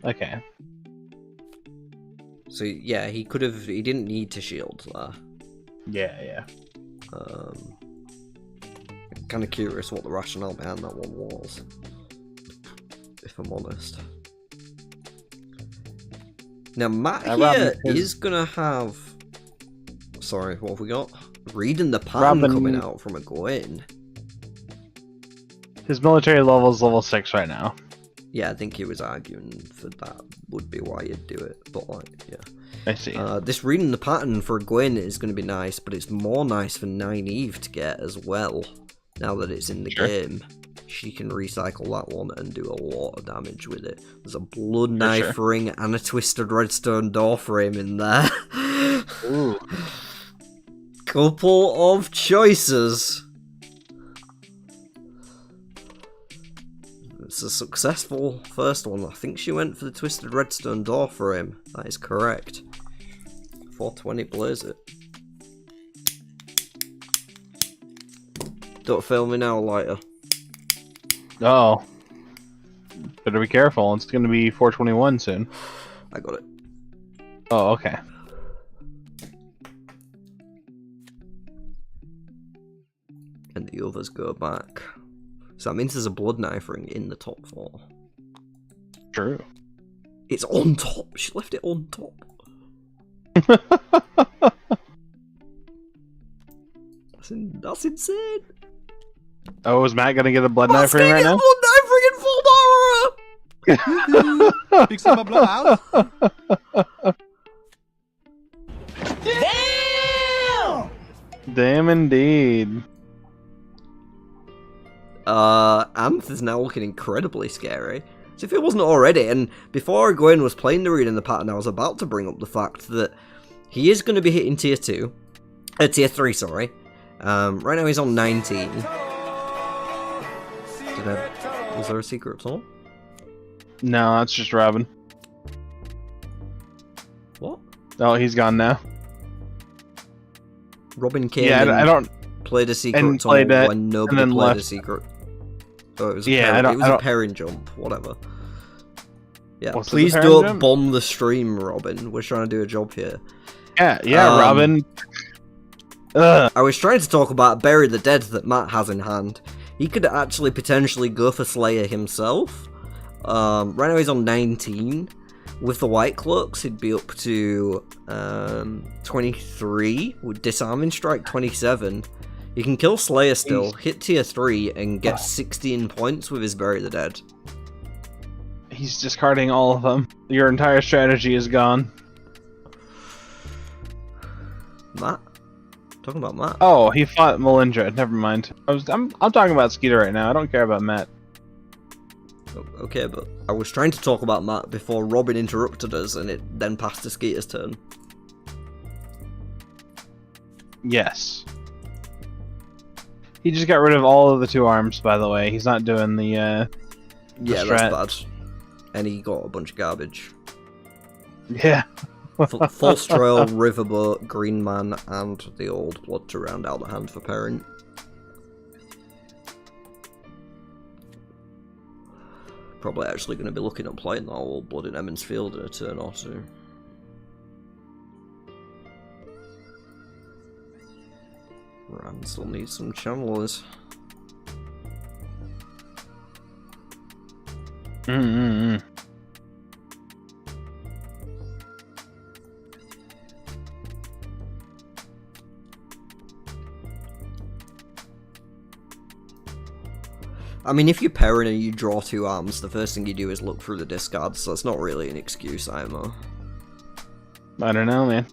Okay. So yeah, he could have. He didn't need to shield there. Yeah. Kind of curious what the rationale behind that one was, if I'm honest. Now Matt here is gonna have. Sorry, what have we got? Reading the pattern coming out from a Gwen. His military level is level 6 right now. Yeah, I think he was arguing for that would be why you'd do it, but like, yeah. I see. This reading the pattern for Gwen is going to be nice, but it's more nice for Nynaeve to get as well. Now that it's in the game, she can recycle that one and do a lot of damage with it. There's a blood knife ring and a twisted redstone door frame in there. Ooh. Couple of choices. It's a successful first one. I think she went for the twisted redstone door frame. That is correct. 420 blaze it. Don't fail me now, lighter. Oh. Better be careful. It's going to be 421 soon. I got it. Oh, okay. And the others go back. So that means there's a blood knife ring in the top 4. True. It's on top. She left it on top. That's insane. Oh, is Matt gonna get a blood knife ring right now? Blood knife ring in full horror. Fix my blowout. Damn! Damn indeed. Anth is now looking incredibly scary. So if it wasn't already, and before Gwen was playing the reading the pattern, I was about to bring up the fact that he is going to be hitting tier 3, sorry. Right now he's on 19. Was there a secret tunnel? No, that's just Robin. What? Oh, he's gone now. Robin came Yeah, in, I don't. played a secret and tunnel played it, when nobody and then played a left. secret. Oh, it was Yeah, a parent jump, whatever. Yeah, Was it the please parent don't jump? bomb the stream, Robin. We're trying to do a job here. Yeah, Robin. Ugh. I was trying to talk about Bury the Dead that Matt has in hand. He could actually potentially go for Slayer himself. Right now he's on 19. With the White Cloaks, he'd be up to 23. With Disarming Strike, 27. He can kill Slayer still, hit tier 3, and get 16 points with his Bury the Dead. He's discarding all of them. Your entire strategy is gone. Matt? Talking about Matt. Oh, he fought Melindra. Never mind. I'm talking about Skeeter right now. I don't care about Matt. Okay, but I was trying to talk about Matt before Robin interrupted us, and it then passed to Skeeter's turn. Yes. He just got rid of all of the 2 arms, by the way. He's not doing the Yeah, strat. that's bad. And he got a bunch of garbage. Yeah. False Trail, Riverboat, Green Man, and the Old Blood to round out the hand for Parent. Probably actually going to be looking at playing that Old Blood in Emmons Field in a turn or two. Rand still needs some channelers. I mean, if you're Perrin and you draw 2 arms, the first thing you do is look through the discards, so it's not really an excuse, IMO. I don't know, man.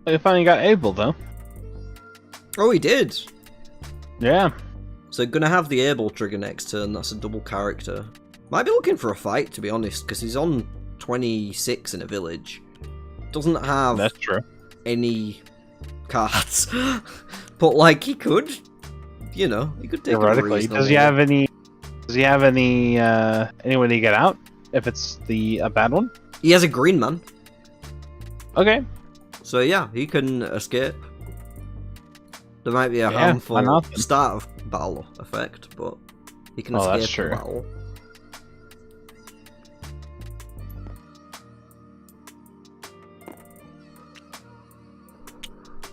He finally got Abel, though. Oh, he did! Yeah. So gonna have the Able trigger next turn, that's a double character. Might be looking for a fight, to be honest, because he's on 26 in a village. Doesn't have That's true. any cards. But, like, he could, you know, he could take a Theoretically. reasonable... Does he have any anyone to get out? If it's a bad one? He has a green man. Okay. So yeah, he can escape. There might be a Yeah, handful why not then? start of battle effect, but he can Oh, escape that's the true. battle.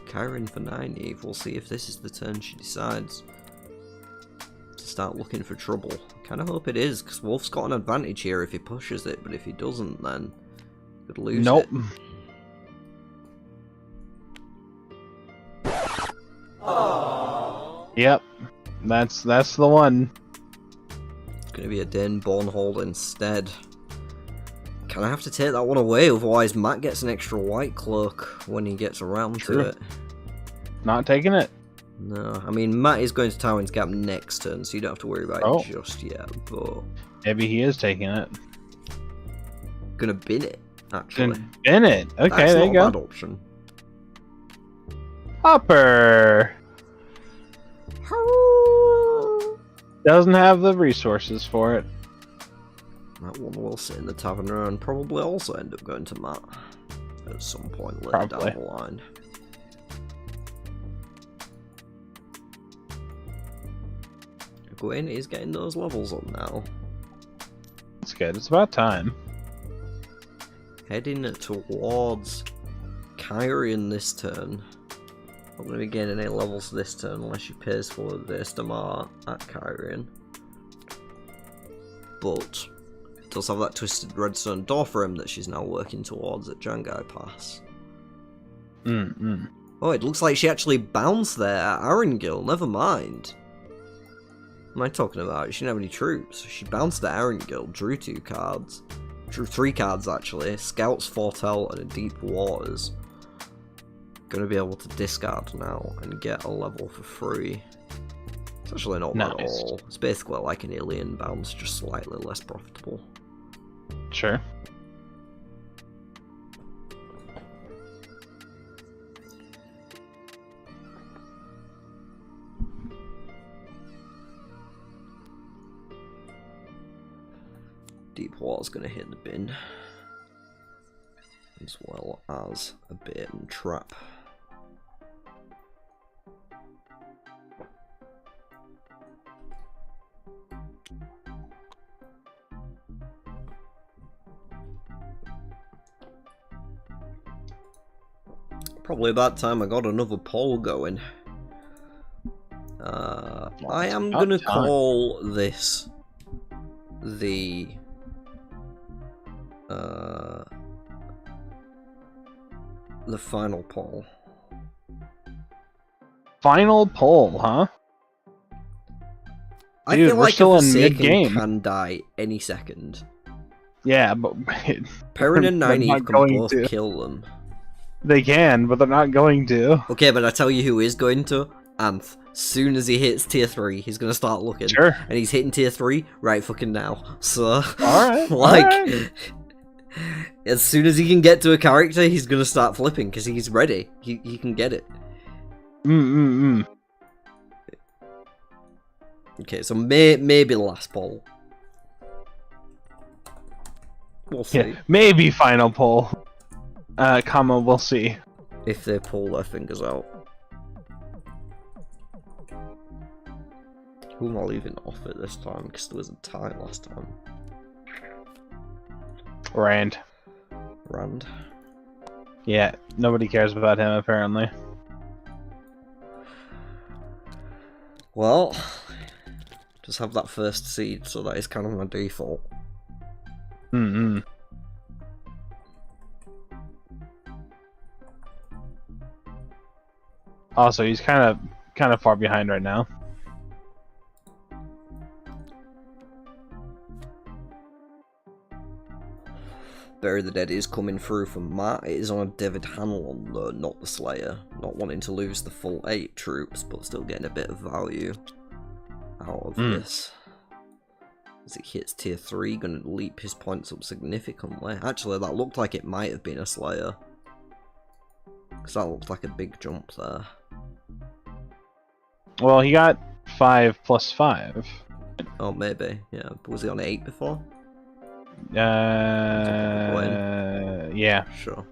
Kyrin for 90. We'll see if this is the turn she decides to start looking for trouble. Kind of hope it is, because Wolf's got an advantage here if he pushes it, but if he doesn't, then he could lose Nope. it. Yep. That's the one. It's going to be a Dane Bornhold instead. Kind of have to take that one away, otherwise Matt gets an extra white cloak when he gets around True. to it. Not taking it. No, I mean, Matt is going to Tywin's Gap next turn, so you don't have to worry about Oh. it just yet, but... Maybe he is taking it. Gonna bin it, actually. In it. Okay, That's there not you a go. bad option. Hopper doesn't have the resources for it. That one will sit in the taverner and probably also end up going to Matt at some point later Probably. down the line. Gwen is getting those levels up now. That's good. It's about time. Heading towards Kyrian this turn. Not going to be gaining any levels this turn unless she pays for the Damar at Kyrian. But does have that twisted redstone door frame that she's now working towards at Jangai Pass. Oh, it looks like she actually bounced there at Arangil, never mind. What am I talking about? She didn't have any troops. She bounced at Arangil, drew 2 cards. Drew 3 cards actually. Scouts, Foretell, and a Deep Waters. Gonna be able to discard now and get a level for free. It's actually not bad at Nice. all. It's basically like an alien bounce, just slightly less profitable. Sure. is going to hit the bin, as well as a bait and trap. Probably about time I got another poll going. I am gonna call this the final poll. Final poll, huh? I Dude, feel we're like still a in Forsaken mid-game. can die any second. Yeah, but Perrin and they're Nynaeve not can going both to. kill them. They can, but they're not going to. Okay, but I tell you who is going to. Anth. Soon as he hits tier 3, he's gonna start looking. Sure. And he's hitting tier 3 right fucking now. So, Alright. like, alright. as soon as he can get to a character, he's gonna start flipping because he's ready. He can get it. Okay, so maybe last poll. We'll see. Yeah, maybe final poll. We'll see. If they pull their fingers out. Who am I leaving off at this time? Because there was a tie last time. Rand. Rand. Yeah, nobody cares about him apparently. Well, just have that first seed, so that is kind of my default. Also, he's kind of far behind right now. Bury the Dead is coming through from Matt. It is on a David Hanlon though, not the Slayer. Not wanting to lose the full 8 troops, but still getting a bit of value out of this. As it hits tier 3, going to leap his points up significantly. Actually, that looked like it might have been a Slayer. Because that looked like a big jump there. Well, he got 5 plus 5. Oh, maybe. Yeah. But was he on 8 before? Yeah. Sure.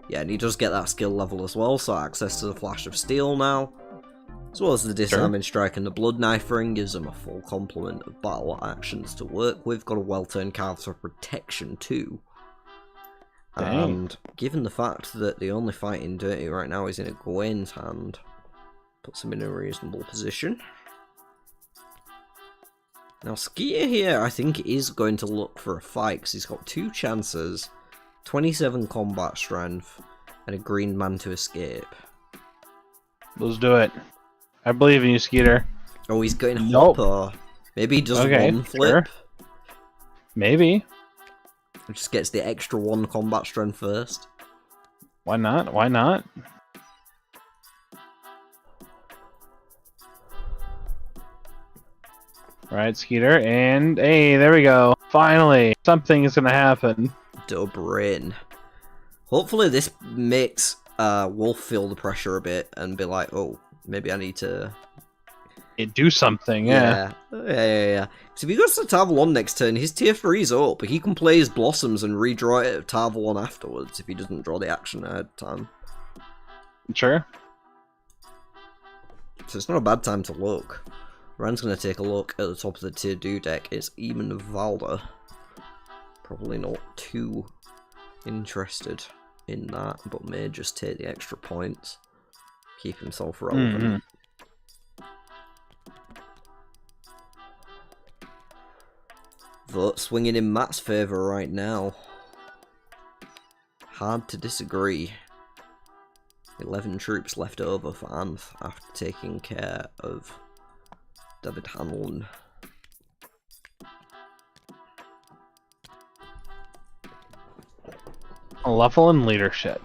Yeah, and he does get that skill level as well, so access to the Flash of Steel now. As well as the Disarming Strike and the Blood Knife Ring gives him a full complement of battle actions to work with. Got a well-turned card for protection too. Dang. And given the fact that the only fighting dirty right now is in Egwene's hand, puts him in a reasonable position. Now Skeeter here, I think, is going to look for a fight, because he's got 2 chances, 27 combat strength, and a green man to escape. Let's do it. I believe in you, Skeeter. Oh, he's going Nope. Hopper. Maybe he does Okay, one flip. sure. Maybe. Just gets the extra 1 combat strength first. Why not? Why not? Right, Skeeter, and hey, there we go. Finally, something is gonna happen. Dubrain. Hopefully this makes Wolf feel the pressure a bit and be like, oh, maybe I need to... Do something, yeah. Yeah. So if he goes to Tarvalon next turn, his tier 3 is up, but he can play his Blossoms and redraw it at Tarvalon afterwards if he doesn't draw the action ahead of time. Sure. So it's not a bad time to look. Rand's going to take a look at the top of the tier 2 deck. It's Eamon Valda. Probably not too interested in that, but may just take the extra points. Keep himself relevant. Vote swinging in Matt's favour right now. Hard to disagree. 11 troops left over for Anth after taking care of David Hanlon. A level in leadership.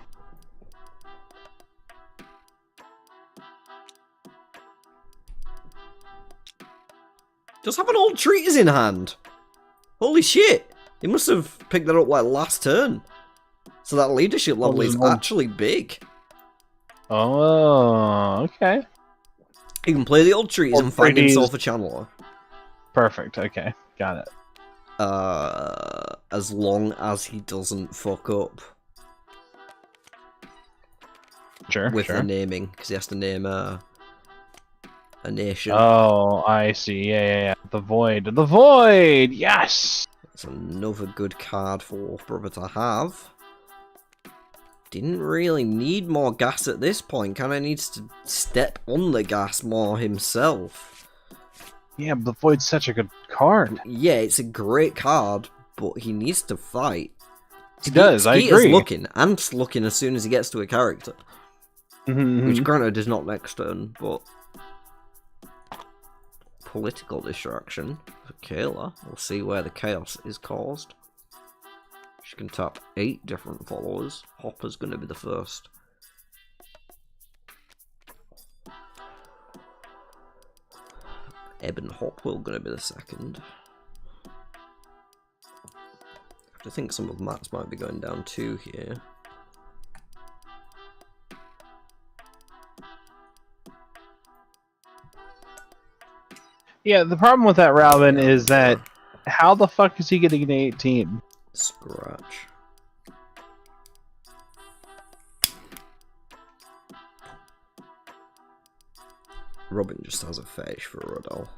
Does have an old treatise in hand. Holy shit! He must have picked that up like last turn. So that leadership level is actually big. Oh, okay. He can play the old treatise and find treatise. himself a channeler. Perfect, okay. Got it. as long as he doesn't fuck up with the naming, because he has to name a nation. Oh, I see. Yeah. The Void. The Void! Yes! That's another good card for Wolf Brother to have. Didn't really need more gas at this point. Kind of needs to step on the gas more himself. Yeah, but the Void's such a good card. Yeah, it's a great card, but he needs to fight. He does, I Skeeter's agree. looking. Ant's looking as soon as he gets to a character. Which granted is not next turn, but... Political distraction for Kayla. We'll see where the chaos is caused. She can tap 8 different followers. Hopper's going to be the first. Ebb and Hopwell going to be the second. I think some of Matt's might be going down too here. Yeah, the problem with that, Robin, is that how the fuck is he getting an 18? Scratch. Robin just has a fetish for Rodell.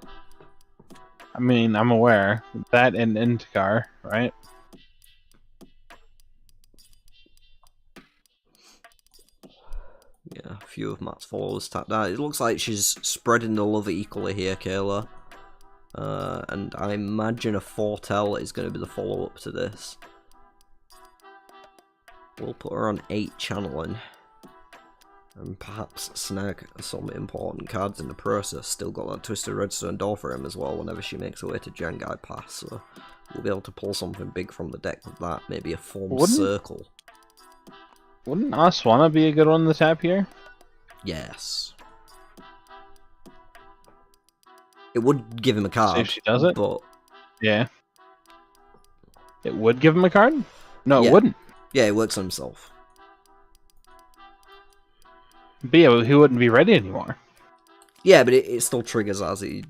I mean, I'm aware. That and Intikar, right? Yeah, a few of Matt's followers tapped out. It looks like she's spreading the love equally here, Kayla. And I imagine a Foretell is going to be the follow-up to this. We'll put her on 8 channeling. And perhaps snag some important cards in the process. Still got that Twisted Redstone door for him as well whenever she makes her way to Jengai Pass. So we'll be able to pull something big from the deck with that. Maybe a form circle. Wouldn't Aswana be a good one to tap here? Yes. It would give him a card. See if she does it? But... Yeah. It would give him a card? No, Yeah. it wouldn't. Yeah, it works on himself. But yeah, he wouldn't be ready anymore. Yeah, but it still triggers as he...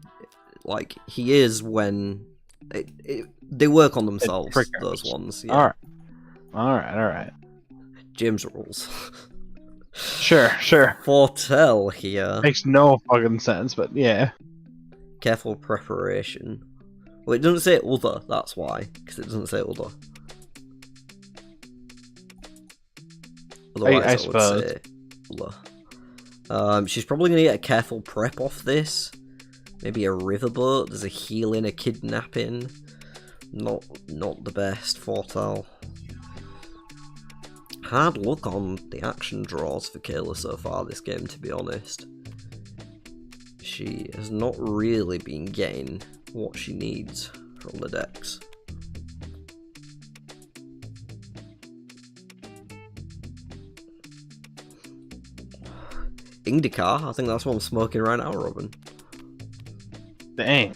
Like, he is when... they work on themselves, those ones. Yeah. Alright. James rules. Sure. Foretell here. Makes no fucking sense, but yeah. Careful preparation. Well, it doesn't say other, that's why. Because it doesn't say other. Otherwise, I would suppose. say other. She's probably going to get a careful prep off this. Maybe a riverboat. There's a healing, a kidnapping. Not the best, Foretell. Hard luck on the action draws for Kayla so far this game, to be honest. She has not really been getting what she needs from the decks. Indikar, I think that's what I'm smoking right now, Robin. Dang.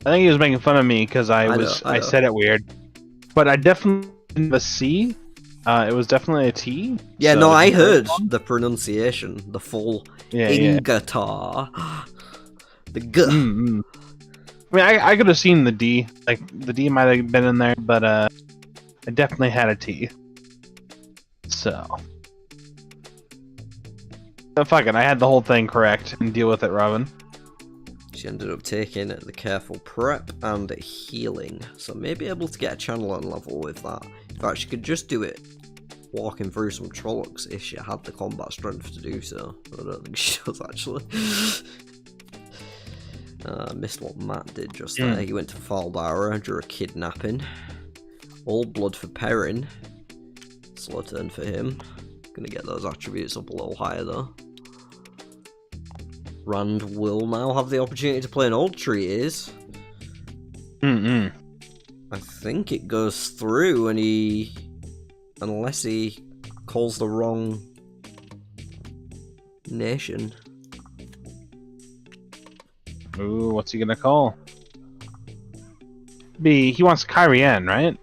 I think he was making fun of me because I know. Said it weird. But I definitely didn't have a C. It was definitely a T. Yeah, so no, I heard the pronunciation, the full Ingatar. The G. I mean, I could have seen the D. Like, the D might have been in there, but I definitely had a T. So. But fuck it, I had the whole thing correct. And deal with it, Robin. She ended up taking the careful prep and healing, so maybe able to get a channeling level with that. In fact, she could just do it walking through some Trollocs if she had the combat strength to do so. I don't think she does, actually. Missed what Matt did just there. He went to Faldara, drew a kidnapping. Old blood for Perrin. Slow turn for him. Gonna get those attributes up a little higher though. Rand will now have the opportunity to play an old treatise. I think it goes through and he... Unless he calls the wrong nation. Ooh, what's he gonna call? He wants Kyrian, right?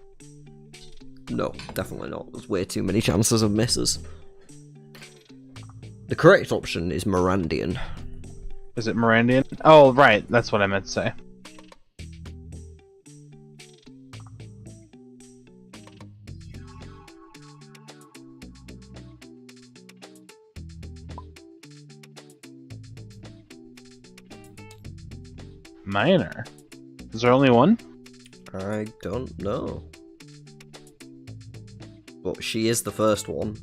No, definitely not. There's way too many chances of misses. The correct option is Mirandian. Is it Mirandian? Oh, right. That's what I meant to say. Minor. Is there only one? I don't know. But she is the first one.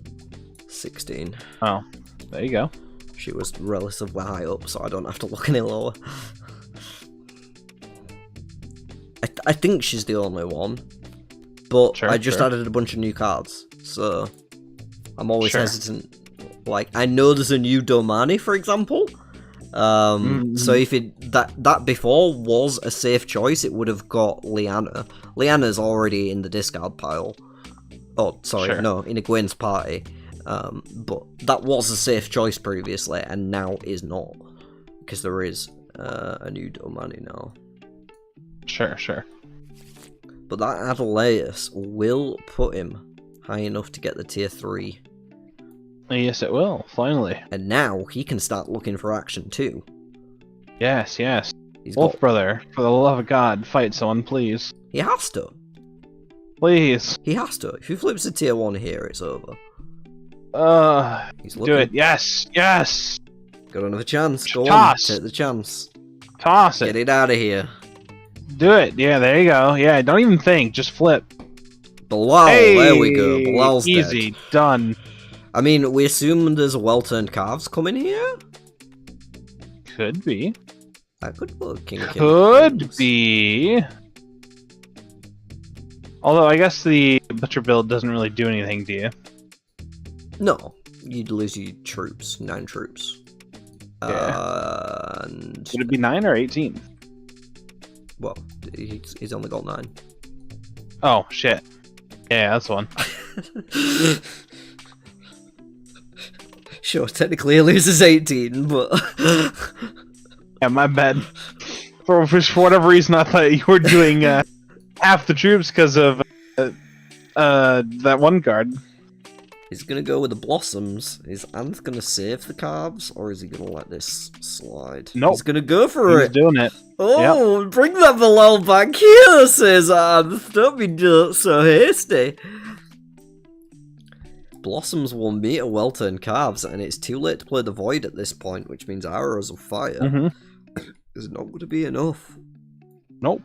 16. Oh, there you go. She was relatively high up, so I don't have to look any lower. I think she's the only one. But Sure, I just sure. added a bunch of new cards, so I'm always hesitant. Like, I know there's a new Domani, for example. So if that before was a safe choice, it would have got Liana. Liana's already in the discard pile. Oh, sorry, Sure. no, in Egwene's party. But that was a safe choice previously, and now is not. Because there is a new Domani now. Sure, sure. But that Adelaus will put him high enough to get the tier 3. Yes, it will, finally. And now he can start looking for action too. Yes, yes. He's Wolf got... brother, for the love of God, fight someone, please. He has to. Please. He has to. If he flips a tier 1 here, it's over. He's Do looking. it. Yes, yes. Got another chance. Go on, Toss. take the chance. Toss Get it. it out of here. Do it. Yeah, there you go. Yeah, don't even think. Just flip. Bilal, Hey, there we go. Bilal's easy. dead. Done. I mean, we assume there's a well-turned calves coming here? Could be. I could put King of Could Kings. be. Although I guess the butcher build doesn't really do anything to you. No, you'd lose your troops, 9 troops. Yeah. And Would it be 9 or 18? well, he's only got 9. Oh shit. Yeah, that's one. Sure, technically he loses 18, but Yeah, my bad. For whatever reason, I thought you were doing half the troops because of that one card. he's gonna go with the blossoms. Is Anth gonna save the calves, or is he gonna let this slide? Nope. He's gonna go for He's it. doing it. Oh, bring that Bilal back here, says Anth. Don't be so hasty. Blossoms will meet a well-turned calves, and it's too late to play the void at this point, which means arrows of fire Mm-hmm. is not going to be enough. Nope.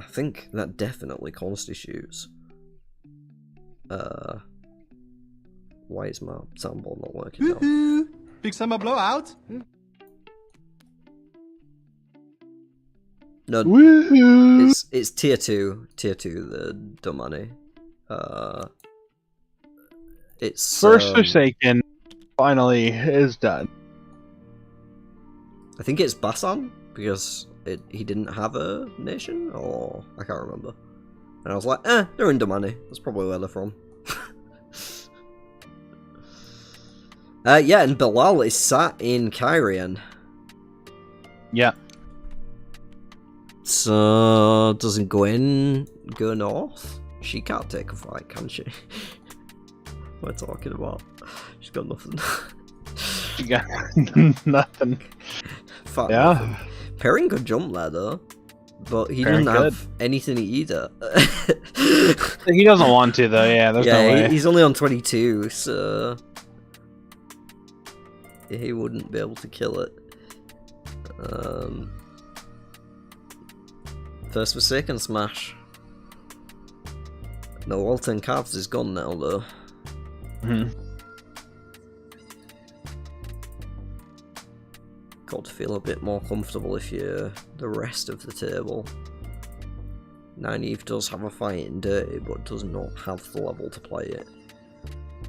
I think that definitely constitutes. Why is my soundboard not working now? Woohoo! Big summer blowout? No, Woohoo! it's tier 2, the Domani. It's First Forsaken finally is done. I think it's Basan because he didn't have a nation, or I can't remember. And I was like, they're in Domani. That's probably where they're from. Yeah, and Bilal is sat in Kyrian. Yeah. So, doesn't Gwen go north? She can't take a fight, can she? What am I talking about? She's got nothing. You got nothing. Fat Yeah. nothing. Perrin could jump there though, but he Perrin doesn't have anything either. He doesn't want to though. Yeah, there's no way. He's only on 22, so he wouldn't be able to kill it. First Forsaken smash. No, Walton Calves is gone now though. Mhm. Got to feel a bit more comfortable if you're the rest of the table. Nynaeve does have a fight in Dirty, but does not have the level to play it.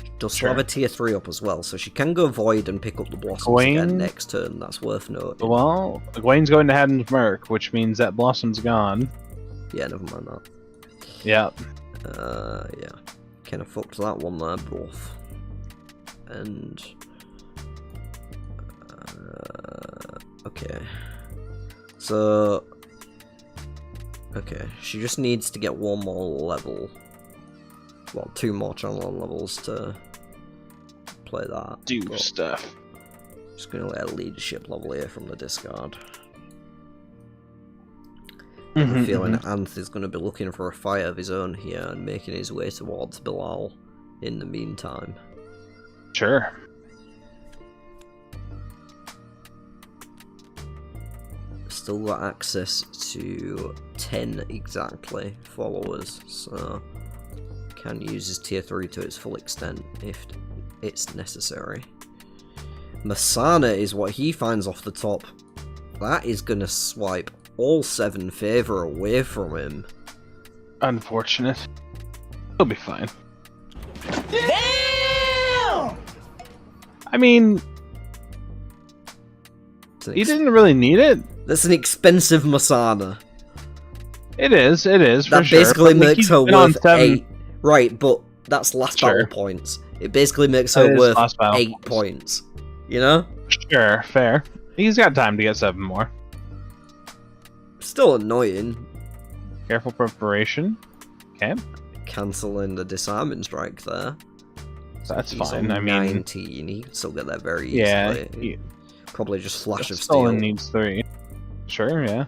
She does still have a tier 3 up as well, so she can go Void and pick up the Blossoms again next turn, that's worth noting. Well, Egwene's going to Haddon's Merc, which means that Blossom's gone. Yeah, never mind that. Yeah. Yeah. Kinda fucked that one there, both. And... okay. So... okay, she just needs to get one more level. Well, 2 more channel levels to play that. Do but stuff. just gonna let a leadership level here from the discard. I have a feeling Anth is gonna be looking for a fight of his own here and making his way towards Bilal in the meantime. Sure. still got access to 10 exactly followers, so can use his tier 3 to its full extent if it's necessary. Masana is what he finds off the top. That is gonna swipe all 7 favor away from him. Unfortunate. He'll be fine. Damn! I mean, he didn't really need it. That's an expensive Masana. It is, for That sure. basically But makes he's her been on worth 7. 8. Right, but that's last Sure. battle points. It basically makes That her is worth last battle 8 points. You know? Sure, fair. He's got time to get 7 more. Still annoying. Careful preparation. Okay, Cancelling the disarming strike there. that's He's fine. on I mean, 19. He can still get there very yeah, easily. Probably just flash of Stolen steel. needs 3. Sure, yeah.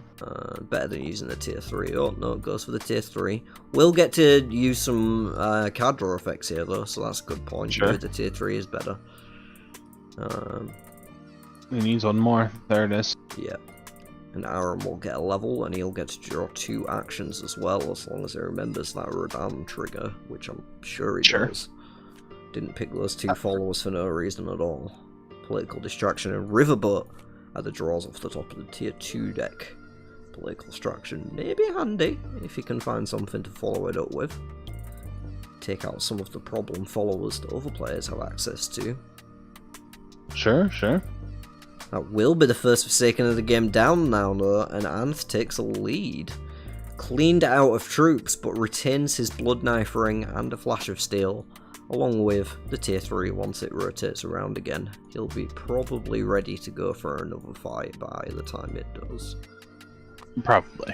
Better than using the tier 3. Oh no, it goes for the tier 3. We'll get to use some card draw effects here though, so that's a good point. Sure. Maybe the tier 3 is better. He needs 1 more. There it is. Yeah. And Aaron will get a level, and he'll get to draw 2 actions as well, as long as he remembers that Rodan trigger, which I'm sure he does. Didn't pick those 2 followers for no reason at all. Political Distraction and Riverboat are the draws off the top of the tier 2 deck. Political Distraction may be handy, if you can find something to follow it up with. Take out some of the problem followers that other players have access to. Sure. That will be the first Forsaken of the game down now though, and Anth takes a lead. Cleaned out of troops, but retains his Blood Knife Ring and a Flash of Steel, along with the tier 3 once it rotates around again. He'll be probably ready to go for another fight by the time it does. Probably.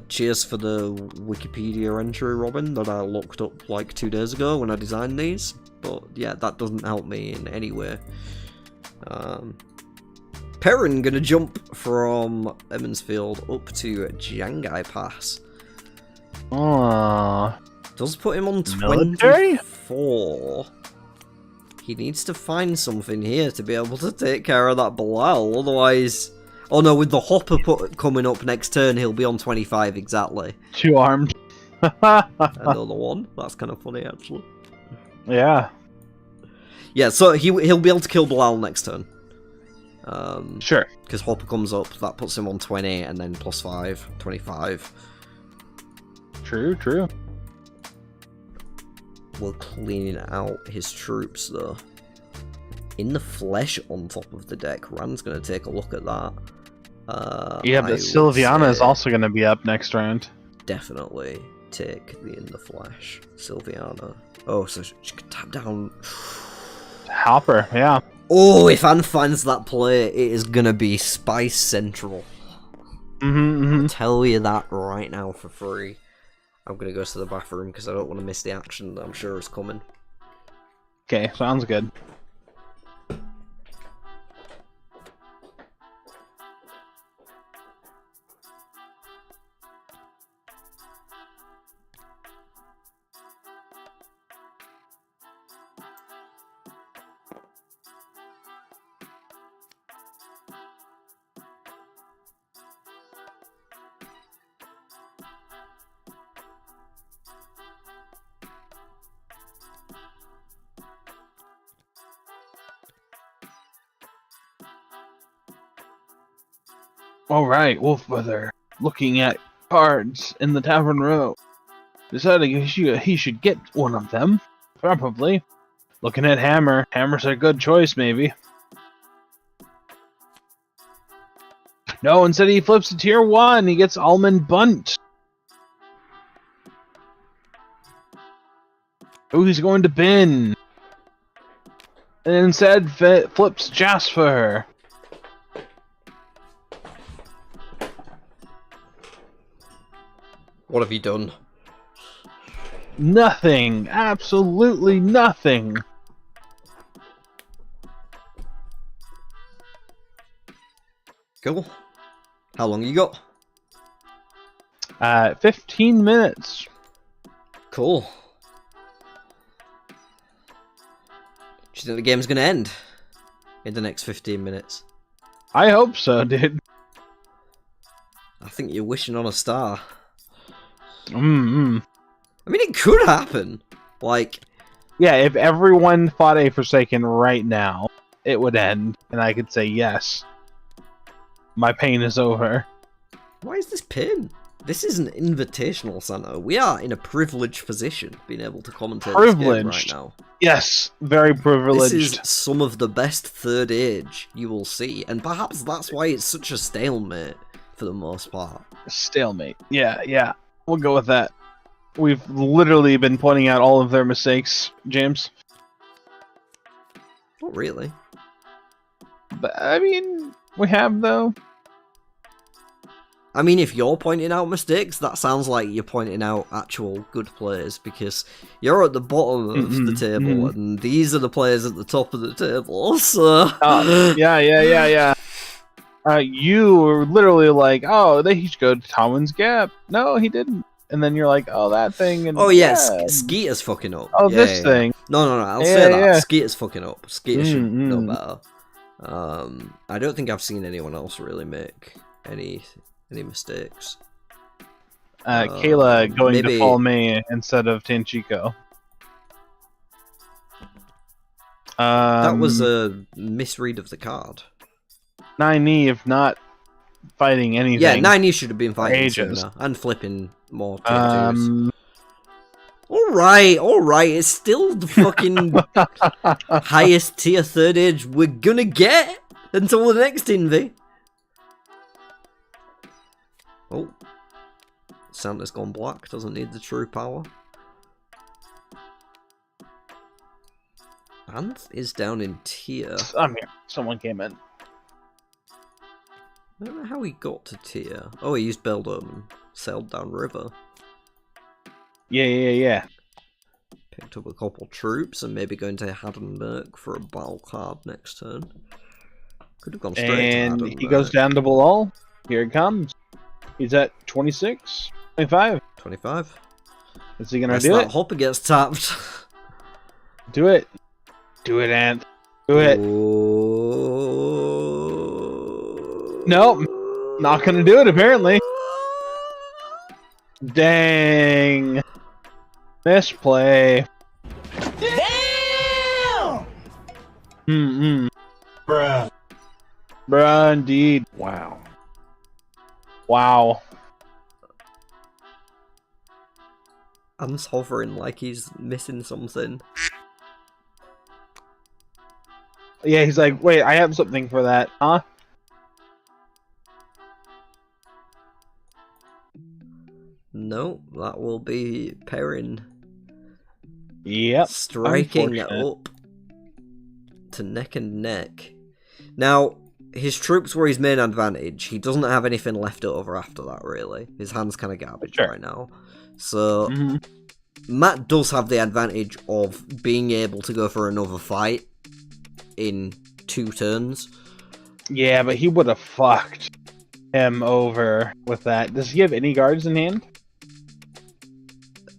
Cheers for the Wikipedia entry, Robin, that I looked up like 2 days ago when I designed these. But yeah, that doesn't help me in any way. Perrin gonna jump from Emmonsfield up to Jangai Pass. Does put him on Military? 24. He needs to find something here to be able to take care of that Bilal, otherwise... Oh no, with the Hopper coming up next turn, he'll be on 25 exactly. 2 armed. Another one. That's kind of funny, actually. Yeah. Yeah, so he'll be able to kill Bilal next turn. Sure. Because Hopper comes up, that puts him on 20, and then plus 5, 25. True. We're cleaning out his troops, though. In the flesh on top of the deck. Rand's going to take a look at that. Yeah, but Sylviana is also going to be up next round. Definitely take the In the Flesh. Sylviana. Oh, so she can tap down. Hopper, yeah. Oh, if Anne finds that play, it is going to be Spice Central. I'll tell you that right now for free. I'm going to go to the bathroom because I don't want to miss the action that I'm sure is coming. Okay, sounds good. Alright, Wolfbrother, looking at cards in the tavern row, deciding he should get one of them. Probably. Looking at Hammer. Hammer's a good choice, maybe. No, instead he flips to tier 1. He gets Almond Bunt. Oh, he's going to Bin. And instead flips Jasper. What have you done? Nothing. Absolutely nothing. Cool. How long you got? 15 minutes. Cool. you think the game's going to end in the next 15 minutes? I hope so, dude. I think you're wishing on a star. Mm-hmm. I mean, it could happen. Like, Yeah, if everyone fought a Forsaken right now, it would end, and I could say yes. My pain is over. why is this pin? This is an invitational, Santa. We are in a privileged position, being able to commentate this game right now. Yes, very privileged. This is some of the best third age you will see, and perhaps that's why it's such a stalemate for the most part. Stalemate. Yeah. We'll go with that. We've literally been pointing out all of their mistakes, James. Not really. But, I mean, we have, though. I mean, if you're pointing out mistakes, that sounds like you're pointing out actual good players, because you're at the bottom of the table, and these are the players at the top of the table, so... Yeah. You were literally like, oh, he should go to Tomlin's Gap. No, he didn't. And then you're like, oh, that thing. And oh, yeah, Skeeter's fucking up. Oh, yeah, this yeah. thing. No, I'll say that. Yeah. Skeeter's fucking up. Skeeter should know better. I don't think I've seen anyone else really make any mistakes. Kayla going maybe... to follow me instead of Tanchiko. That was a misread of the card. 9E not fighting anything. Yeah, 9E should have been fighting ages. sooner and flipping more tier 2s. Alright, it's still the fucking highest tier 3rd age we're gonna get until the next Invi. Oh. Santa's gone black, doesn't need the true power. Anth is down in tier. I'm here. Someone came in. I don't know how he got to tier. Oh, he used Beldome and sailed down river. Yeah. Picked up a couple troops and maybe going to Hadenberg for a battle card next turn. Could have gone straight to And Hadenberg. he goes down to Bilal. Here it comes. He's at 26, 25. 25. Is he gonna Guess do that it? Hopper gets tapped. Do it. Do it, Ant. Do it. Nope. Not gonna do it, apparently. Dang. Misplay. Damn! Bruh, indeed. Wow. Ant's hovering like he's missing something. Yeah, he's like, wait, I have something for that, huh? No, that will be Perrin. Yep. Striking it up to neck and neck. Now, his troops were his main advantage. He doesn't have anything left over after that, really. His hand's kind of garbage right now. So, Matt does have the advantage of being able to go for another fight in 2 turns. Yeah, but he would have fucked him over with that. Does he have any guards in hand?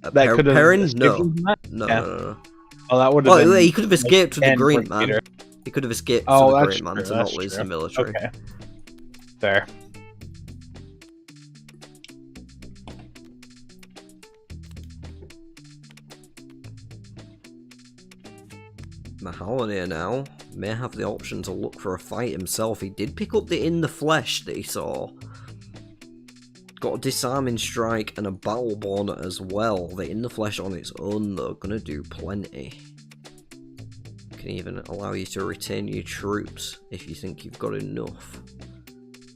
That could have Perrin? escaped No. him from that? No. Oh, that would have been... he could have escaped with the green man. Peter. He could have escaped with the that's green man true, to not lose the military. Okay. Fair. Mahalonia now may have the option to look for a fight himself. He did pick up the In the Flesh that he saw. Got a Disarming Strike and a Battleborn as well. The In the Flesh on its own, though, gonna do plenty. Can even allow you to retain your troops if you think you've got enough.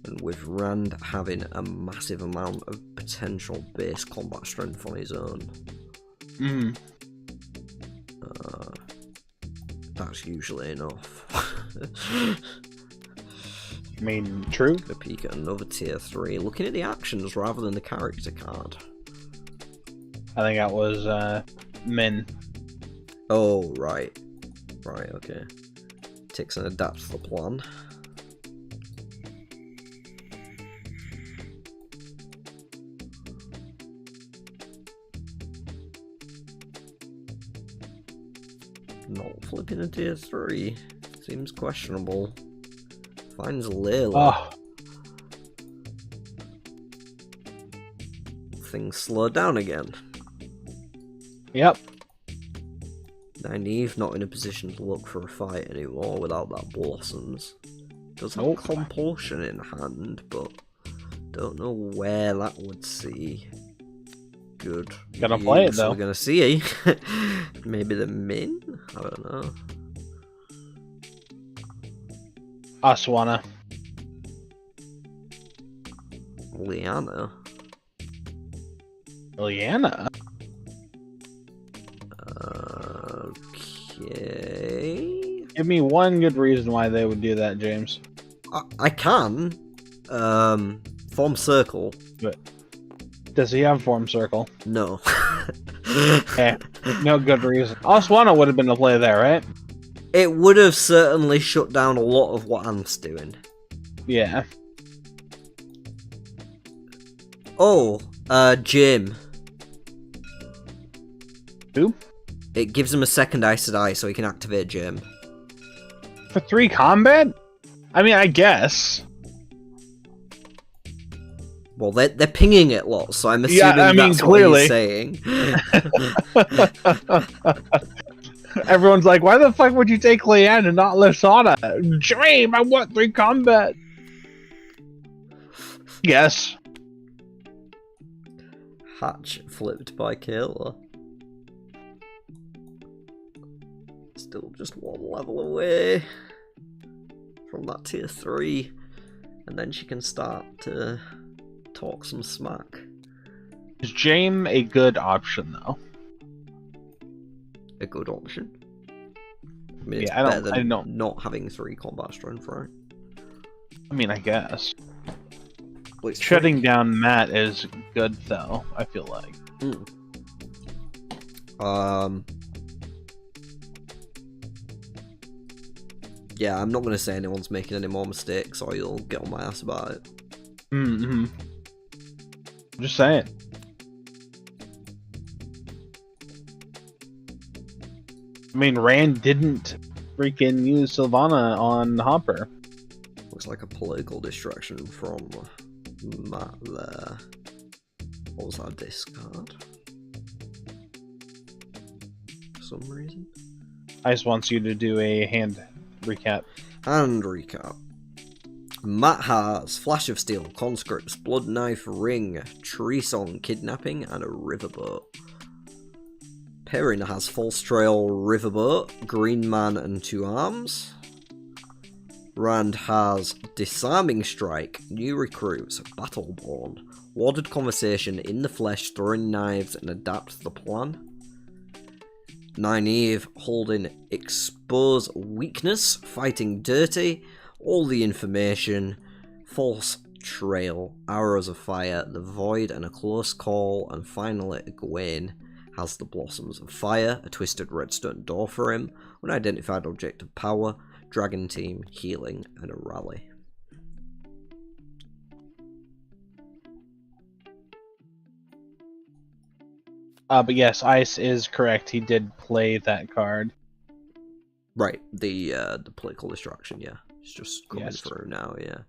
And with Rand having a massive amount of potential base combat strength on his own. That's usually enough. I mean, true. A peek at another tier 3. Looking at the actions rather than the character card. I think that was Min. Oh, right. Right, okay. Takes and adapts the plan. Not flipping picking a tier 3. Seems questionable. Finds Layla. Oh, Things slow down again. yep. Nynaeve not in a position to look for a fight anymore without that Blossoms. Does have Nope. Compulsion in hand, but don't know where that would see good. Gotta play it, use. though. We're gonna see. Maybe the min? I don't know. Aswana. Liana. Liliana. Okay. Give me one good reason why they would do that, James. I can. Form circle. Does he have form circle? No. Yeah, no good reason. Aswana would have been the play there, right? It would have certainly shut down a lot of what Ant's doing. Yeah. Oh, Jim. Who? It gives him a second Aes Sedai so he can activate Jim. For 3 combat? I mean, I guess. Well, they're pinging it lots, so I'm assuming that's clearly. what he's saying. Everyone's like, why the fuck would you take Leanne and not Lysana? Dream, I want 3 combat. Yes. Hatch flipped by Kayla. Still just one level away from that tier 3. And then she can start to talk some smack. Is Jaime a good option, though? A good option. I mean, it's Yeah, better than don't. not having 3 combat strength, right? I mean, I guess. But it's Shutting down Matt is good, though, I feel like. Yeah, I'm not going to say anyone's making any more mistakes or you'll get on my ass about it. Mm-hmm. Just saying. I mean, Rand didn't freaking use Sylvana on Hopper. Looks like a political distraction from Matt there. What was that discard? For some reason. Ice wants you to do a hand recap. And recap. Matt has Flash of Steel, Conscripts, Blood Knife, Ring, Tree Song, Kidnapping, and a Riverboat. Perrin has False Trail, Riverboat, Green Man, and 2 Arms. Rand has Disarming Strike, New Recruits, Battleborn, Warded Conversation, In the Flesh, Throwing Knives, and Adapt the Plan. Nynaeve holding Expose Weakness, Fighting Dirty, All the Information, False Trail, Arrows of Fire, The Void, and a Close Call, and finally Egwene has the Blossoms of Fire, a Twisted Redstone Door for him, Unidentified Object of Power, Dragon Team, Healing, and a Rally. But yes, Ice is correct. He did play that card. Right, the political distraction, yeah. It's just coming Yes. through now, yeah.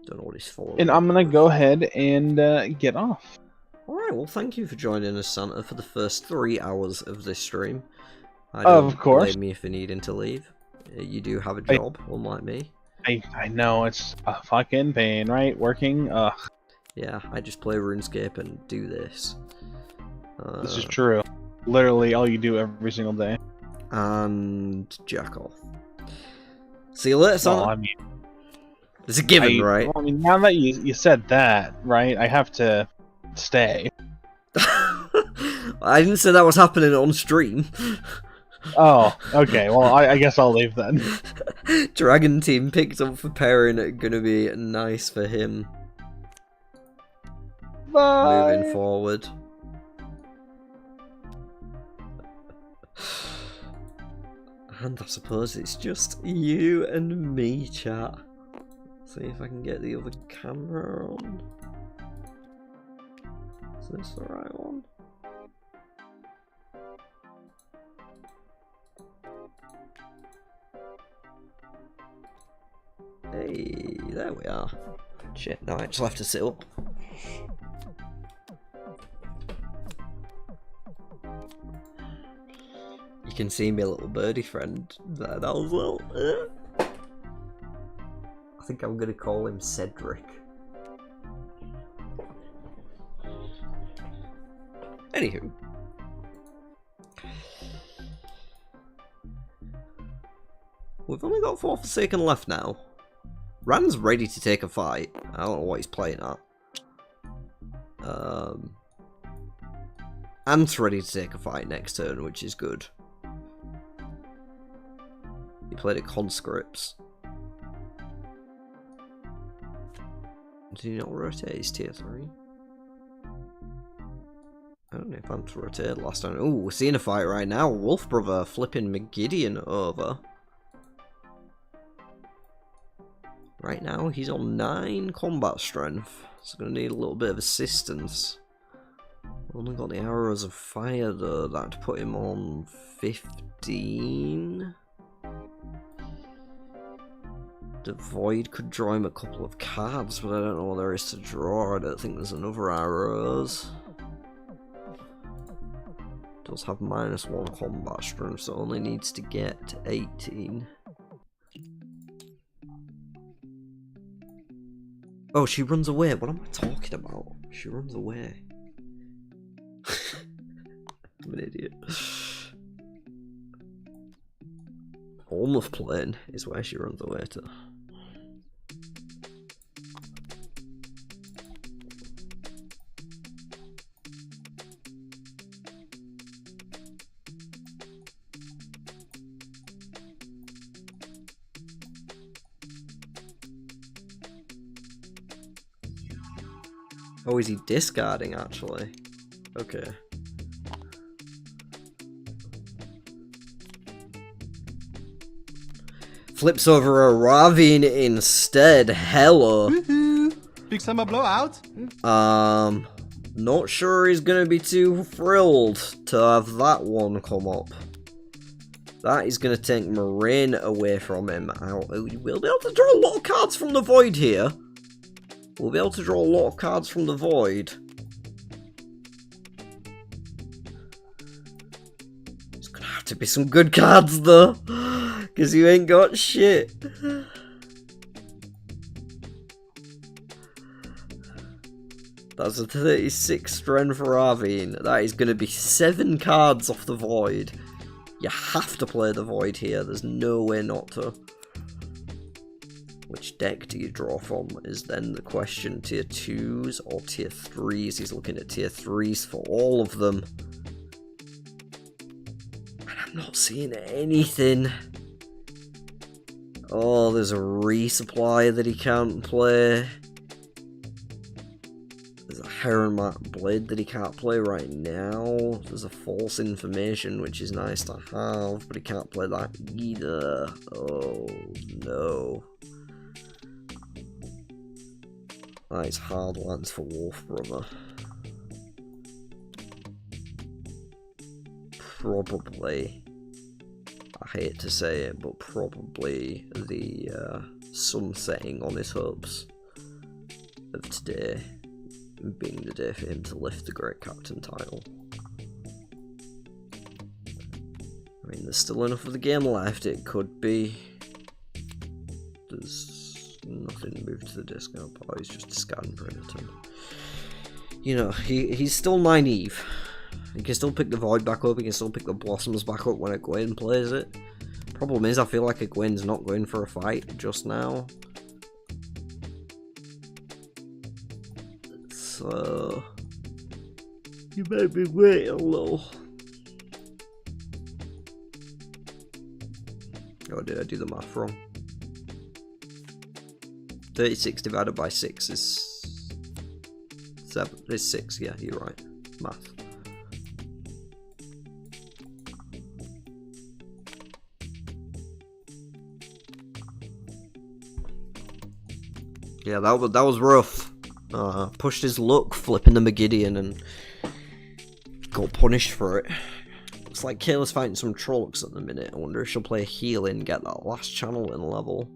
Don't know what he's following. And I'm gonna go ahead and get off. Alright, well thank you for joining us, Santa, for the first 3 hours of this stream. I Of course. blame you for needing to leave. You do have a job, unlike me. I know, it's a fucking pain, right? Working? Ugh. Yeah, I just play RuneScape and do this. This is true. Literally all you do every single day. And jack off. See you later, Santa. Well, I mean, It's a given, right? Well, I mean, now that you said that, right? I have to stay. I didn't say that was happening on stream. Oh, okay. Well, I guess I'll leave then. Dragon Team picked up for Perrin. Gonna be nice for him Bye. moving forward. And I suppose it's just you and me, chat. See if I can get the other camera on. Is this the right one? Hey, there we are. Shit, now I just have to sit up. You can see me little birdie friend there, that was little. I think I'm gonna call him Cedric. Anywho. We've only got 4 Forsaken left now. Rand's ready to take a fight. I don't know what he's playing at. Ant's ready to take a fight next turn, which is good. He played at Conscripts. Did he not rotate his tier 3? I don't know if Ant rotated last time. Oh, we're seeing a fight right now. Wolf Brother flipping Magidian over. Right now, he's on 9 combat strength. So going to need a little bit of assistance. Only got the arrows of fire though. That'd put him on 15. The Void could draw him a couple of cards, but I don't know what there is to draw. I don't think there's another arrows. Does have -1 combat strength, so only needs to get 18. Oh, she runs away. What am I talking about? She runs away. I'm an idiot. Almost Plain is where she runs away to. Oh, is he discarding actually? Okay. Flips over a Ravine instead. Hello. Woohoo! Big summer blowout? Not sure he's gonna be too thrilled to have that one come up. That is gonna take Moraine away from him. We'll be able to draw a lot of cards from the Void here. We'll be able to draw a lot of cards from the Void. It's gonna have to be some good cards though, because you ain't got shit. That's a 36 strength Ravine. That is gonna be 7 cards off the Void. You have to play the Void here, there's no way not to. Which deck do you draw from is then the question. Tier 2s or tier 3s? He's looking at tier 3s for all of them. And I'm not seeing anything. Oh, there's a resupply that he can't play. There's a Heronmat Blade that he can't play right now. There's a False Information, which is nice to have, but he can't play that either. Oh, no. That is hard lands for Wolf Brother. Probably, I hate to say it, but probably the sun setting on his hopes of today being the day for him to lift the Great Captain title. I mean, there's still enough of the game left, it could be. There's nothing moved to the discount pile, he's just discarding Predator. You know, he's still naive. He can still pick the Void back up, he can still pick the Blossoms back up when Egwene plays it. Problem is, I feel like Egwene's not going for a fight just now. So you made me wait a little. Oh, did I do the math wrong? 36 divided by 6 is 7. It's 6, yeah, you're right. Math. Yeah, that was rough. Pushed his luck flipping the Magidian and got punished for it. Looks like Kayla's fighting some Trollocs at the minute. I wonder if she'll play heal and get that last channel in level.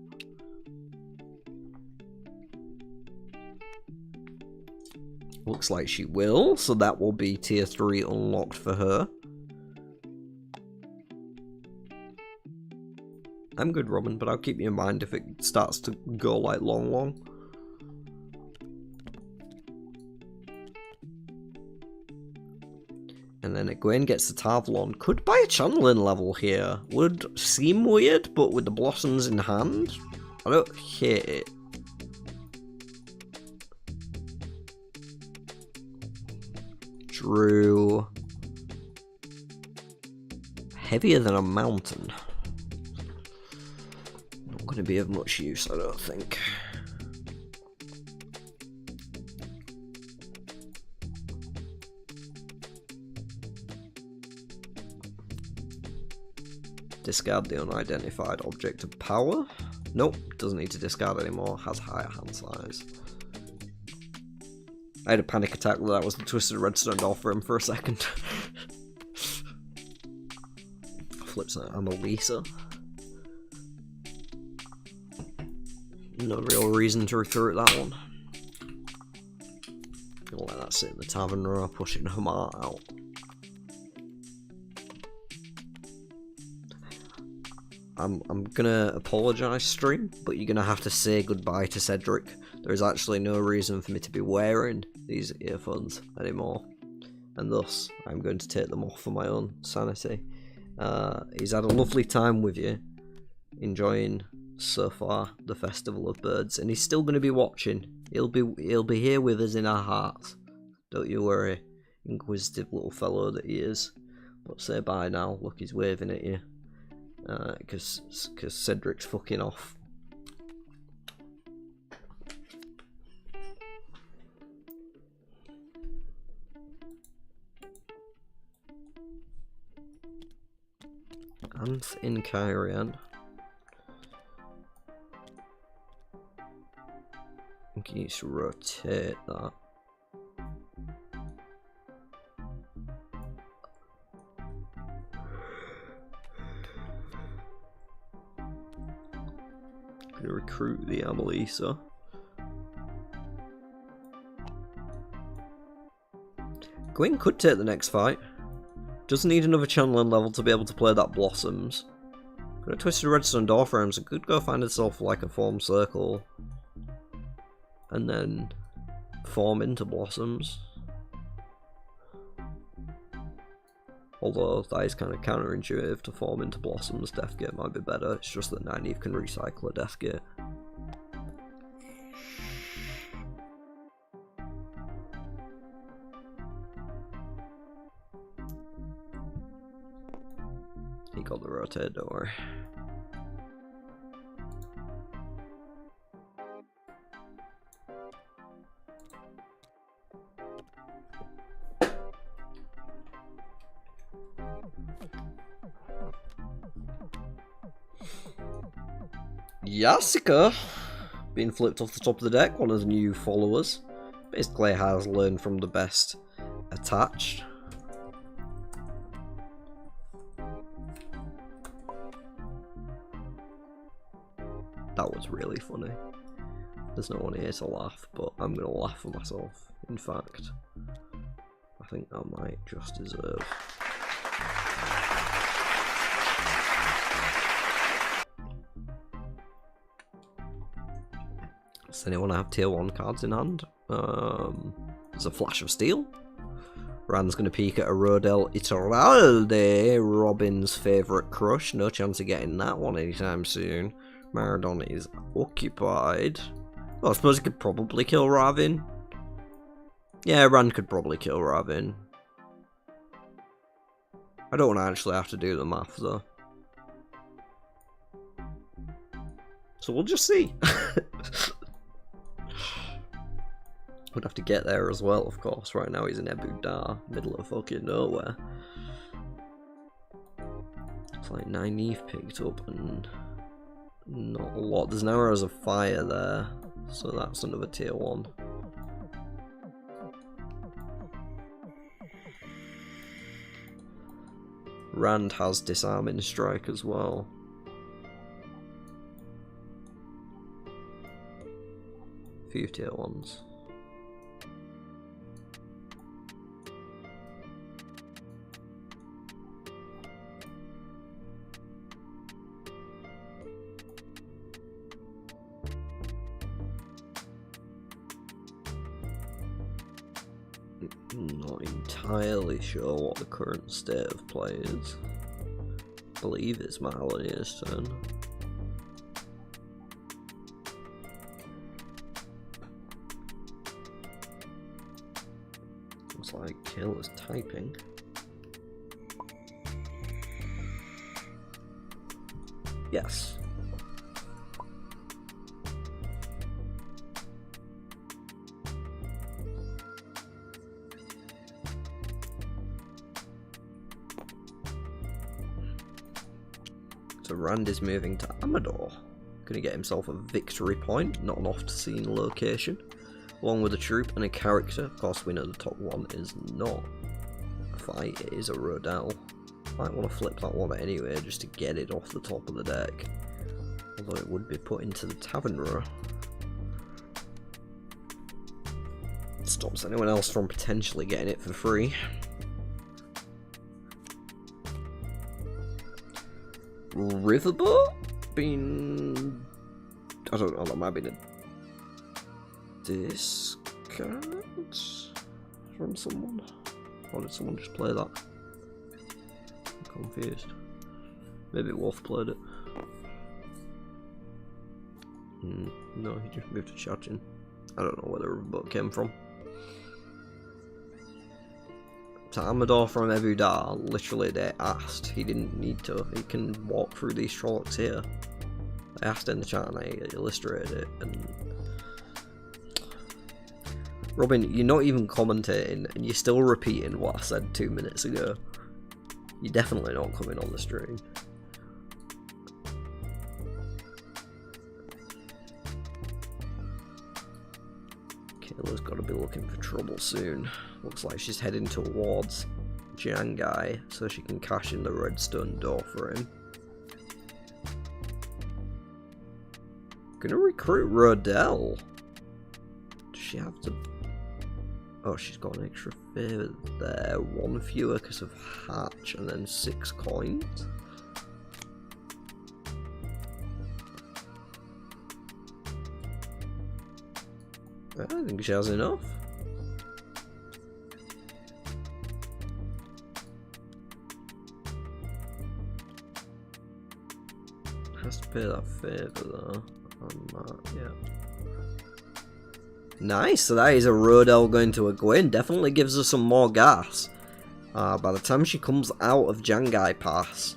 Looks like she will, so that will be tier 3 unlocked for her. I'm good, Robin, but I'll keep you in mind if it starts to go like long. And then Egwene gets the Tavlon. Could buy a channeling level here. Would seem weird, but with the blossoms in hand, I don't hate it. Drew. Heavier than a mountain. Not going to be of much use, I don't think. Discard the unidentified object of power. Nope, doesn't need to discard anymore. Has higher hand size. I had a panic attack that was the Twisted Redstone Doll for him for a second. Flips out, I'm a Lisa. No real reason to recruit that one. Gonna let that sit in the tavern row, pushing Hamar out. I'm gonna apologise, stream, but you're gonna have to say goodbye to Cedric. There is actually no reason for me to be wearing these earphones anymore, and thus I'm going to take them off for my own sanity. He's had a lovely time with you, enjoying so far the Festival of Birds, and he's still going to be watching. He'll be here with us in our hearts. Don't you worry, inquisitive little fellow that he is. But say bye now. Look, he's waving at you. Because Cedric's fucking off. Anth in Kyrian. I think he needs to rotate that. Gonna recruit the Amelisa. Gwyn could take the next fight. Doesn't need another channeling level to be able to play that Blossoms. Got a Twisted Redstone Door Frame, so could go find itself like a form circle. And then form into Blossoms. Although that is kind of counterintuitive to form into Blossoms. Deathgate might be better, it's just that Nynaeve can recycle a Deathgate. He got the rotate, don't worry. Yasika being flipped off the top of the deck, one of the new followers. Basically has learned from the best attached. That was really funny. There's no one here to laugh, but I'm gonna laugh for myself. In fact, I think I might just deserve. Does anyone have tier 1 cards in hand? There's a Flash of Steel. Rand's going to peek at a Rodel Iturralde, Robin's favourite crush. No chance of getting that one anytime soon. Maradon is occupied. Well, I suppose he could probably kill Ravin. Yeah, Rand could probably kill Ravin. I don't want to actually have to do the math, though. So we'll just see. Would have to get there as well, of course. Right now he's in Abu Dar, middle of fucking nowhere. It's like Nynaeve picked up and not a lot. There's now Arrows of Fire there, so that's another tier 1. Rand has Disarming Strike as well. Few tier 1s. Not entirely sure what the current state of play is. I believe it's Maloney's turn. Looks like Kayla's typing. Yes. So Rand is moving to Amador. Gonna get himself a victory point, not an oft-seen location. Along with a troop and a character. Of course we know the top one is not a fight, it is a Rodell. Might want to flip that one anyway, just to get it off the top of the deck. Although it would be put into the tavern row. Stops anyone else from potentially getting it for free. Riverboat? Been... I don't know, that might have been a discard from someone? Or did someone just play that? I'm confused. Maybe Wolf played it. No, he just moved to Shachin. I don't know where the Riverboat came from. To Amador from Ebudar, literally they asked. He didn't need to. He can walk through these Trollocs here. I asked in the chat and I illustrated it. And Robin, you're not even commentating and you're still repeating what I said 2 minutes ago. You're definitely not coming on the stream. Kayla's got to be looking for trouble soon. Looks like she's heading towards Jangai so she can cash in the redstone door for him. Gonna recruit Rodell. Does she have to... Oh, she's got an extra favour there. 1 fewer because of Hatch and then 6 coins. I think she has enough. Has to pay that favour though. On that, yeah. Nice, so that is a Rodell going to a Gwyn. Definitely gives her some more gas. By the time she comes out of Jangai Pass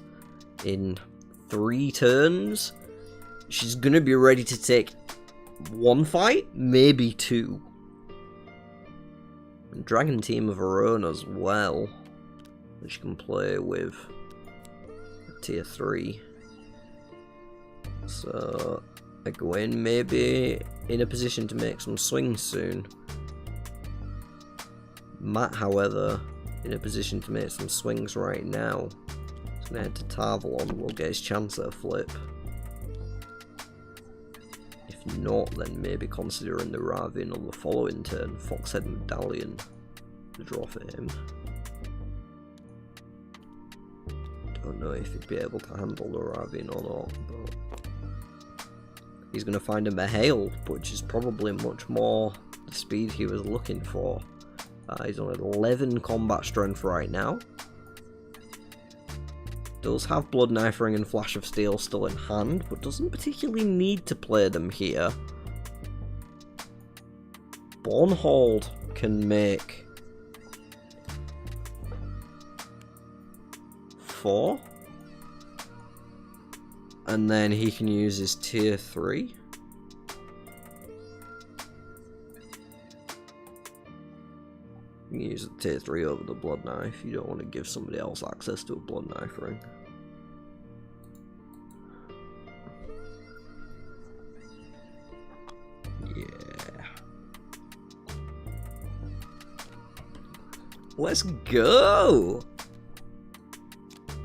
in 3 turns, she's gonna be ready to take 1 fight, maybe 2. Dragon Team of her own as well, that she can play with tier 3. So Egwene may be in a position to make some swings soon. Matt, however, in a position to make some swings right now. He's gonna head to Tarvalon, we'll get his chance at a flip. If not, then maybe considering the Ravine on the following turn, Foxhead Medallion to draw for him. Don't know if he'd be able to handle the Ravine or not, but he's going to find a Mahale, which is probably much more the speed he was looking for. He's on 11 combat strength right now. Does have Blood Knife Ring and Flash of Steel still in hand, but doesn't particularly need to play them here. Bornhold can make 4. And then he can use his tier 3. You can use the tier 3 over the Blood Knife. You don't want to give somebody else access to a Blood Knife Ring. Yeah. Let's go!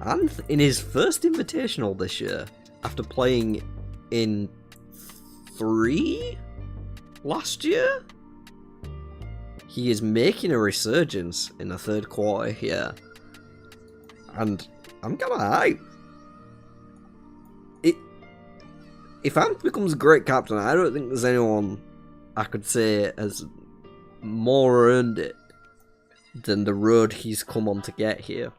And in his first Invitational this year, after playing in 3 last year, he is making a resurgence in the 3rd quarter here. And I'm kinda hyped. If Ant becomes a great captain, I don't think there's anyone I could say has more earned it than the road he's come on to get here.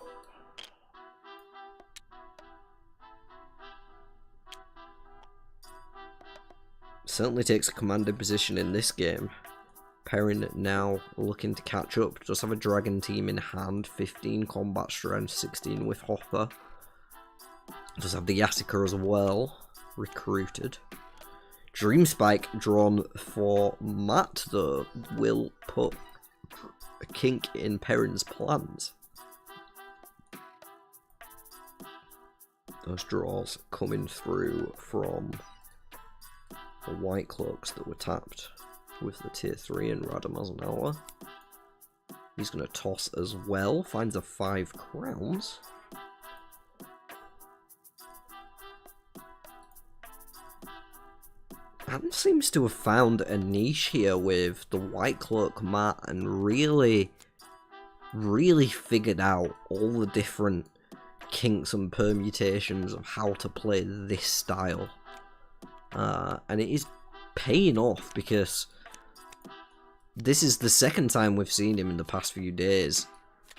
Certainly takes a commanding position in this game. Perrin now looking to catch up. Does have a dragon team in hand. 15 combat strength, 16 with Hopper. Does have the Yasika as well. Recruited. Dream Spike drawn for Matt, though, will put a kink in Perrin's plans. Those draws coming through from the White Cloaks that were tapped with the tier 3 and Radamazanawa. He's going to toss as well, finds a 5 crowns. Adam seems to have found a niche here with the White Cloak mat and really figured out all the different kinks and permutations of how to play this style. And it is paying off because this is the second time we've seen him in the past few days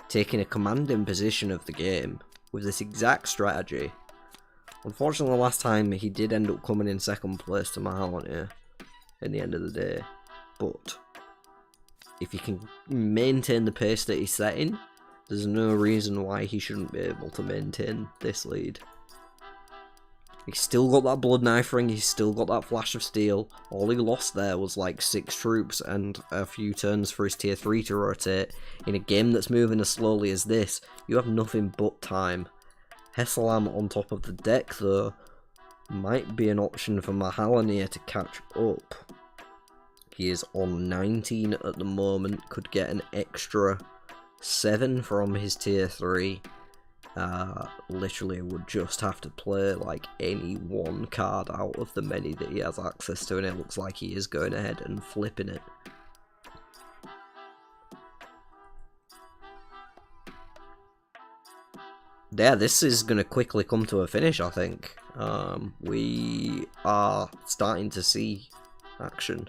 taking a commanding position of the game with this exact strategy. Unfortunately, the last time he did end up coming in second place to Mahalanir in the end of the day. But if he can maintain the pace that he's setting, there's no reason why he shouldn't be able to maintain this lead. He's still got that blood knife ring, he's still got that flash of steel. All he lost there was like 6 troops and a few turns for his tier 3 to rotate. In a game that's moving as slowly as this, you have nothing but time. Hessalam on top of the deck, though, might be an option for Mahalanir to catch up. He is on 19 at the moment, could get an extra 7 from his tier 3. Literally would just have to play like any one card out of the many that he has access to, and it looks like he is going ahead and flipping it. Yeah, this is going to quickly come to a finish, I think. We are starting to see action.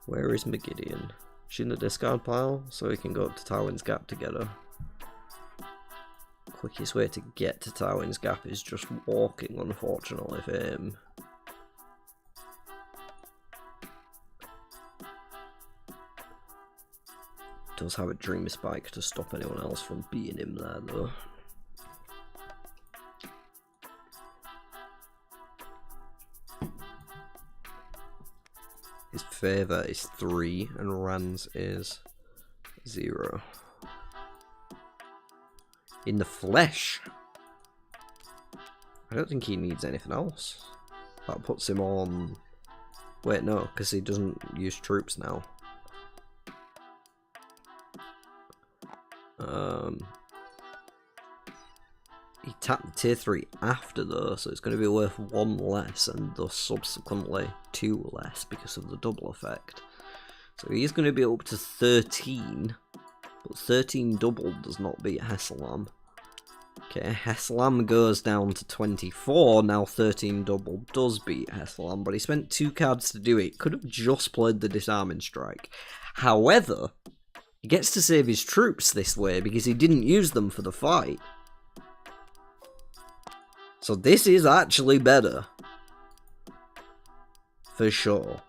Where is Megideon? She's in the discard pile, so we can go up to Tywin's Gap together. Quickest way to get to Tywin's Gap is just walking, unfortunately for him. Does have a Dream Spike to stop anyone else from beating him there, though. His favour is 3 and Rand's is 0. In the flesh. I don't think he needs anything else. That puts him on... Wait, no, because he doesn't use troops now. He tapped the tier 3 after though, so it's going to be worth 1 less and thus subsequently 2 less because of the double effect. So he's going to be up to 13, but 13 doubled does not beat Hessalam. Okay, Hessalam goes down to 24, now 13 doubled does beat Hessalam, but he spent 2 cards to do it. Could have just played the disarming strike. However, he gets to save his troops this way because he didn't use them for the fight. So this is actually better. For sure.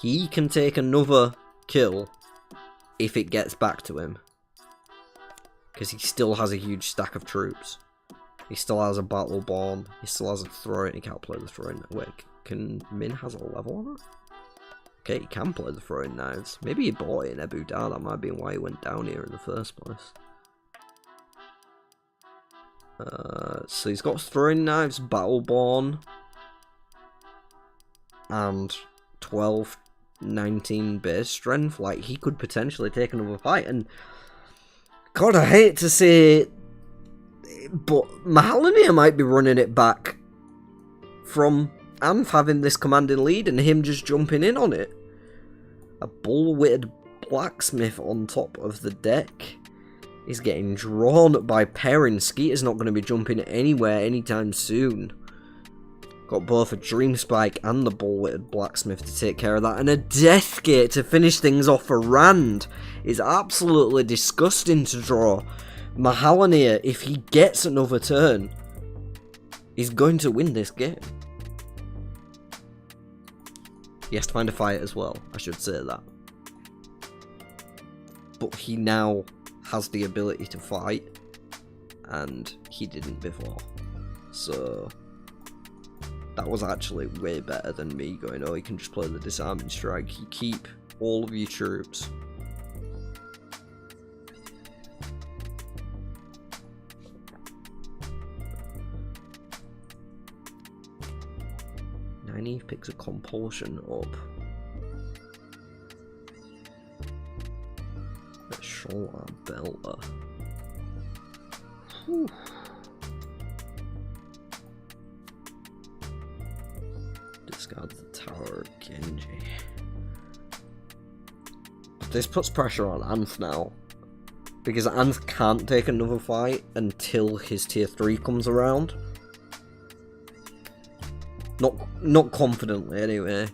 He can take another kill if it gets back to him. Because he still has a huge stack of troops. He still has a Battleborn. He still has a throwing. He can't play the throwing. Wait, can Min has a level on it? Okay, he can play the throwing knives. Maybe he bought it in Ebu Dar. That might be why he went down here in the first place. So he's got throwing knives, Battleborn, and 12, 19 base strength. Like, he could potentially take another fight. And God, I hate to say it, but Mahalanir might be running it back from Anth having this commanding lead and him just jumping in on it. A bull-witted blacksmith on top of the deck. is getting drawn by Perrin. Skeeter's not going to be jumping anywhere anytime soon. Got both a Dream Spike and the Bull-Witted Blacksmith to take care of that. And a Death Gate to finish things off for Rand. Is absolutely disgusting to draw. Mahalanir, if he gets another turn, is going to win this game. He has to find a fight as well, I should say that. But he now has the ability to fight, and he didn't before. So that was actually way better than me going, oh, you can just play the Disarming Strike. You keep all of your troops. Nynaeve picks a Compulsion up. Shoulder Belter. Whew. Discard the Tower of Genji. This puts pressure on Anth now, because Anth can't take another fight until his tier 3 comes around. Not confidently anyway.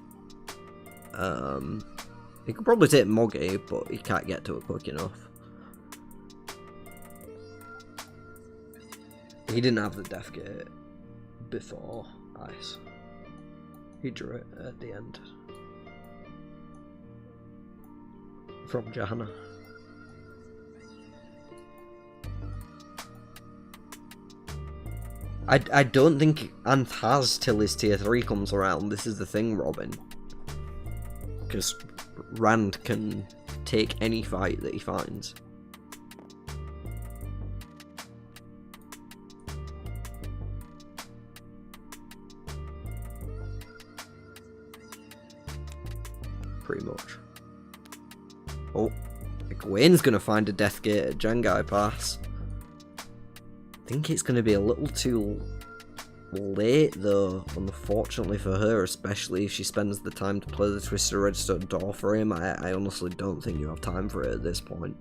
He could probably take Moggy, but he can't get to it quick enough. He didn't have the Death Gate before Ice. He drew it at the end. From Johanna. I don't think Anth has till his tier 3 comes around. This is the thing, Robin. Because Rand can take any fight that he finds. Pretty much. Oh, Egwene's gonna find a Death Gate at Jangai Pass. I think it's gonna be a little too late though, unfortunately for her, especially if she spends the time to play the Twisted Redstone Door for him. I honestly don't think you have time for it at this point.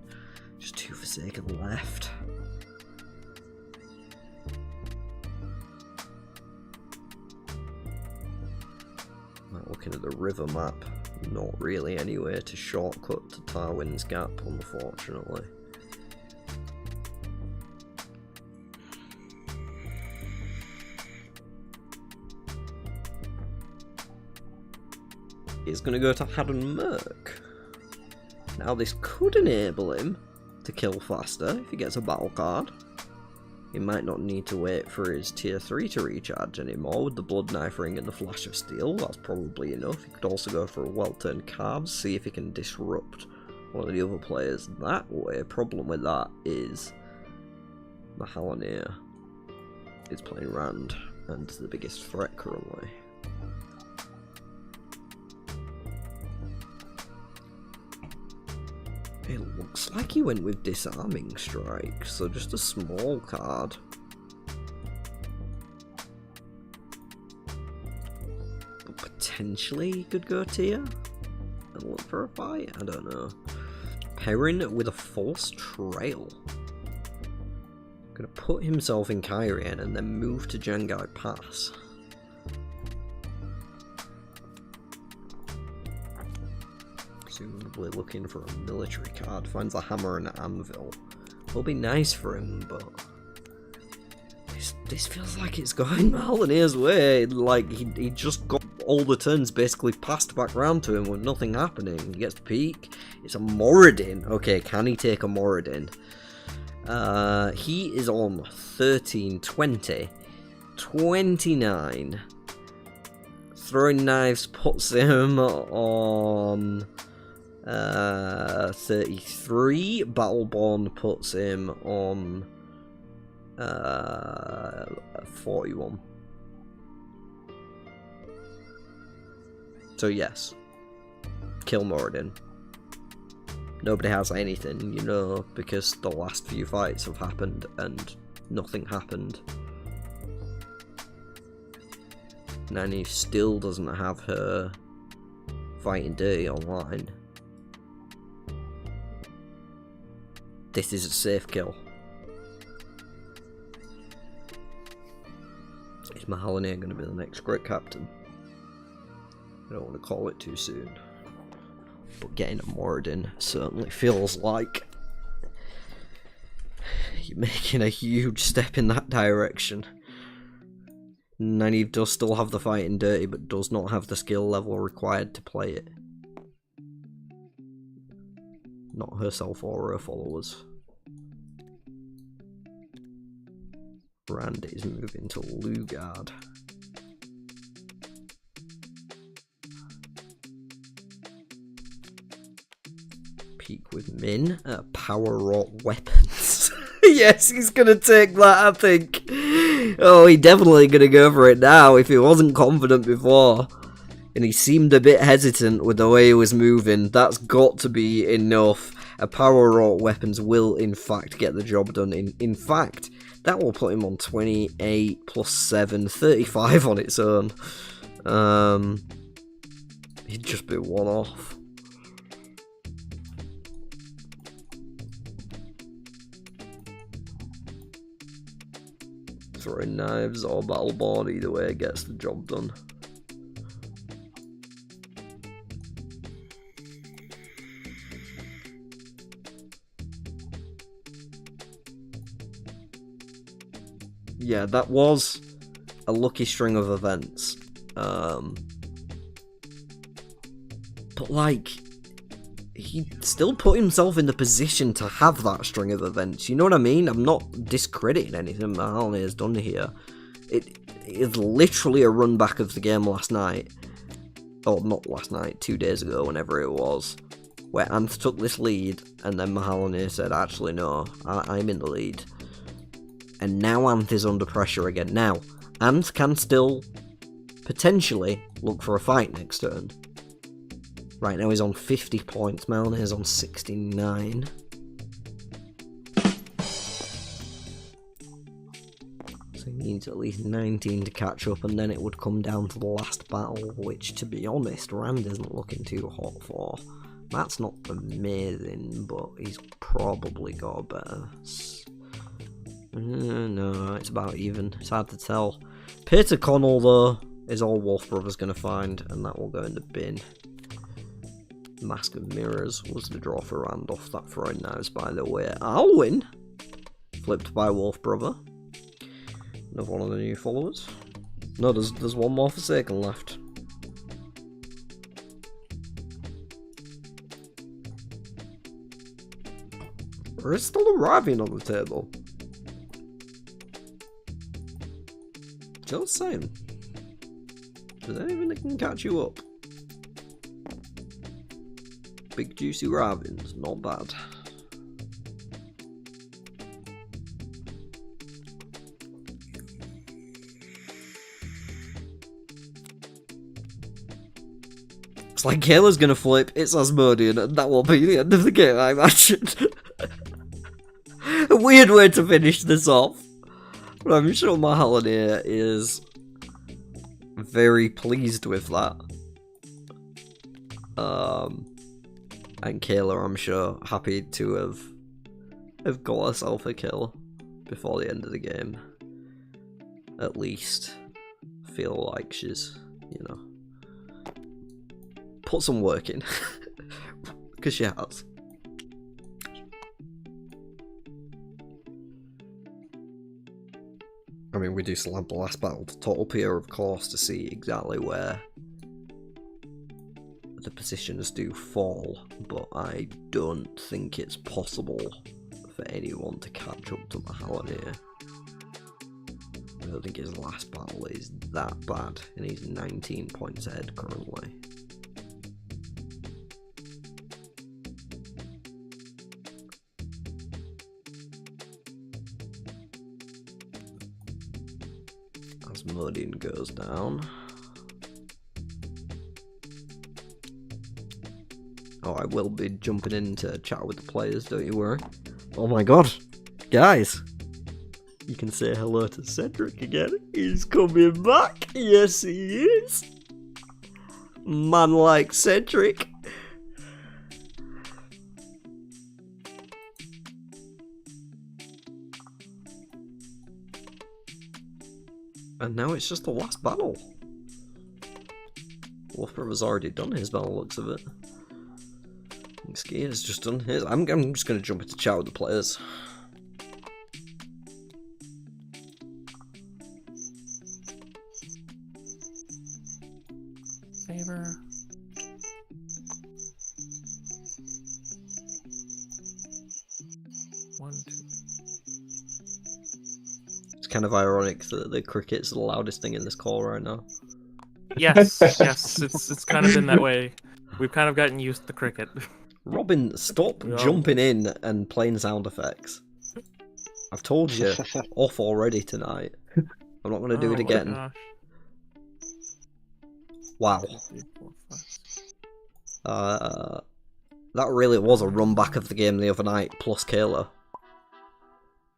Just 2 Forsaken left. Looking at the river map, not really anywhere to shortcut to Tarwin's Gap, unfortunately. He's going to go to Haddon Merc. Now this could enable him to kill faster if he gets a battle card. He might not need to wait for his tier 3 to recharge anymore with the Blood Knife Ring and the Flash of Steel. That's probably enough. He could also go for a well-turned card, see if he can disrupt one of the other players that way. Problem with that is Mahalanir is playing Rand and the biggest threat currently. It looks like he went with Disarming Strike, so just a small card. But potentially he could go tier and look for a fight, I don't know. Perrin with a False Trail. Gonna put himself in Kyrian and then move to Jangai Pass. Presumably looking for a military card. Finds a Hammer and an Anvil. Will be nice for him, but this feels like it's going Mahalanir's way. Like he just got all the turns basically passed back round to him with nothing happening. He gets to peek. It's a Moradin. Okay, can he take a Moradin? He is on 13, 20, 29. Throwing Knives puts him on 33. Battleborn puts him on 41. So yes, kill Moradin. Nobody has anything, you know, because the last few fights have happened and nothing happened. Nynaeve still doesn't have her Fighting Dirty online. This is a safe kill. Is Mahalanir going to be the next great captain? I don't want to call it too soon. But getting a Moradin certainly feels like you're making a huge step in that direction. Nynaeve does still have the fighting dirty, but does not have the skill level required to play it. Not herself or her followers. Rand is moving to Lugard. Peak with Min. Power wrought weapons. Yes, he's gonna take that, I think. Oh, he's definitely gonna go for it now if he wasn't confident before. And he seemed a bit hesitant with the way he was moving. That's got to be enough. A power wrought weapons will, in fact, get the job done. In fact, that will put him on 28 plus 7, 35 on its own. He'd just be one off. Throwing knives or battleboard, either way it gets the job done. Yeah, that was a lucky string of events. But like, he still put himself in the position to have that string of events. You know what I mean? I'm not discrediting anything Mahalanir has done here. It is literally a run back of the game last night. Or not last night, 2 days ago, whenever it was. Where Anth took this lead, and then Mahalanir said, actually no, I'm in the lead. And now Anth is under pressure again. Now, Anth can still potentially look for a fight next turn. Right now he's on 50 points, Mahalanir's on 69. So he needs at least 19 to catch up, and then it would come down to the last battle, which, to be honest, Rand isn't looking too hot for. That's not amazing, but he's probably got a better... No, it's about even. It's hard to tell. Peter Connell, though, is all Wolf Brother's going to find, and that will go in the bin. Mask of Mirrors was the draw for Randolph. That throwing knives, by the way. Alwyn, flipped by Wolf Brother. Another one of the new followers. No, there's one more Forsaken left. Or is still arriving on the table. Just saying. There's anything that can catch you up. Big juicy ravens, not bad. It's like Kayla's gonna flip, it's Asmodean, and that will be the end of the game, I imagine. A weird way to finish this off. But I'm sure Mahalanir is very pleased with that. And Kayla, I'm sure, happy to have got herself a kill before the end of the game. At least feel like she's, you know, put some work in. Because she has. I mean, we do still have the last battle to top up here, of course, to see exactly where the positions do fall, but I don't think it's possible for anyone to catch up to Mahalanir. I don't think his last battle is that bad, and he's 19 points ahead currently. Asmodean goes down. Oh, I will be jumping in to chat with the players, don't you worry. Oh my god, guys! You can say hello to Cedric again. He's coming back. Yes, he is. Man like Cedric. And now it's just the last battle. Wolf Brother's already done his by the looks of it. Ski has just done his. I'm just going to jump into chat with the players. Favor. One, two. It's kind of ironic that the cricket's the loudest thing in this call right now. Yes, yes, it's kind of been that way. We've kind of gotten used to cricket. Robin, stop jumping in and playing sound effects. I've told you off already tonight. I'm not going to do it again. Gosh. Wow. 2, 3, 4, 5. That really was a run back of the game the other night, plus Kayla.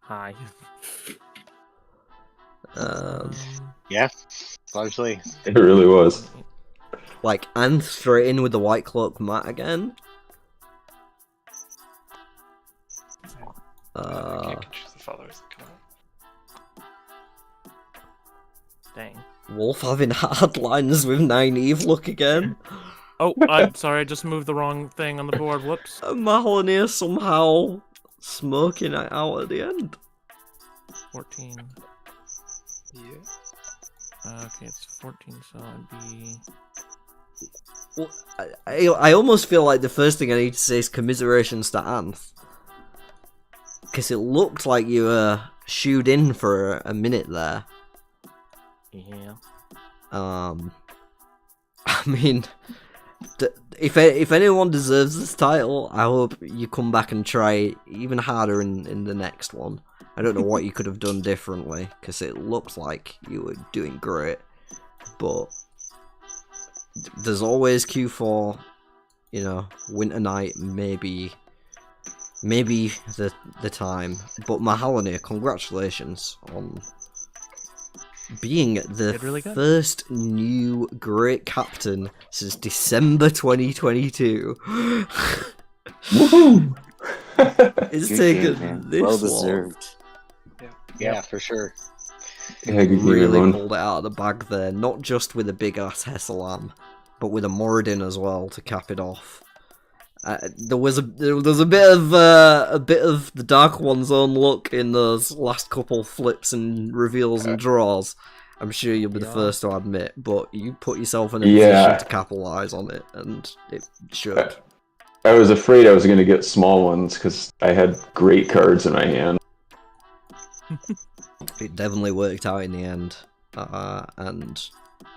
Hi. Yeah, largely. It really was. Like, and straight in with the White Cloak Matt again. I can't choose the followers that come out. Dang. Wolf having hard lines with 9 Eve look again. Oh, I'm sorry, I just moved the wrong thing on the board. Whoops. And Mahalonir somehow smoking it out at the end. 14. Yeah. Okay, it's 14, so it'd be... Well, I almost feel like the first thing I need to say is commiserations to Anth. Because it looked like you were shooed in for a minute there. Yeah. I mean, if anyone deserves this title, I hope you come back and try even harder in the next one. I don't know what you could have done differently, because it looked like you were doing great, but there's always Q4, you know, Winter Night, maybe the time. But Mahalonir, congratulations on being the really good. first new great captain since December 2022. Woohoo! It's Good taken game, man. this Well long. deserved. Yeah, for sure. Yeah, good game, Really everyone. pulled it out of the bag there, not just with a big ass Hessalam, but with a Moradin as well to cap it off. There was a bit of the Dark One's own look in those last couple flips and reveals and draws. I'm sure you'll be the first to admit, but you put yourself in a position to capitalize on it, and it showed. I was afraid I was going to get small ones because I had great cards in my hand. It definitely worked out in the end. And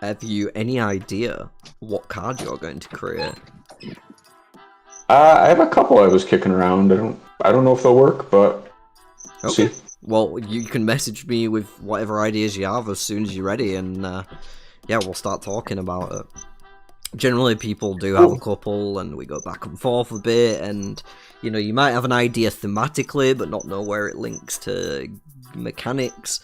have you any idea what card you're going to create? I have a couple I was kicking around. I don't know if they'll work, but Okay. see. Well, you can message me with whatever ideas you have as soon as you're ready, and yeah, we'll start talking about it. Generally, people do have a couple, and we go back and forth a bit, and you know, you might have an idea thematically, but not know where it links to mechanics,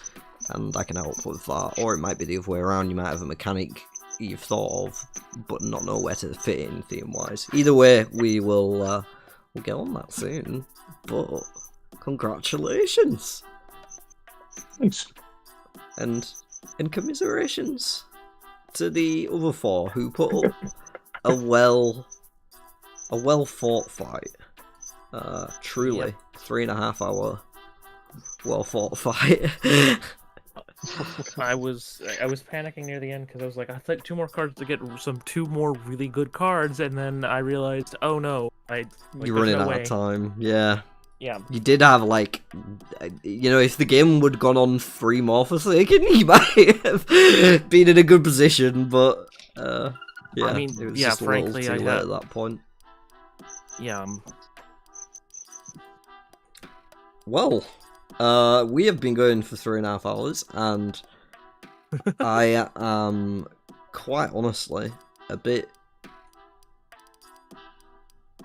and I can help with that. Or it might be the other way around. You might have a mechanic you've thought of, but not know where to fit in theme-wise. Either way, we'll get on that soon. But congratulations, Thanks. and commiserations to the other four who put up a well fought fight. Truly, 3.5 hour well fought fight. I was panicking near the end because I was like, I thought 2 more cards to get two more really good cards, and then I realized, oh no, You're running out of time. Yeah. Yeah. You did have, like, you know, if the game would have gone on 3 more Forsaken, you might have been in a good position, but, yeah, I mean, it was yeah, just frankly, a little too I late had- at that point. Yeah. Well, we have been going for 3.5 hours, and I am, quite honestly, a bit...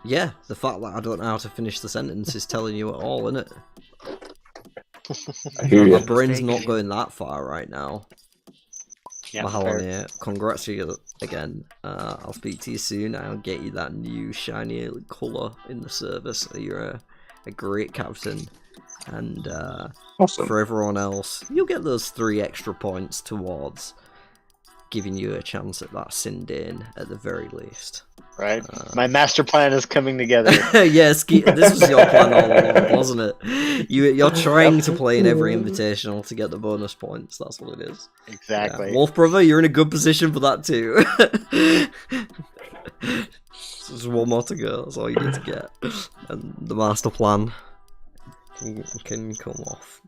Yeah, the fact that I don't know how to finish the sentence is telling you it all, innit? I hear My you. brain's not going that far right now. Yeah, Mahalonir, congrats to you again. I'll speak to you soon. I'll get you that new shiny colour in the service. You're a great captain. And Awesome. for everyone else, you'll get those 3 extra points towards giving you a chance at that Sindane at the very least. Right. My master plan is coming together. Yes, this was your plan all along, wasn't it? You're trying to play in every invitational to get the bonus points. That's what it is. Exactly. Yeah. Wolf Brother, you're in a good position for that too. There's one more to go. That's all you need to get, and the master plan can come off.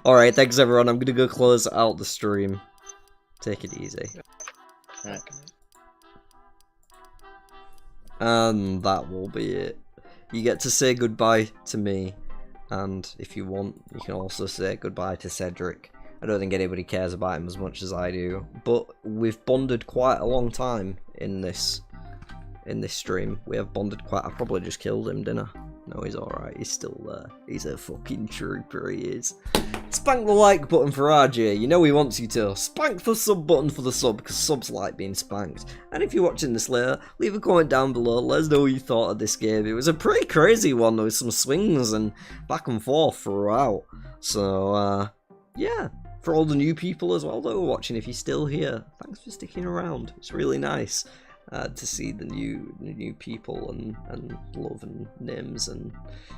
All right, thanks everyone. I'm gonna go close out the stream. Take it easy. Right. And that will be it. You get to say goodbye to me, and if you want, you can also say goodbye to Cedric. I don't think anybody cares about him as much as I do, but we've bonded quite a long time in this stream. We have bonded quite. I probably just killed him, didn't I? No, he's alright. He's still there. He's a fucking trooper, he is. Spank the like button for RJ. You know he wants you to. Spank the sub button for the sub, because subs like being spanked. And if you're watching this later, leave a comment down below. Let us know what you thought of this game. It was a pretty crazy one, with some swings and back and forth throughout. So, yeah. For all the new people as well that were watching, if you're still here, thanks for sticking around. It's really nice. To see the new people and love and names and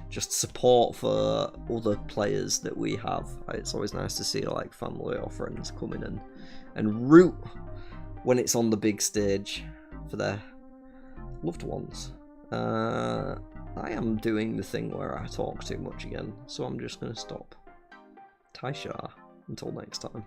just support for other players that we have. It's always nice to see like family or friends come in and root when it's on the big stage for their loved ones. I am doing the thing where I talk too much again, so I'm just going to stop. Tai'Shar, until next time.